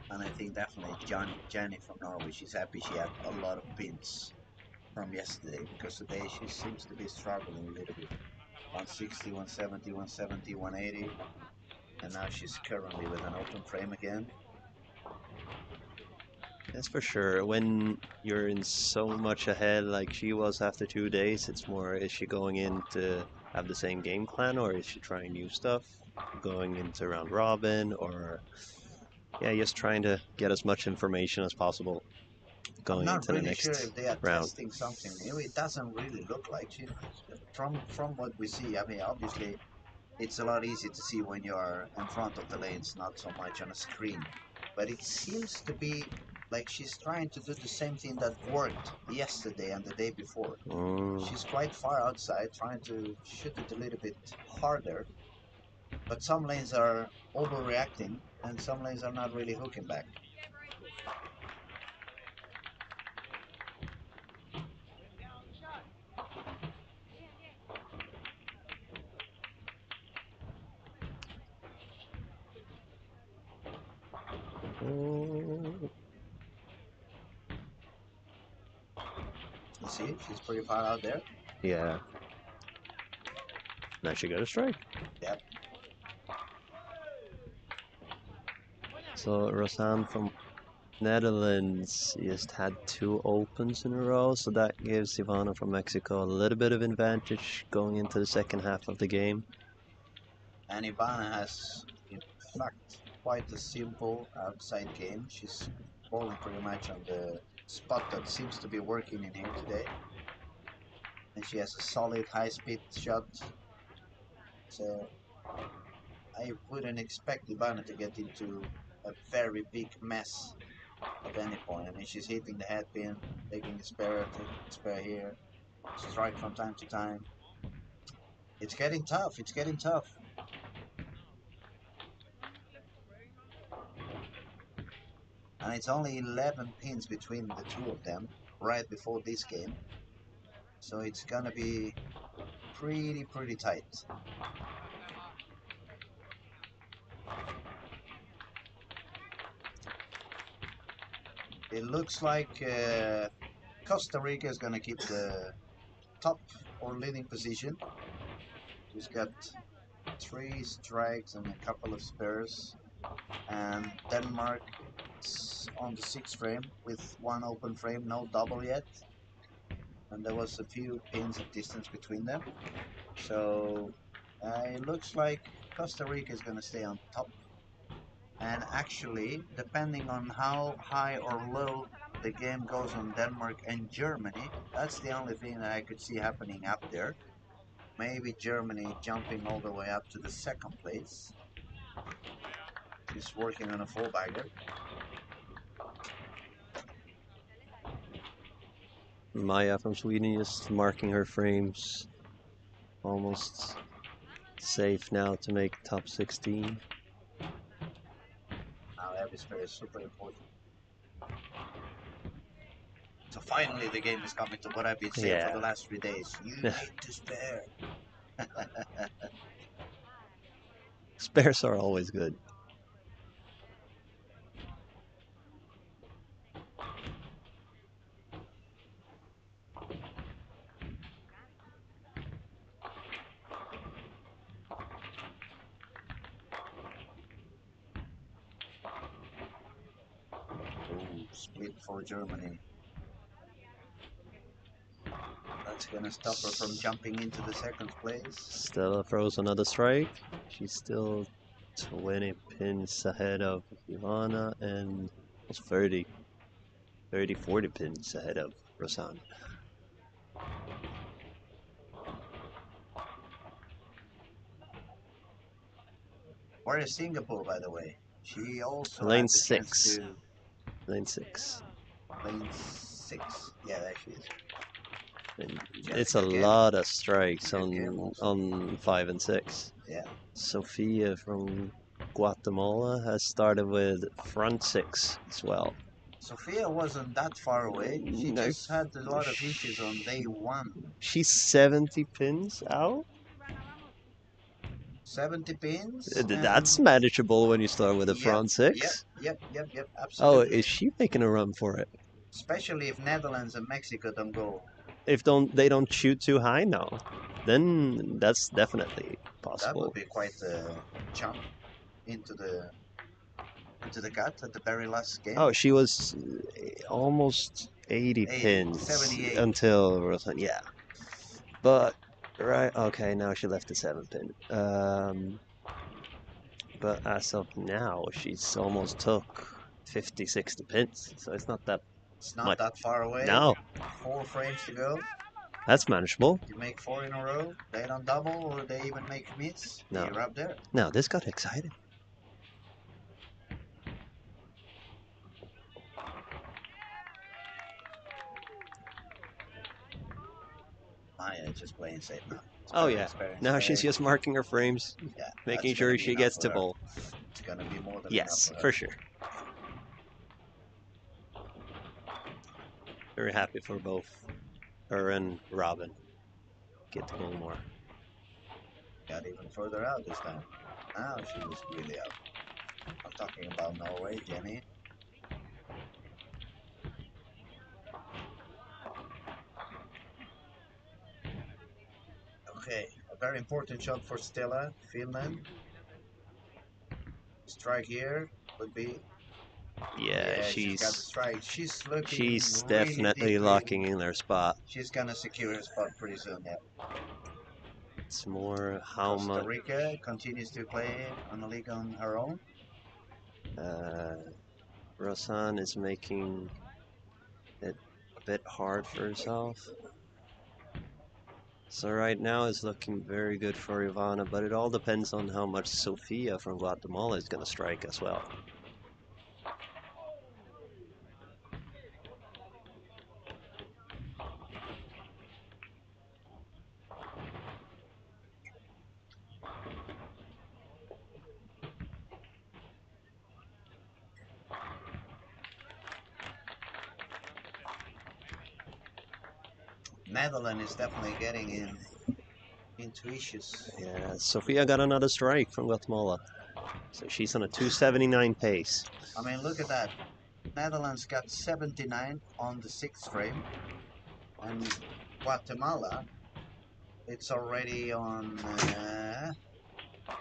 And I think definitely Jenny from Norway, she's happy she had a lot of pins from yesterday, because today she seems to be struggling a little bit. 160, 170, 170, 180, and now she's currently with an open frame again. That's for sure. When you're in so much ahead like she was after 2 days, it's more, is she going in to have the same game plan, or is she trying new stuff? Going into round robin, or yeah, just trying to get as much information as possible I'm going not into the really sure next if they are round. testing something new. It doesn't really look like she. From what we see, I mean, obviously, it's a lot easier to see when you are in front of the lanes, not so much on a screen. But it seems to be like she's trying to do the same thing that worked yesterday and the day before. She's quite far outside, trying to shoot it a little bit harder. But some lanes are overreacting, and some lanes are not really hooking back. see, she's pretty far out there. Yeah. Now she got a strike. Yep. So Rosanne from Netherlands just had 2 opens in a row, so that gives Ivana from Mexico a little bit of advantage going into the second half of the game. And Ivana has, in fact, quite a simple outside game. She's bowling pretty much on the spot that seems to be working in here today. And she has a solid high-speed shot. So I wouldn't expect Ivana to get into a very big mess at any point. I mean, she's hitting the head pin, taking the spare, taking the spare here. She's right from time to time. It's getting tough. It's getting tough. And it's only 11 pins between the two of them right before this game. So it's gonna be pretty tight. It looks like Costa Rica is gonna keep the top or leading position. She's got 3 strikes and a couple of spares. And Denmark is on the 6th frame with 1 open frame, no double yet. And there was a few pins of distance between them. So it looks like Costa Rica is going to stay on top. And actually, depending on how high or low the game goes on Denmark and Germany, that's the only thing that I could see happening up there. Maybe Germany jumping all the way up to the 2nd place. She's working on a 4-bagger. Maya from Sweden just marking her frames. Almost safe now to make top 16. Now every spare is super important. So finally the game is coming to what I've been saying for the last 3 days. You need to spare. Spares are always good. Split for Germany. That's gonna stop her from jumping into the 2nd place. Stella throws another strike. She's still 20 pins ahead of Ivana and almost 30, 40 pins ahead of Rosanne. Where is Singapore, by the way? She also Lane had the chance 6. to... Lane 6. Lane 6. Yeah, there she is. And Jessica it's a Kim. lot of strikes Jessica Kim also. on 5 and 6. Yeah. Sophia from Guatemala has started with front 6 as well. Sophia wasn't that far away. She No, just had a lot of issues on day 1. She's 70 pins out. 70 pins. That's manageable when you start with a front 6. Yep, Oh, absolutely. is she making a run for it? Especially if Netherlands and Mexico don't go. If they don't shoot too high now, then that's definitely That possible. would be quite a jump into the gut at the very last game. Oh, she was almost 80 pins 78. until Rosanne. Yeah, but right. Okay, now she left the 7 pin. But as of now, she's almost took 50, 60 pins, so it's not that. It's not that far away. No. 4 frames to go. That's manageable. You make 4 in a row. They don't double or they even make miss. No. You're up there. Now this got exciting. Maya just playing safe now. Oh yeah. Now she's just marking her frames, making sure she gets to bowl. It's gonna be more than yes, enough for sure. Very happy for both her and Robin. Get to bowl more. Got even further out this time. Now she was really out. I'm talking about Norway, Jenny. very important shot for Stella, Finland. Strike here would be. Yeah, She's got the strike. She's looking she's really definitely deeply. locking in her spot. She's gonna secure her spot pretty soon. Yeah. It's more how Costa much. Rica continues to play on a league on her own. Rosanne is making it a bit hard for herself. So right now it's looking very good for Ivana, but it all depends on how much Sofia from Guatemala is going to strike as well. Netherlands is definitely getting into issues. Yeah, Sofia got another strike from Guatemala. So she's on a 279 pace. I mean, look at that. Netherlands got 79 on the 6th frame, and Guatemala, it's already on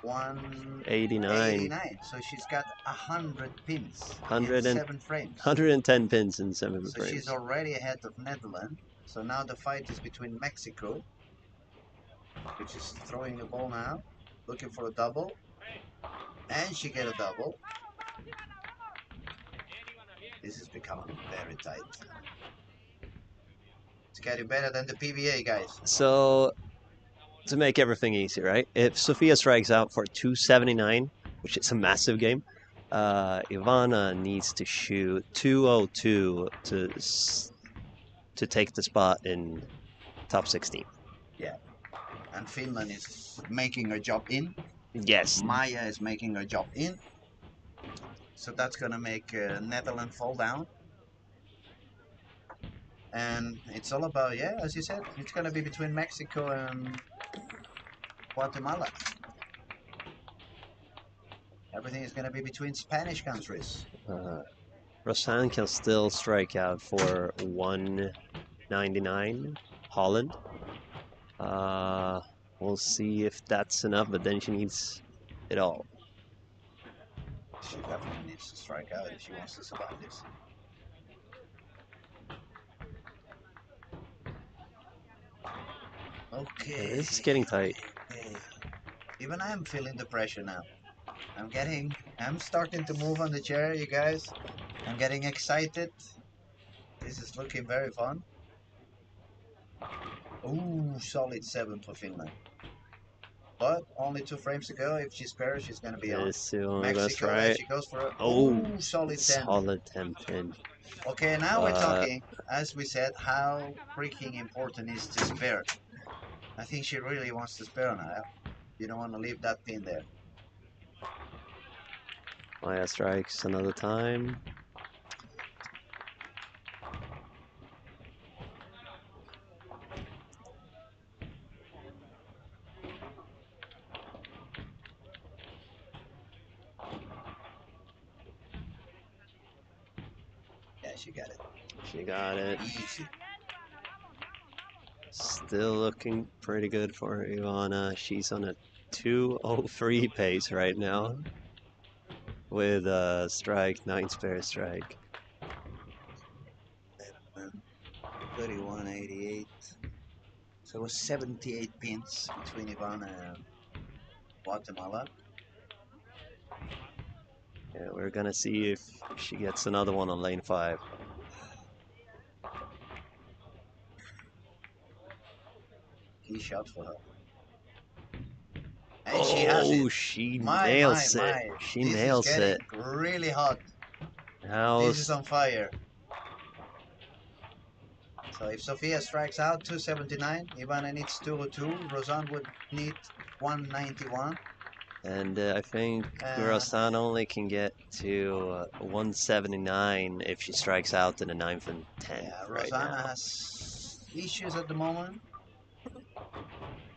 189. So she's got 100 pins in 7 frames. 110 pins in 7 so frames. She's already ahead of Netherlands. So now the fight is between Mexico, which is throwing the ball now, looking for a double, and she get a double. This is becoming very tight. It's getting better than the PBA, guys. So, to make everything easy, right? If Sofia strikes out for 279, which is a massive game, Ivana needs to shoot 202 to take the spot in top 16. Yeah. And Finland is making her job in. Yes. Maya is making her job in. So that's going to make Netherlands fall down. And it's all about, yeah, as you said, it's going to be between Mexico and Guatemala. Everything is going to be between Spanish countries. Rosanne can still strike out for 199, Holland. We'll see if that's enough, but then she needs it all. She definitely needs to strike out if she wants to survive this. Okay. It's getting tight. Okay. Even I'm feeling the pressure now. I'm starting to move on the chair, you guys. I'm getting excited. This is looking very fun. Ooh, solid 7 for Finland. But only 2 frames to go. If she spares, she's gonna be on. Mexico, right. she goes for a solid 10. Solid 10 pin. Okay, now we're talking, as we said, how freaking important is to spare. I think she really wants to spare now. You don't want to leave that pin there. Maya strikes another time. Yeah, she got it. She got it. Easy. Still looking pretty good for Ivana. She's on a 203 pace right now with a strike, 9 spare strike. 31.88. So it was 78 pins between Ivana and Guatemala. Yeah, we're gonna see if she gets another one on lane 5. He shot for her. And she has it. She nails it. She nails it. Really hot. Now This is on fire. So if Sofia strikes out 279, Ivana needs 202. Rosanne would need 191. And I think Rosanne only can get to 179 if she strikes out in the 9th and 10th. Yeah, right Rosanna now. has issues at the moment.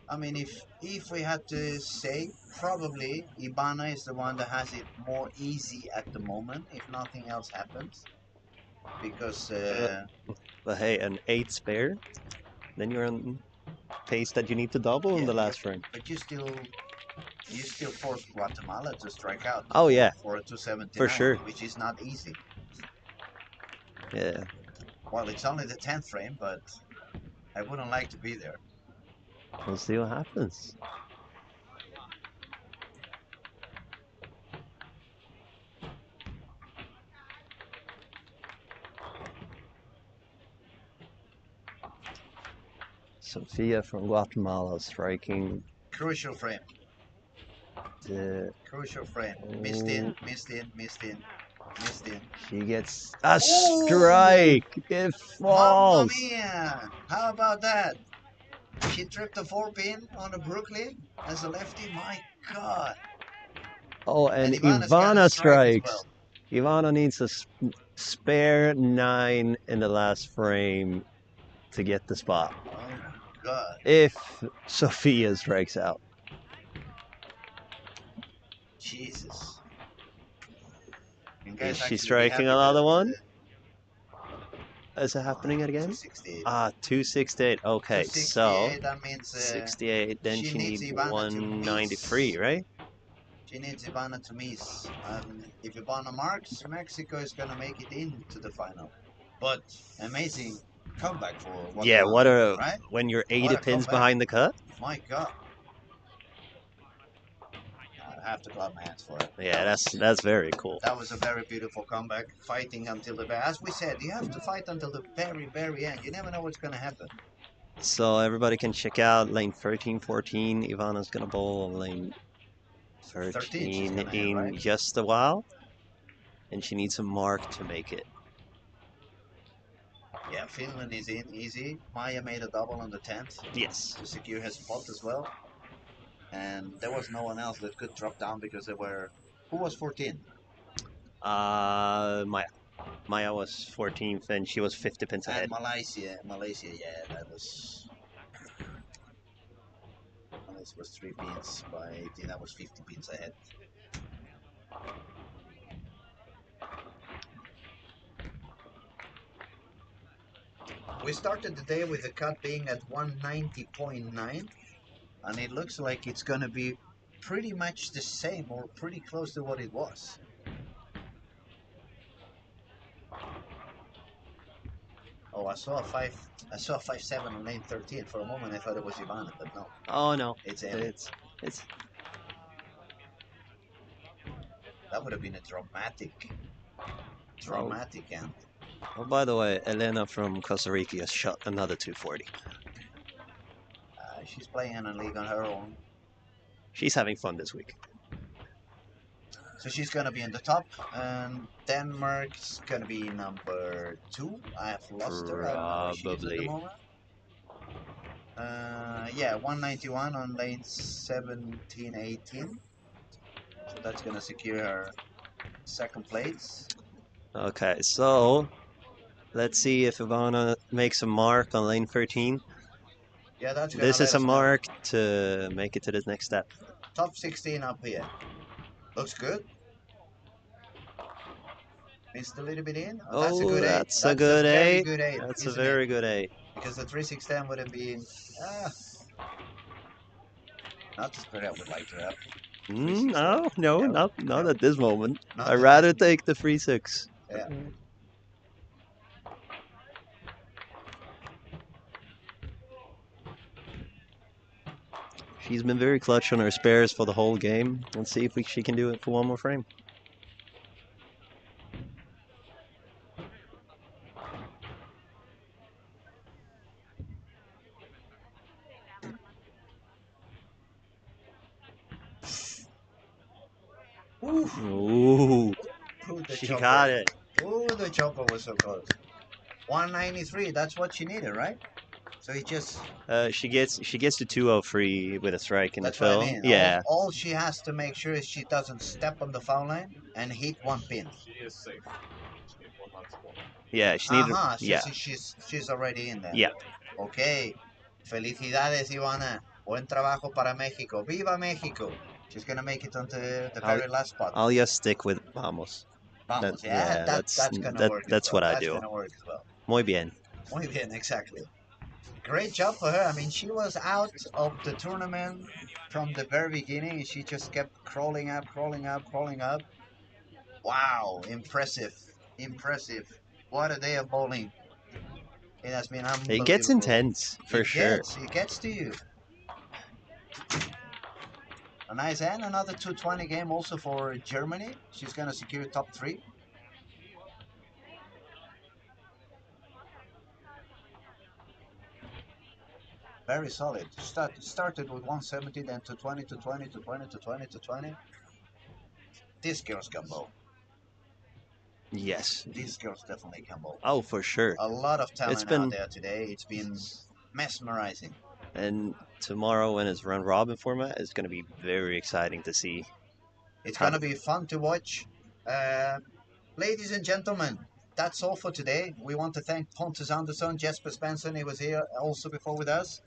I mean, if we had to say, probably Ivana is the one that has it more easy at the moment, if nothing else happens. Because... but hey, an 8 spare, then you're on pace that you need to double in the last frame. But you still forced Guatemala to strike out. Oh yeah, for a 279, for sure. which is not easy. Yeah. Well, it's only the 10th frame, but I wouldn't like to be there. We'll see what happens. Sofia from Guatemala striking Crucial frame. the... Crucial frame. Missed in, missed in, missed in, missed in. She gets a strike! It Mamma falls! mia! How about that? She tripped a 4-pin on a Brooklyn as a lefty. My God! Oh, and Ivana's got a Ivana strike as strikes. Ivana needs a spare 9 in the last frame to get the spot. Oh my God! If Sofia strikes out. Jesus. Is she striking another one? Is it happening again? 268. 268. Okay, 268, so that means 68. Then she needs Ivana to 193, miss. right? She needs Ivana to miss. If Ivana marks, Mexico is gonna make it into the final. But amazing comeback for Guatemala, Yeah, what a right? when you're 80 What a pins comeback. behind the cut. My God. I have to clap my hands for it. Yeah, that's very cool. That was a very beautiful comeback. Fighting until the very, as we said, you have to fight until the very, very end. You never know what's gonna happen. So everybody can check out lane 13, 14. Ivana's gonna bowl on lane 13 in right? just a while, and she needs a mark to make it. Yeah, Finland is in easy. Maya made a double on the 10th. Yes. To secure her spot as well. And there was no one else that could drop down because there were... Who was 14? Maya. Maya was 14th and she was 50 pins ahead. And Malaysia, yeah, that was... Malaysia was 3 pins by 18, that was 50 pins ahead. We started the day with the cut being at 190.9, and it looks like it's going to be pretty much the same or pretty close to what it was. Oh, I saw a 5.7 on lane 13. For a moment, I thought it was Ivana, but no. Oh no, it's that would have been a dramatic end. Oh, by the way, Elena from Costa Rica has shot another 240. She's playing in a league on her own. She's having fun this week. So she's going to be in the top, and Denmark's going to be number 2. I have lost her. Probably. Yeah, 191 on lane 17, 18. So that's going to secure her second place. Okay, so let's see if Ivana makes a mark on lane 13. Yeah, that's this is a mark to make it to the next step. Top 16 up here. Looks good. Missed a little bit in. Oh, that's a good 8. That's a good 8. Good 8. That's a very good 8. Because the 3-6-10 would have been not the spread I would like to have. No, not at this moment. I'd rather take the 3-6. Yeah. She's been very clutch on her spares for the whole game. Let's see if she can do it for one more frame. Ooh. She got it. Ooh, the chopper was so close. 193, that's what she needed, right? So he just... she gets to 203 with a strike in that's the fill. What I mean. Yeah. All she has to make sure is she doesn't step on the foul line and hit one pin. She is safe. Yeah, she needed... Yeah. She's already in there. Yeah. Okay. Felicidades, Ivana. Buen trabajo para México. Viva México. She's going to make it onto the very last spot. I'll just stick with vamos. Vamos, that's going to work. That's what I do. That's going to work as well. Muy bien. Muy bien, exactly. great job for her. I mean, she was out of the tournament from the very beginning. She just kept crawling up, crawling up, crawling up. Wow, impressive, impressive. What a day of bowling. It has been It gets unbelievable. intense for sure. It gets to you. A nice and another 220 game also for Germany. She's gonna secure top 3. Very solid. Started with 170, then 220, 220, 220, 220, 220. These girls can bowl. Yes. These girls definitely can bowl. Oh, for sure. A lot of It's talent been out there today. It's been mesmerizing. and tomorrow when it's round robin format, it's going to be very exciting to see. It's How gonna be fun to watch. Ladies and gentlemen, that's all for today. We want to thank Pontus Andersson, Jesper Svensson. He was here also before with us.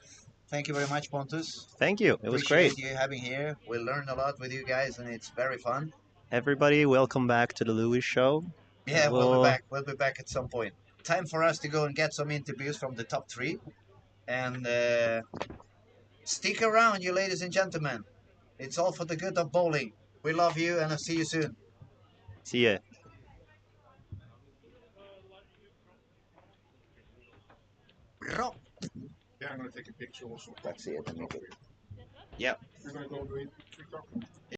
Thank you very much, Pontus. Thank you. It was great. Appreciate you having here. We learned a lot with you guys, and it's very fun. Everybody, welcome back to the Lewis Show. Yeah, we'll be Well, back. We'll be back at some point. Time for us to go and get some interviews from the top 3. And stick around, you ladies and gentlemen. It's all for the good of bowling. We love you, and I'll see you soon. see ya. Bra. Yeah, I'm going to take a picture also. That's it. With the Make it. coffee. Yep. You're going to go do it.